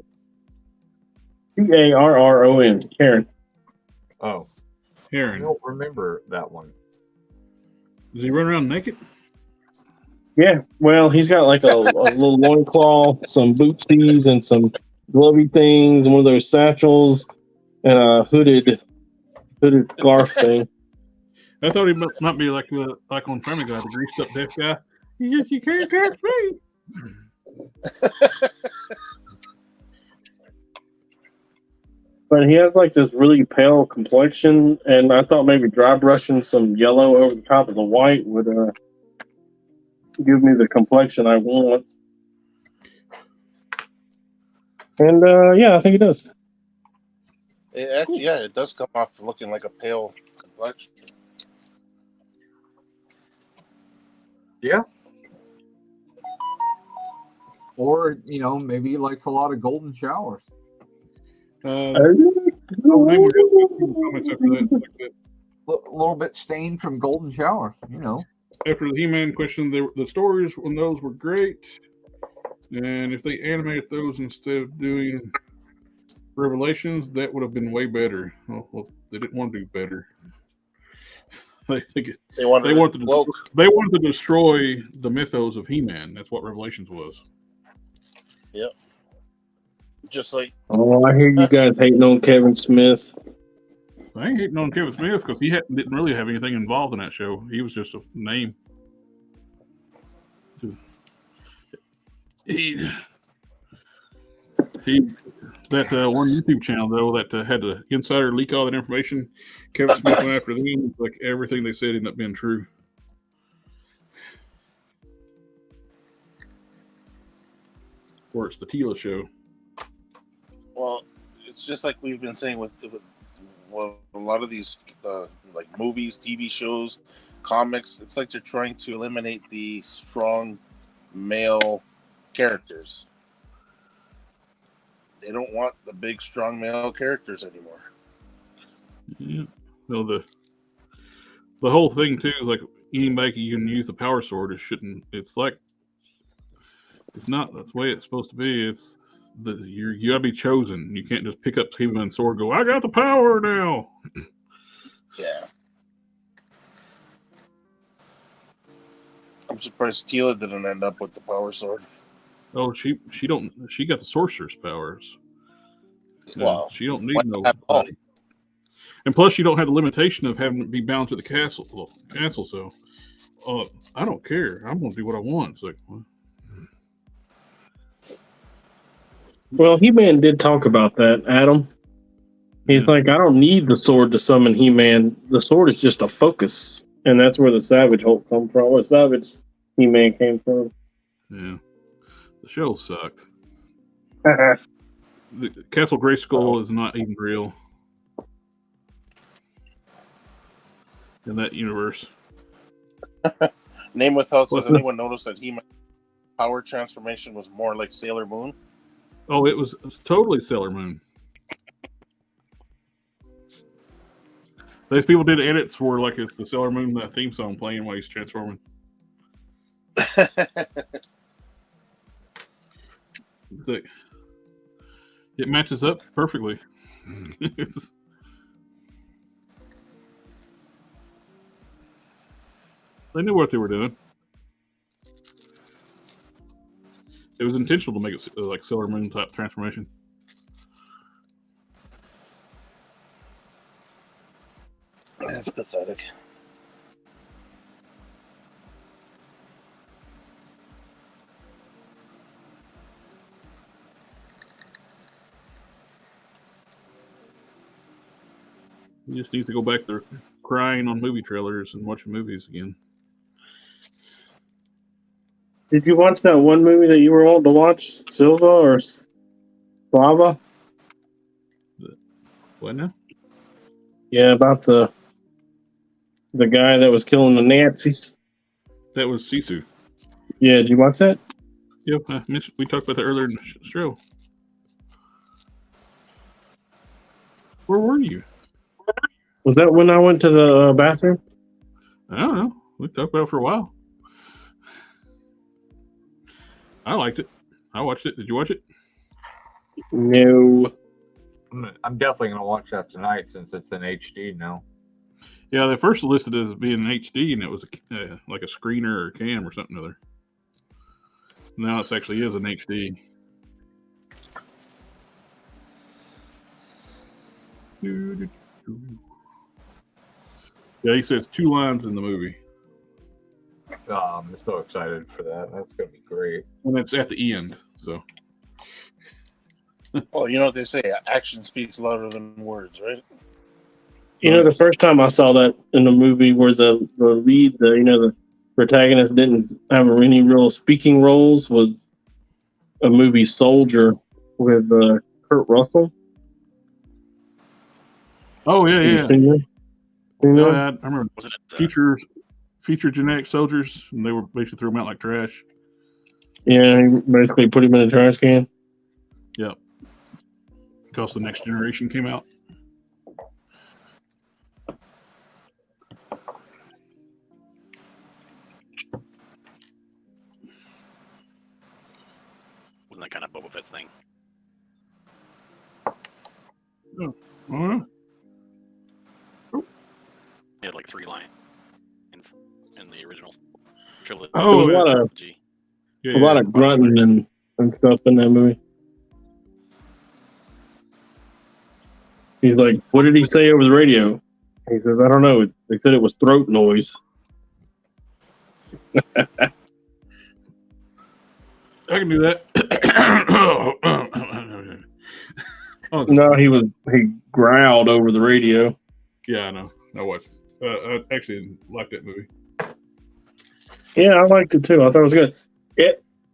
Carron. Karen. Oh, I Aaron. don't remember that one. Does he run around naked? Yeah, well, he's got like a little loincloth, some bootsies, and some glovey things, and one of those satchels, and a hooded scarf thing. I thought he might be like on Family Guy, the greased up deaf guy. You can't catch me. But he has like this really pale complexion, and I thought maybe dry brushing some yellow over the top of the white would give me the complexion I want. And yeah, I think it does. It actually, yeah, it does come off looking like a pale complexion. Yeah. Or, you know, maybe he likes a lot of golden showers. Oh, maybe we'll get some comments after that. Like that. A little bit stained from golden showers, you know. After the He-Man question, the stories on those were great, and if they animated those instead of doing Revelations, that would have been way better. Well, they didn't want to do better. They wanted to destroy the mythos of He-Man. That's what Revelations was. Yep. Just like. Oh, I hear you guys hating on Kevin Smith. I ain't hating on Kevin Smith because he didn't really have anything involved in that show. He was just a name. That one YouTube channel though that had the insider leak all that information. Kevin Smith went after them. It's like everything they said ended up being true. Or it's the Tila show. Well, it's just like we've been saying with a lot of these like movies, TV shows, comics. It's like they're trying to eliminate the strong male characters. They don't want the big, strong male characters anymore. Yeah. No, the whole thing too is like anybody can use the power sword. It shouldn't. It's like it's not the way it's supposed to be. It's you gotta be chosen. You can't just pick up He-Man's sword and go, I got the power now. Yeah. I'm surprised Tila didn't end up with the power sword. Oh, she got the sorcerer's powers. Wow. She don't need no. And plus, you don't have the limitation of having to be bound to the castle. So, I don't care. I'm gonna do what I want. It's like, Well, He-Man did talk about that, Adam. He's like, I don't need the sword to summon He-Man. The sword is just a focus. And that's where the Savage Hulk come from, where Savage He-Man came from. yeah, the show sucked. The Castle Grayskull is not even real in that universe. Name without says, anyone notice that He-Man power transformation was more like Sailor Moon? Oh, it was totally Sailor Moon. Those people did edits for like it's the Sailor Moon theme song playing while he's transforming. It matches up perfectly. They knew what they were doing. It was intentional to make it like Sailor Moon type transformation. That's pathetic. You just need to go back there crying on movie trailers and watching movies again. Did you watch that one movie that you were old to watch? Silva or Slava? What now? Yeah, about the guy that was killing the Nazis. That was Sisu. Yeah, did you watch that? Yep, we talked about that earlier in the show. Where were you? Was that when I went to the bathroom? I don't know. We talked about it for a while. I liked it. I watched it. Did you watch it? No. I'm definitely going to watch that tonight since it's in HD now. Yeah, they first listed it as being in HD, and it was like a screener or a cam or something other. Now it actually is in HD. Yeah, he says 2 lines in the movie. Oh, I'm so excited for that. That's going to be great. And it's at the end, so. Well, you know what they say, action speaks louder than words, right? You know, the first time I saw that in the movie where the lead, the protagonist didn't have any real speaking roles was a movie Soldier with Kurt Russell. Oh yeah, You yeah. seen that? You know? I remember Wasn't it? feature genetic soldiers, and they were basically threw them out like trash. Yeah, he basically put him in a trash can. Yep. Because the Next Generation came out. Wasn't that kind of Boba Fett's thing? Oh, well, He had like 3 lines in the original trilogy. There was a lot of yeah, a lot of grunting and stuff in that movie. He's like, "What did he say over the radio?" He says, "I don't know. They said it was throat noise." I can do that. Oh, No, he growled over the radio. yeah, I know. I watched. I actually liked that movie. Yeah, I liked it too. I thought it was good.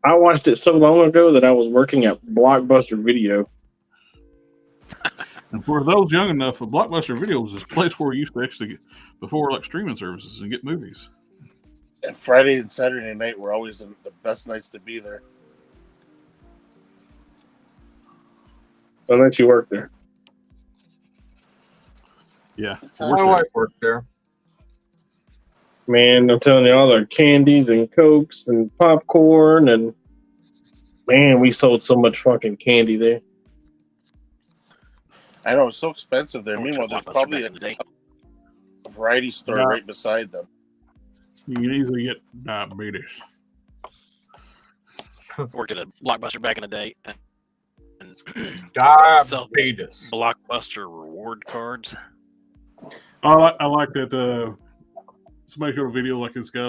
I watched it so long ago that I was working at Blockbuster Video. And for those young enough, a Blockbuster Video was this place where you used to actually get, before like streaming services, and get movies. And Friday and Saturday night were always the best nights to be there. Unless you worked there. Yeah, My wife worked there. Man, I'm telling you, all the candies and Cokes and popcorn, and man, we sold so much fucking candy there. I know, it's so expensive there. I went to Meanwhile, there's Blockbuster probably back in the day. a variety store Yeah. right beside them. you can easily get diabetes. Worked at a Blockbuster back in the day. And sell Diabetes. Blockbuster reward cards. I like that. Somebody showed a video like this guy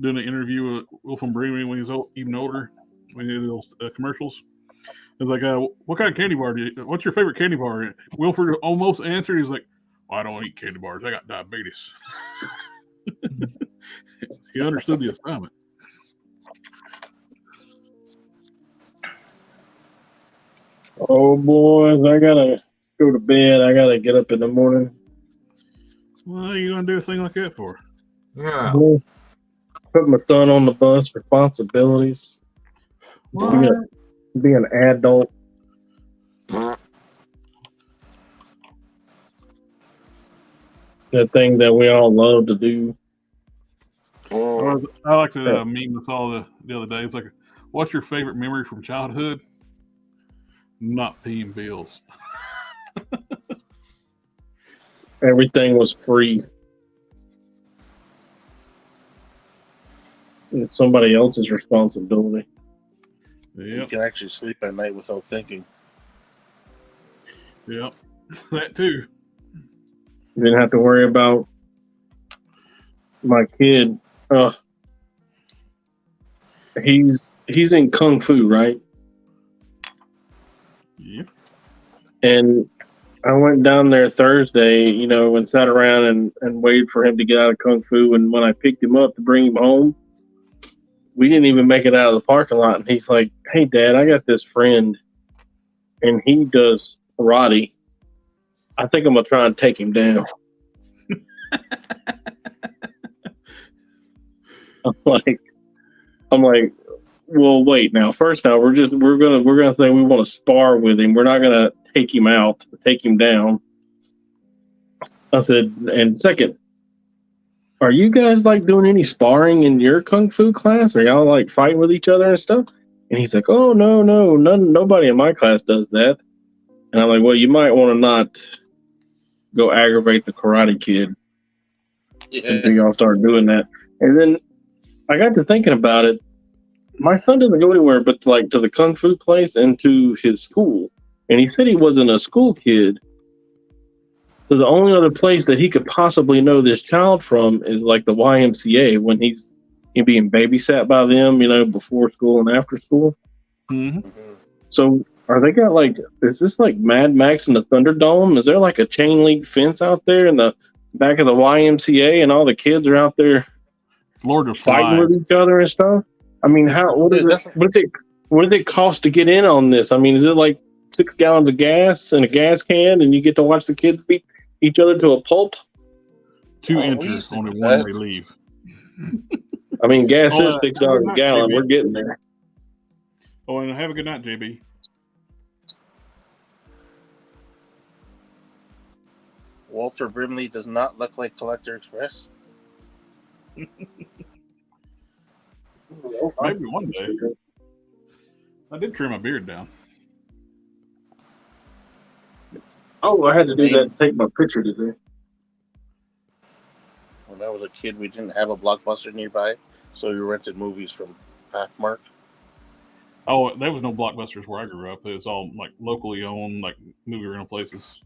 doing an interview with Wilford Brimley when he's even older, when he did those commercials. It's like, what kind of candy bar what's your favorite candy bar? Wilford almost answered. He's like, well, I don't eat candy bars. I got diabetes. He understood the assignment. Oh, boys, I gotta go to bed. I gotta get up in the morning. What are you going to do a thing like that for? Yeah. Put my son on the bus, responsibilities. Be an adult. The thing that we all love to do. I like to meme this all the other day. It's like, what's your favorite memory from childhood? Not paying bills. Everything was free. It's somebody else's responsibility. You Yep. can actually sleep at night without thinking. Yep. That too. Didn't have to worry about my kid. He's in Kung Fu, right? Yep. And I went down there Thursday, and sat around and waited for him to get out of Kung Fu. And when I picked him up to bring him home, we didn't even make it out of the parking lot. And he's like, "Hey, Dad, I got this friend, and he does karate. I think I'm going to try and take him down." I'm like, well, wait now. First now, we're gonna say we want to spar with him. We're not gonna take him out, take him down. I said, and second, are you guys like doing any sparring in your kung fu class? Are y'all like fighting with each other and stuff? And he's like, oh no, nobody in my class does that. And I'm like, well, you might want to not go aggravate the karate kid until y'all start doing that. And then I got to thinking about it. My son doesn't go anywhere but like to the kung fu place and to his school. And he said he wasn't a school kid. So the only other place that he could possibly know this child from is like the YMCA when he's being babysat by them, before school and after school. Mm-hmm. So are they got like, is this like Mad Max in the Thunderdome? Is there like a chain link fence out there in the back of the YMCA and all the kids are out there Lord of fighting Flies. with each other and stuff? I mean, what is it what does it cost to get in on this? I mean, is it like 6 gallons of gas in a gas can, and you get to watch the kids beat each other to a pulp? 2 we enter, used to only do 1 that. may leave. I mean, gas Oh, is $6 a gallon. JB. We're getting there. Oh, and have a good night, JB. Walter Brimley does not look like Collector Express. Maybe one day. I did trim my beard down. Oh, I had to do that to take my picture today. When I was a kid, we didn't have a Blockbuster nearby, so we rented movies from Pathmark. Oh, there was no Blockbusters where I grew up. It was all like locally owned, like movie rental places.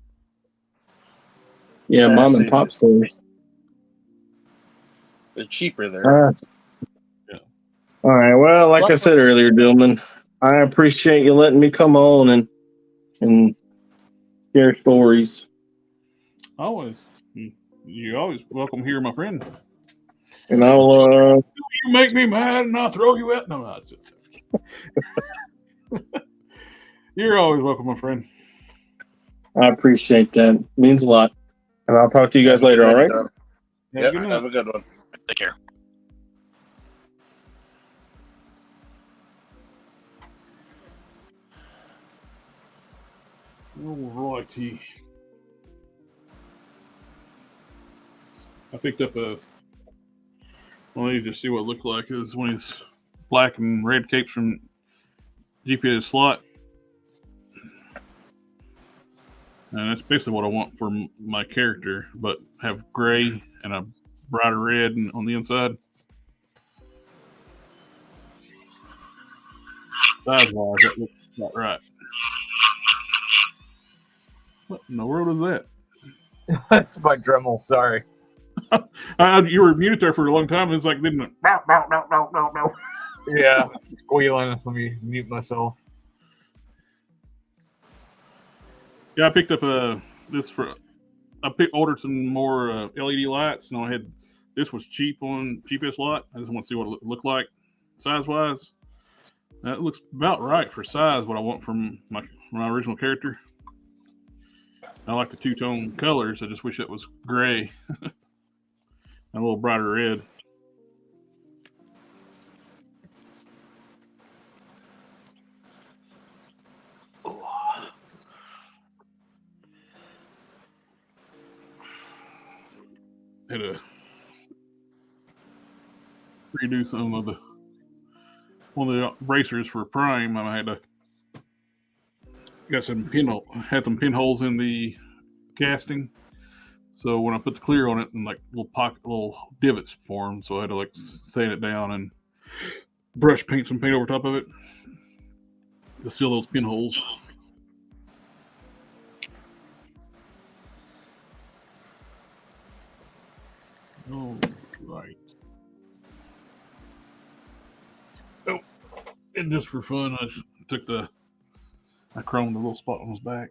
Yeah, mom and pop stores. They're cheaper there. Yeah. All right. Well, like I said earlier, Dillman, I appreciate you letting me come on and share stories. Always. You're always welcome here, my friend. And I'll You make me mad and I'll throw you out. No, that's it. You're always welcome, my friend. I appreciate that. It means a lot. And I'll talk to you guys later, all right? Yeah, have a good one. Take care. Alrighty. I picked up a. Well, you just see what it looked like. It was one of these black and red capes from GPS slot. And that's basically what I want for my character, but have gray and a brighter red on the inside. Size-wise, that looks about right. What in the world is that? That's my Dremel. Sorry. You were muted there for a long time. It's like, didn't it? Yeah, squealing. Let me mute myself. Yeah, I picked up this for. Ordered some more LED lights, and I had this was cheap on cheapest lot. I just want to see what it looked like size wise. That looks about right for size. What I want from my original character. I like the 2-tone colors. I just wish it was gray. A little brighter red. Had to redo some of one of the bracers for Prime. I had to had some pinholes in the casting. So when I put the clear on it, and like little divots formed, so I had to like sand it down and brush paint some paint over top of it to seal those pinholes. Oh, right. Oh, and just for fun, I took I chromed the little spot on his back.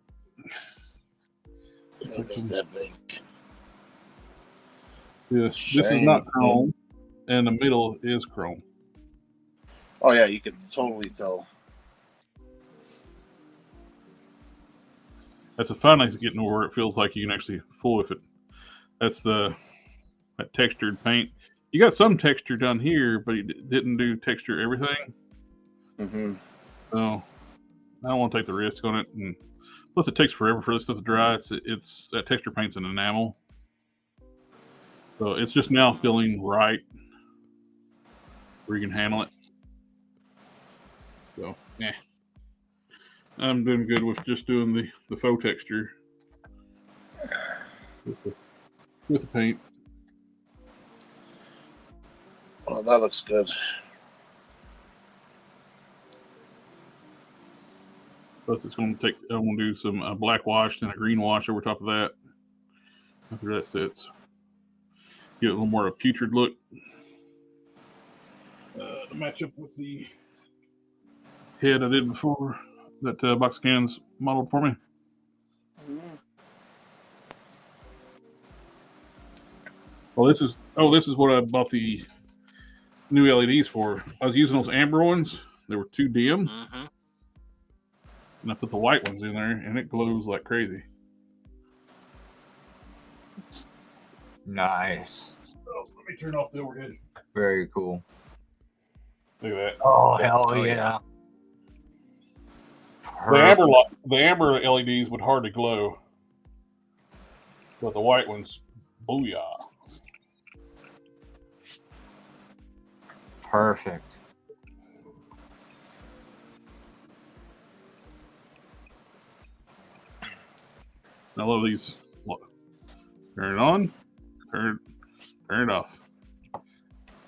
Yes, this is not chrome, and the middle is chrome. Oh yeah, you can totally tell. That's a fine nice getting where it feels like you can actually fool with it. That's that textured paint. You got some texture down here, but you didn't do texture everything. Mm-hmm. So I don't want to take the risk on it, and plus it takes forever for this stuff to dry. It's that texture paint's an enamel, so it's just now feeling right where you can handle it. So yeah, I'm doing good with just doing the faux texture with the paint. Oh, that looks good. Plus, it's going to take. I'm going to do some black wash and a green wash over top of that. After that sets, get a little more of a putrid look to match up with the head I did before that box cans modeled for me. Well, this is what I bought the new LEDs for. I was using those amber ones, They were too dim, Mm-hmm. and I put the white ones in there, and it glows like crazy. Nice. Oh, let me turn off the overhead. Very cool. Look at that. Oh, hell Oh, yeah. yeah. The amber LEDs would hardly glow, but the white ones, booyah! Perfect. I love these. Look. Turn it on, turn it off.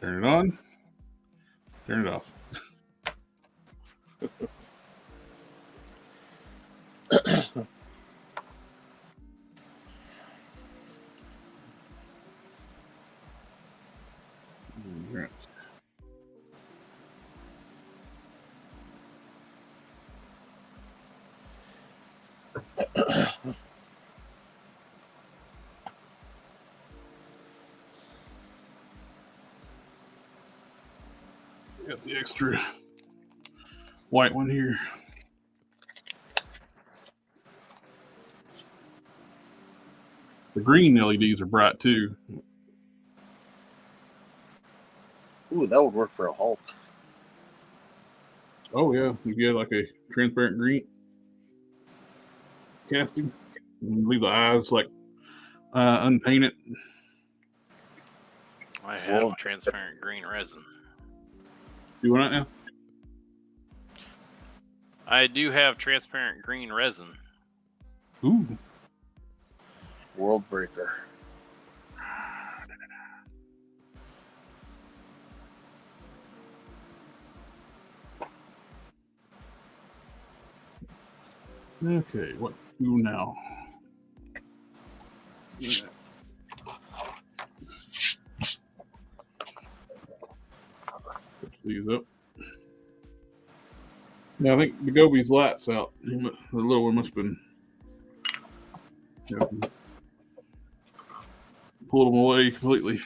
Turn it on, turn it off. Got the extra white one here. The green LEDs are bright too. Ooh, that would work for a Hulk. Oh yeah, you get like a transparent green casting. And leave the eyes like unpainted. I have transparent green resin. You want that now? I do have transparent green resin. Ooh. World Breaker. Okay, what to do now? Put these up. Yeah, I think DaGobi's light's out. The little one must have been pulled them away completely.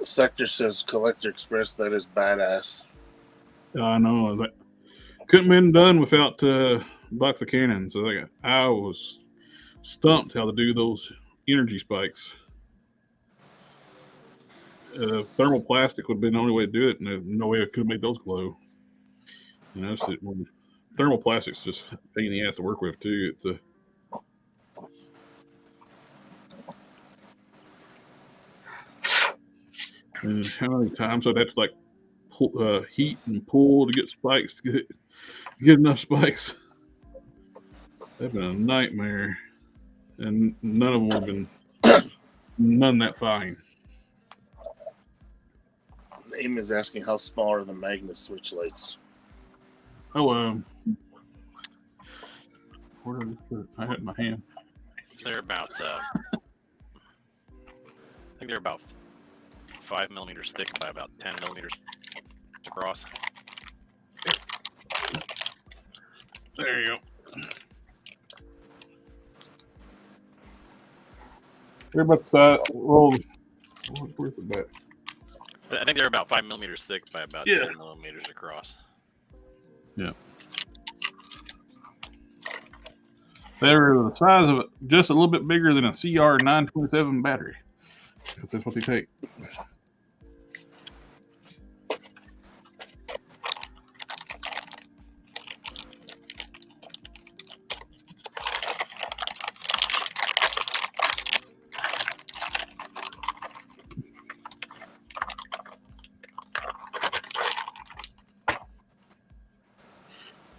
Sector says Collector Express. That is badass. I know that couldn't been done without box of cannons. So I was stumped how to do those energy spikes. Thermoplastic would have been the only way to do it, and there's no way I could have made those glow. You know, thermoplastic's just a pain in the ass to work with too. It's a and how many times I'd have to like heat and pull to get spikes to get enough spikes. That'd been a nightmare, and none of them would have been none that fine. Name is asking how small are the magnet switch lights. Oh, where did I had it in my hand? They're about, I think they're about 5 millimeters thick by about 10 millimeters across. There you go. They're about the size. Well, where's the back? I think they're about 5 millimeters thick by about 10 millimeters across. Yeah. They're the size of just a little bit bigger than a CR 927 battery. Because that's what they take.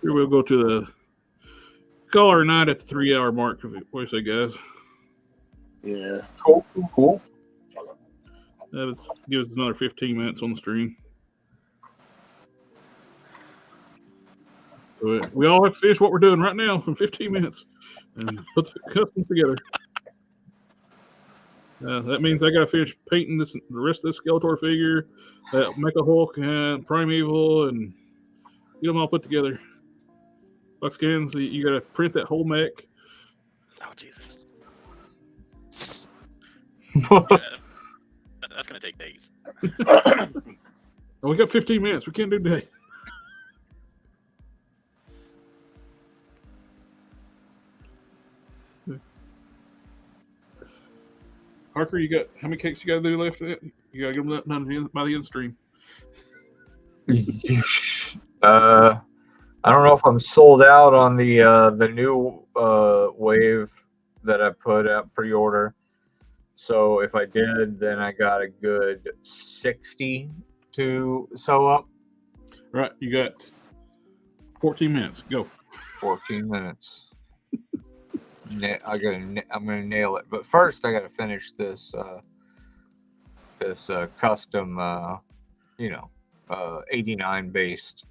Here we'll go to the call our night at the 3-hour mark. What do you say, guys? Yeah. Cool. That gives us another 15 minutes on the stream. So we all have to finish what we're doing right now in 15 minutes and put the customs together. That means I got to finish painting the rest of the Skeletor figure, Mecha Hulk, and Primeval, and get them all put together. Buckskins, you got to print that whole mech. Oh Jesus. That's gonna take days. We got 15 minutes. We can't do today. Harker, you got how many cakes you got to do left? You got to get them done by the end stream. I don't know if I'm sold out on the new wave that I put out pre-order. So if I did, then I got a good 60 to sew up. Right, you got 14 minutes. Go. 14 minutes. I'm gonna nail it. But first, I gotta finish this custom, 89 based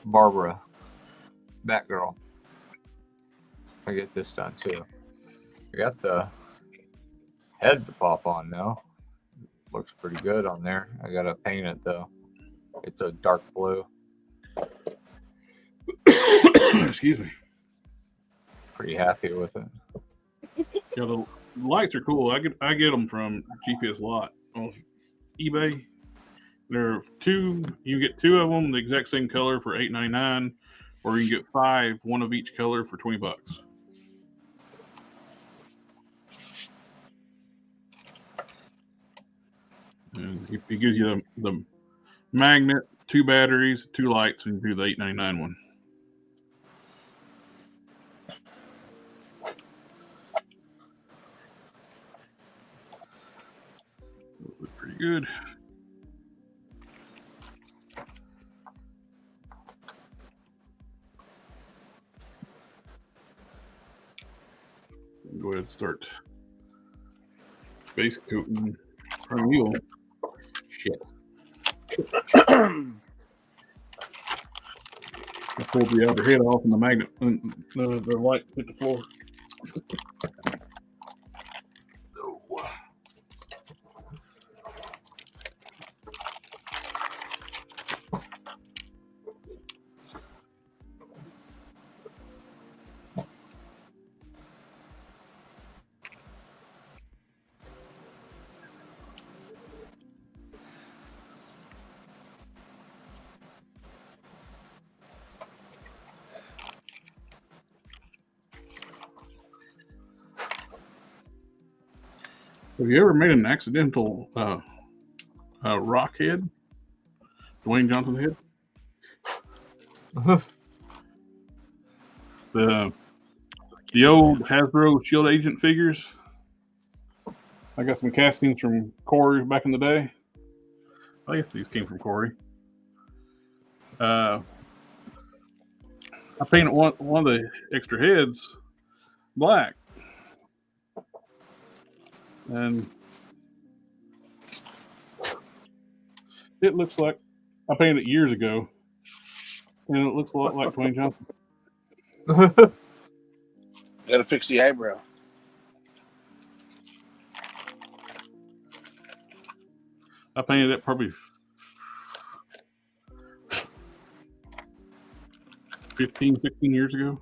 Barbara Batgirl. I get this done too. I got the head to pop on now. Looks pretty good on there. I gotta paint it though. It's a dark blue. Excuse me. Pretty happy with it. Yeah, the lights are cool. I get them from GPS Lot on eBay. There are two. You get two of them the exact same color for $8.99, or you can get 5, one of each color for $20. And it gives you the magnet, 2 batteries, 2 lights, and you do the $8.99 one. Look pretty good. Go ahead and start base coating Primeval. Shit. I pulled the other head off and the magnet and the light hit the floor. Have you ever made an accidental rock head? Dwayne Johnson head? The old Hasbro Shield Agent figures. I got some castings from Corey back in the day. I guess these came from Corey. I painted one of the extra heads black. And it looks like I painted it years ago, and it looks a lot like Dwayne Johnson. Gotta fix the eyebrow. I painted it probably 15, 16 years ago.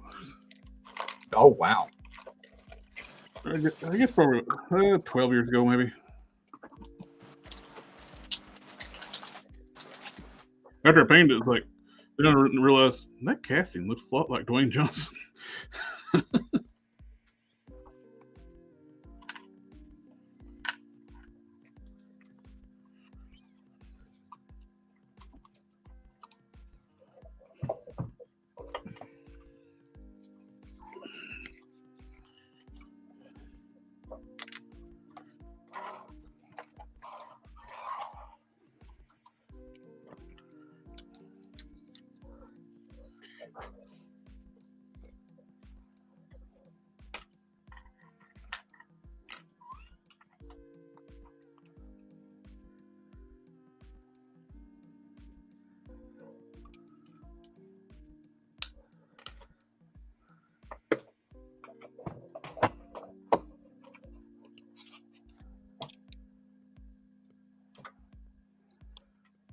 Oh, wow. I guess probably 12 years ago, maybe. After I painted it, it's like, then I realized that casting looks a lot like Dwayne Johnson.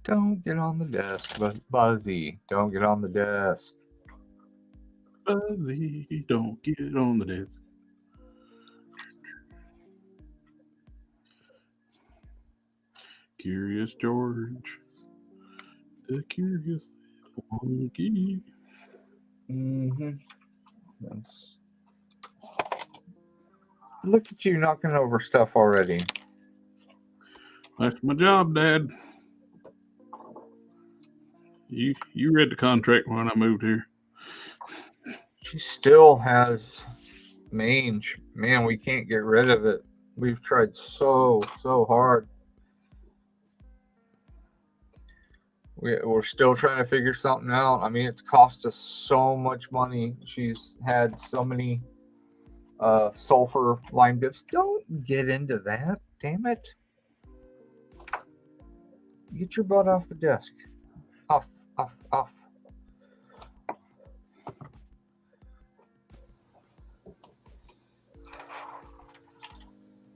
Don't get on the desk, Buzzy. Don't get on the desk. Buzzy, don't get on the desk. Curious George, the curious monkey. Mm-hmm. Look at you knocking over stuff already. That's my job, Dad. You read the contract when I moved here. She still has mange. Man, we can't get rid of it. We've tried so hard. We're still trying to figure something out. I mean, it's cost us so much money. She's had so many sulfur line bits. Don't get into that. Damn it. Get your butt off the desk. Off.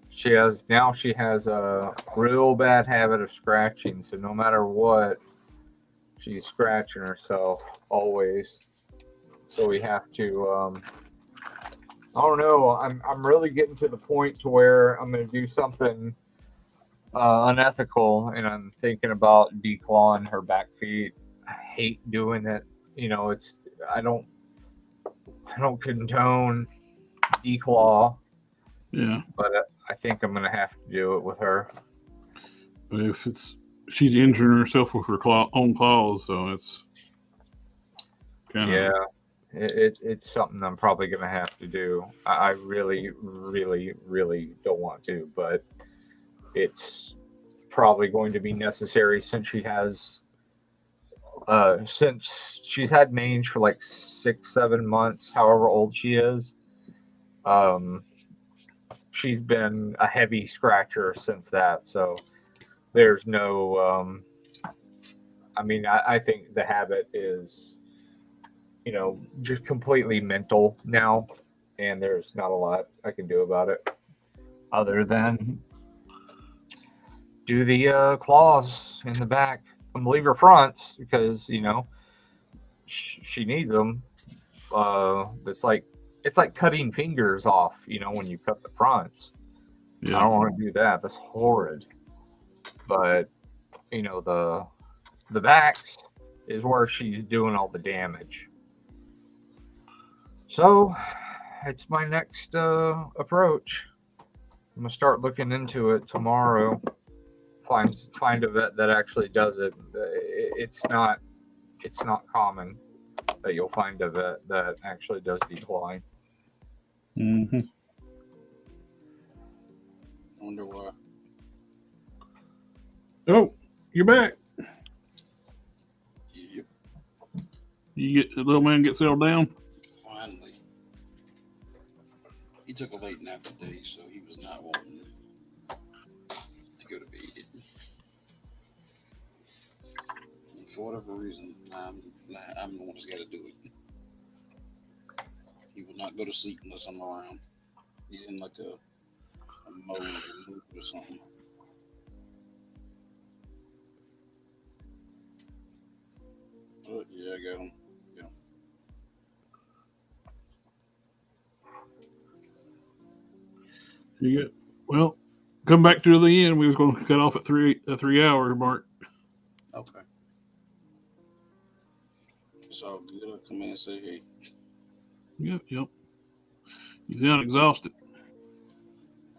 She has a real bad habit of scratching. So no matter what, she's scratching herself always. So we have to I don't know. I'm really getting to the point to where I'm going to do something unethical, and I'm thinking about declawing her back feet. I hate doing it. You know, I don't condone declaw. Yeah, But I think I'm going to have to do it with her. but if she's injuring herself with her own claws, so it's kind of It's something I'm probably going to have to do. I really don't want to, but it's probably going to be necessary since she's had mange for like 6-7 months, however old she is. She's been a heavy scratcher since that, so there's no I think the habit is, you know, just completely mental now, and there's not a lot I can do about it other than do the claws in the back and leave her fronts because, you know, she needs them. It's like cutting fingers off, you know, when you cut the fronts. yeah. I don't want to do that. That's horrid. But, you know, the backs is where she's doing all the damage. So it's my next approach. I'm gonna start looking into it tomorrow. Find a vet that actually does it. It's not common that you'll find a vet that actually does decline. Mm-hmm. I wonder why. Oh, you're back. Yep, The little man get settled down. finally. He took a late nap today, so he was not wanting to go to bed. And for whatever reason, I'm the one that's got to do it. He will not go to sleep unless I'm around. He's in like a mode or something. But yeah, I got him. Yeah. You get well. Come back to the end. We was going to cut off at 3 hour mark. Okay. It's all good. I'll come in and say, hey. Yep. You sound exhausted.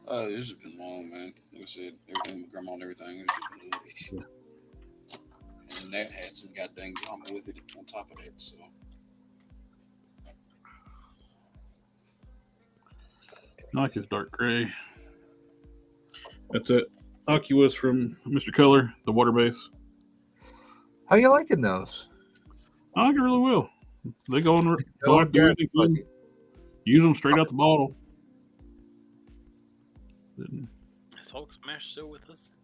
This has been long, man. Like I said, everything with grandma and everything. It's just been and that had some goddamn drama with it on top of that. So I like his dark gray. That's it. Oculus from Mr. Color, the water base. How you liking those? I like it really well. They go in. Don't have to do anything. Use them straight out the bottle. Is Hulk Smash still with us?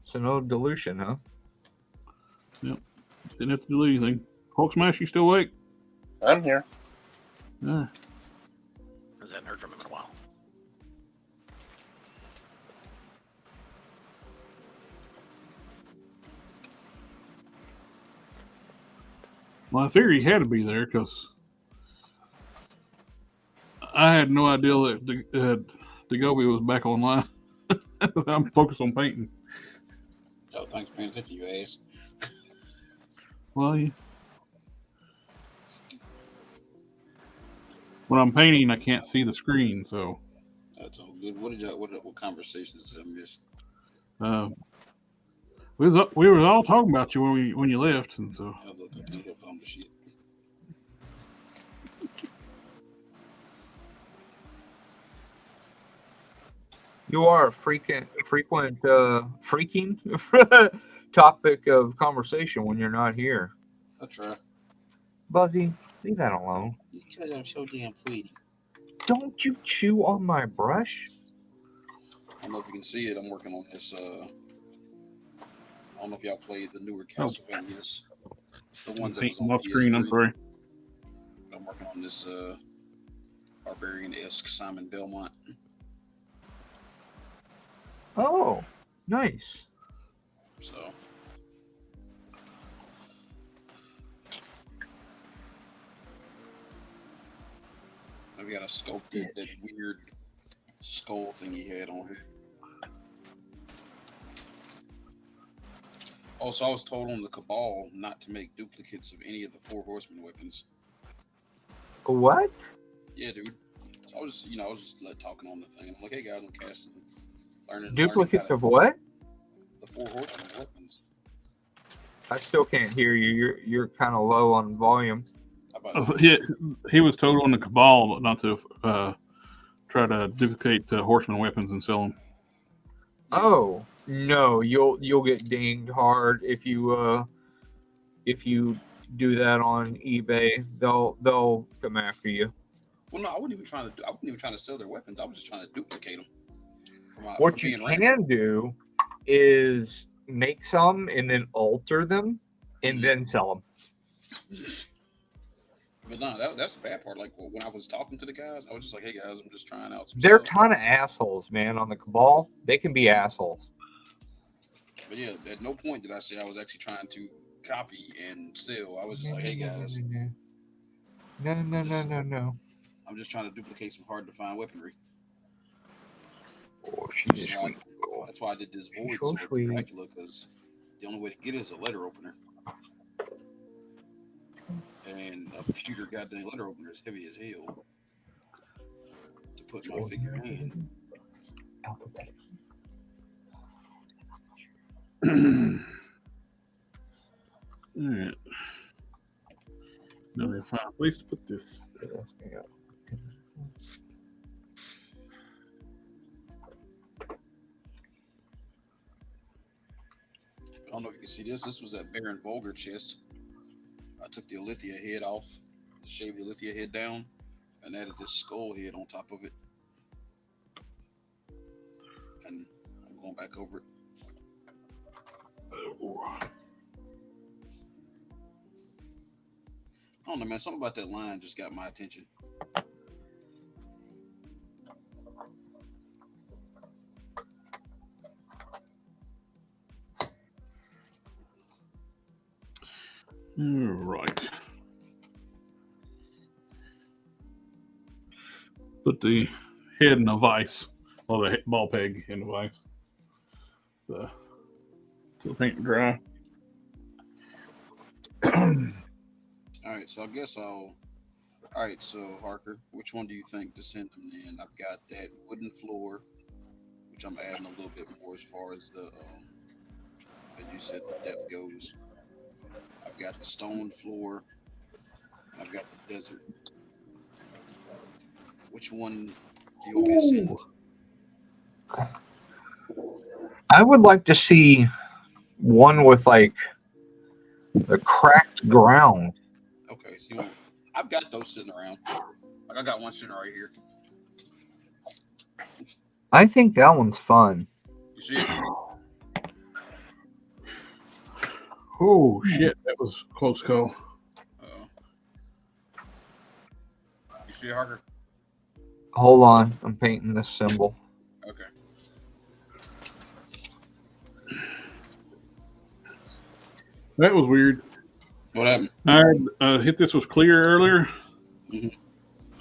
So no dilution, huh? Yep. Didn't have to do anything. Hulk Smash, you still awake? I'm here. Yeah. I haven't heard from him in a while. Well, I figured he had to be there because I had no idea that DaGobi was back online. I'm focused on painting. Oh, thanks for paying attention, you ass. Well, when I'm painting, I can't see the screen, so. That's all good. What conversations did I miss? We was all talking about you when you left, and so. I look at the on the shit. You are a frequent topic of conversation when you're not here. I try. Buzzy, leave that alone. Because I'm so damn pretty. Don't you chew on my brush? I don't know if you can see it. I'm working on this. I don't know if y'all played the newer Castlevanias. The ones that was on off screen. I'm PS3. sorry. I'm working on this barbarian-esque Simon Belmont. Oh, nice. So I've got a sculpted that weird skull thing he had on here. Also, I was told on the Cabal not to make duplicates of any of the 4 Horsemen weapons. What? Yeah, dude. So I was just talking on the thing. I'm like, hey guys, I'm casting, learning. Duplicates of what? The 4 Horsemen weapons. I still can't hear you. You're kind of low on volume. He was told on the Cabal not to try to duplicate Horseman weapons and sell them. Oh no, you'll get dinged hard if you do that on eBay. They'll come after you. Well, no, I wasn't even trying to sell their weapons. I was just trying to duplicate them. What you can do is make some and then alter them and then sell them. But no, that's the bad part. Like when I was talking to the guys, I was just like, hey guys, I'm just trying out some They're stuff. kind of assholes, man. On the Cabal, they can be assholes. But yeah, at no point did I say I was actually trying to copy and sell. I was just like, hey guys. No. I'm just trying to duplicate some hard to find weaponry. Oh, she's sweet. That's why I did this void So sword sweet. Dracula, because the only way to get it is a letter opener. And a pewter goddamn letter opener is heavy as hell to put my figure in. Alright. Now we find a place to put this. I don't know if you can see this. This was that Baron Vulgar chest. I took the Alithia head off, shaved the Alithia head down, and added this skull head on top of it. And I'm going back over it. I don't know, man. Something about that line just got my attention. Right. Put the head in a vise, or the ball peg in a vise. To the paint dry. All right, so I guess All right, so Harker, which one do you think to send them in? I've got that wooden floor, which I'm adding a little bit more as far as the, as you said, the depth goes. I've got the stone floor. I've got the desert. Which one do you want me to send? I would like to see one with like the cracked ground. Okay, so I've got those sitting around. Like I got one sitting right here. I think that one's fun. You see it? Oh shit, that was a close call. You see it, Harker? Hold on, I'm painting this symbol. Okay. That was weird. What happened? I hit this was clear earlier. Mhm.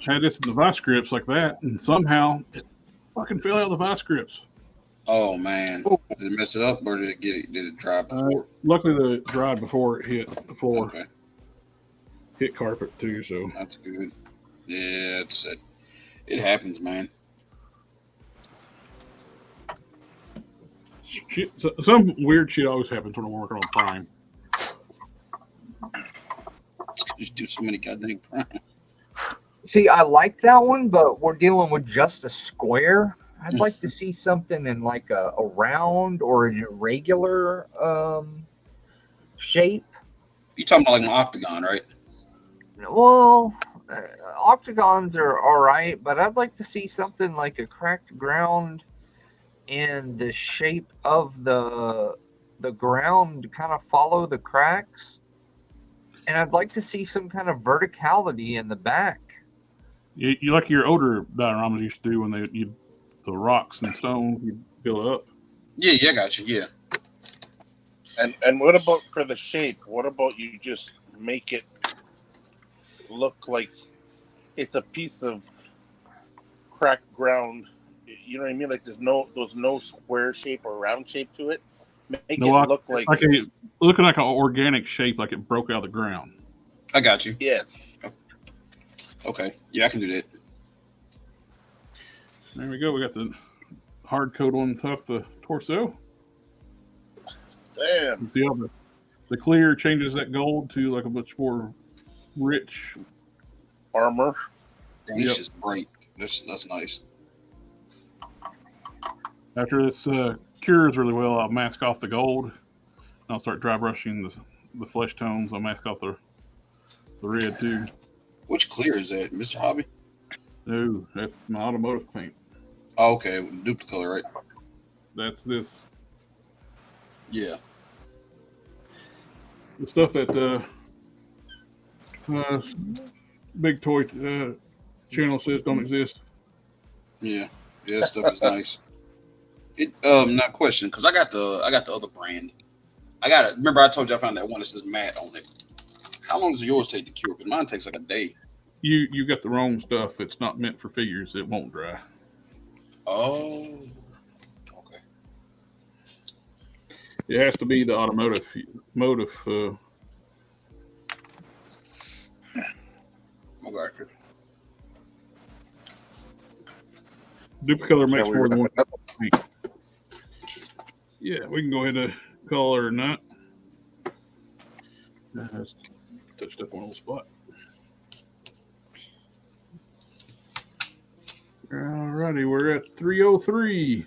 Had this in the vice grips like that, and somehow it fucking fell out of the vice grips. Oh man, did it mess it up or did it get it? Did it dry before? Luckily, it dried before it hit the floor. Okay, Hit carpet too, so that's good. Yeah, it happens, man. shit, some weird shit always happens when I'm working on Prime. It's 'cause you do so many goddamn Prime. See, I like that one, but we're dealing with just a square. I'd like to see something in like a round or an irregular shape. You talking about like my octagon, right? Well, octagons are all right, but I'd like to see something like a cracked ground and the shape of the ground kind of follow the cracks. And I'd like to see some kind of verticality in the back. You like your older dioramas used to do when the rocks and stones you build up. Yeah, I got you. Yeah. And what about for the shape? What about you just make it look like it's a piece of cracked ground? You know what I mean? Like there's no square shape or round shape to it. Make it look like looking like an organic shape, like it broke out of the ground. I got you. Yes. Okay. Yeah, I can do that. There we go. We got the hard coat on top of the torso. Damn. You see how the clear changes that gold to like a much more rich armor. It's just bright. That's nice. After this cures really well, I'll mask off the gold. I'll start dry brushing the flesh tones. I'll mask off the red too. Which clear is that, Mr. Hobby? No, that's my automotive paint. Oh, okay, duplicate color, right? That's this. Yeah. The stuff that Big Toy channel says don't exist. Yeah, that stuff is nice. Not question, because I got the other brand. Remember I told you I found that one that says matte on it. How long does yours take to cure? Because mine takes like a day. You got the wrong stuff. It's not meant for figures. It won't dry. Oh. Okay. It has to be the automotive. Okay. Duplicolor makes more than one. Yeah, we can go ahead and call her or not. Just touched up on a little spot. Alrighty, we're at 303.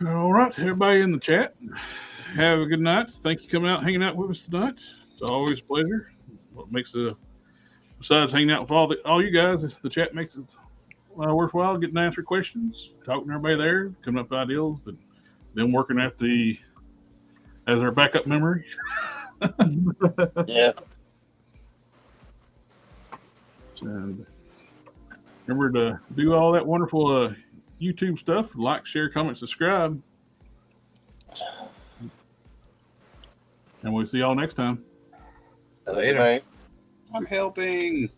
All right, everybody in the chat, have a good night. Thank you for coming out, hanging out with us tonight. It's always a pleasure. What makes besides hanging out with all you guys, the chat makes it worthwhile getting to answer questions, talking to everybody there, coming up with ideals, and then working at as our backup memory. Yeah. And remember to do all that wonderful YouTube stuff. Like, share, comment, subscribe. And we'll see y'all next time. Later. I'm helping.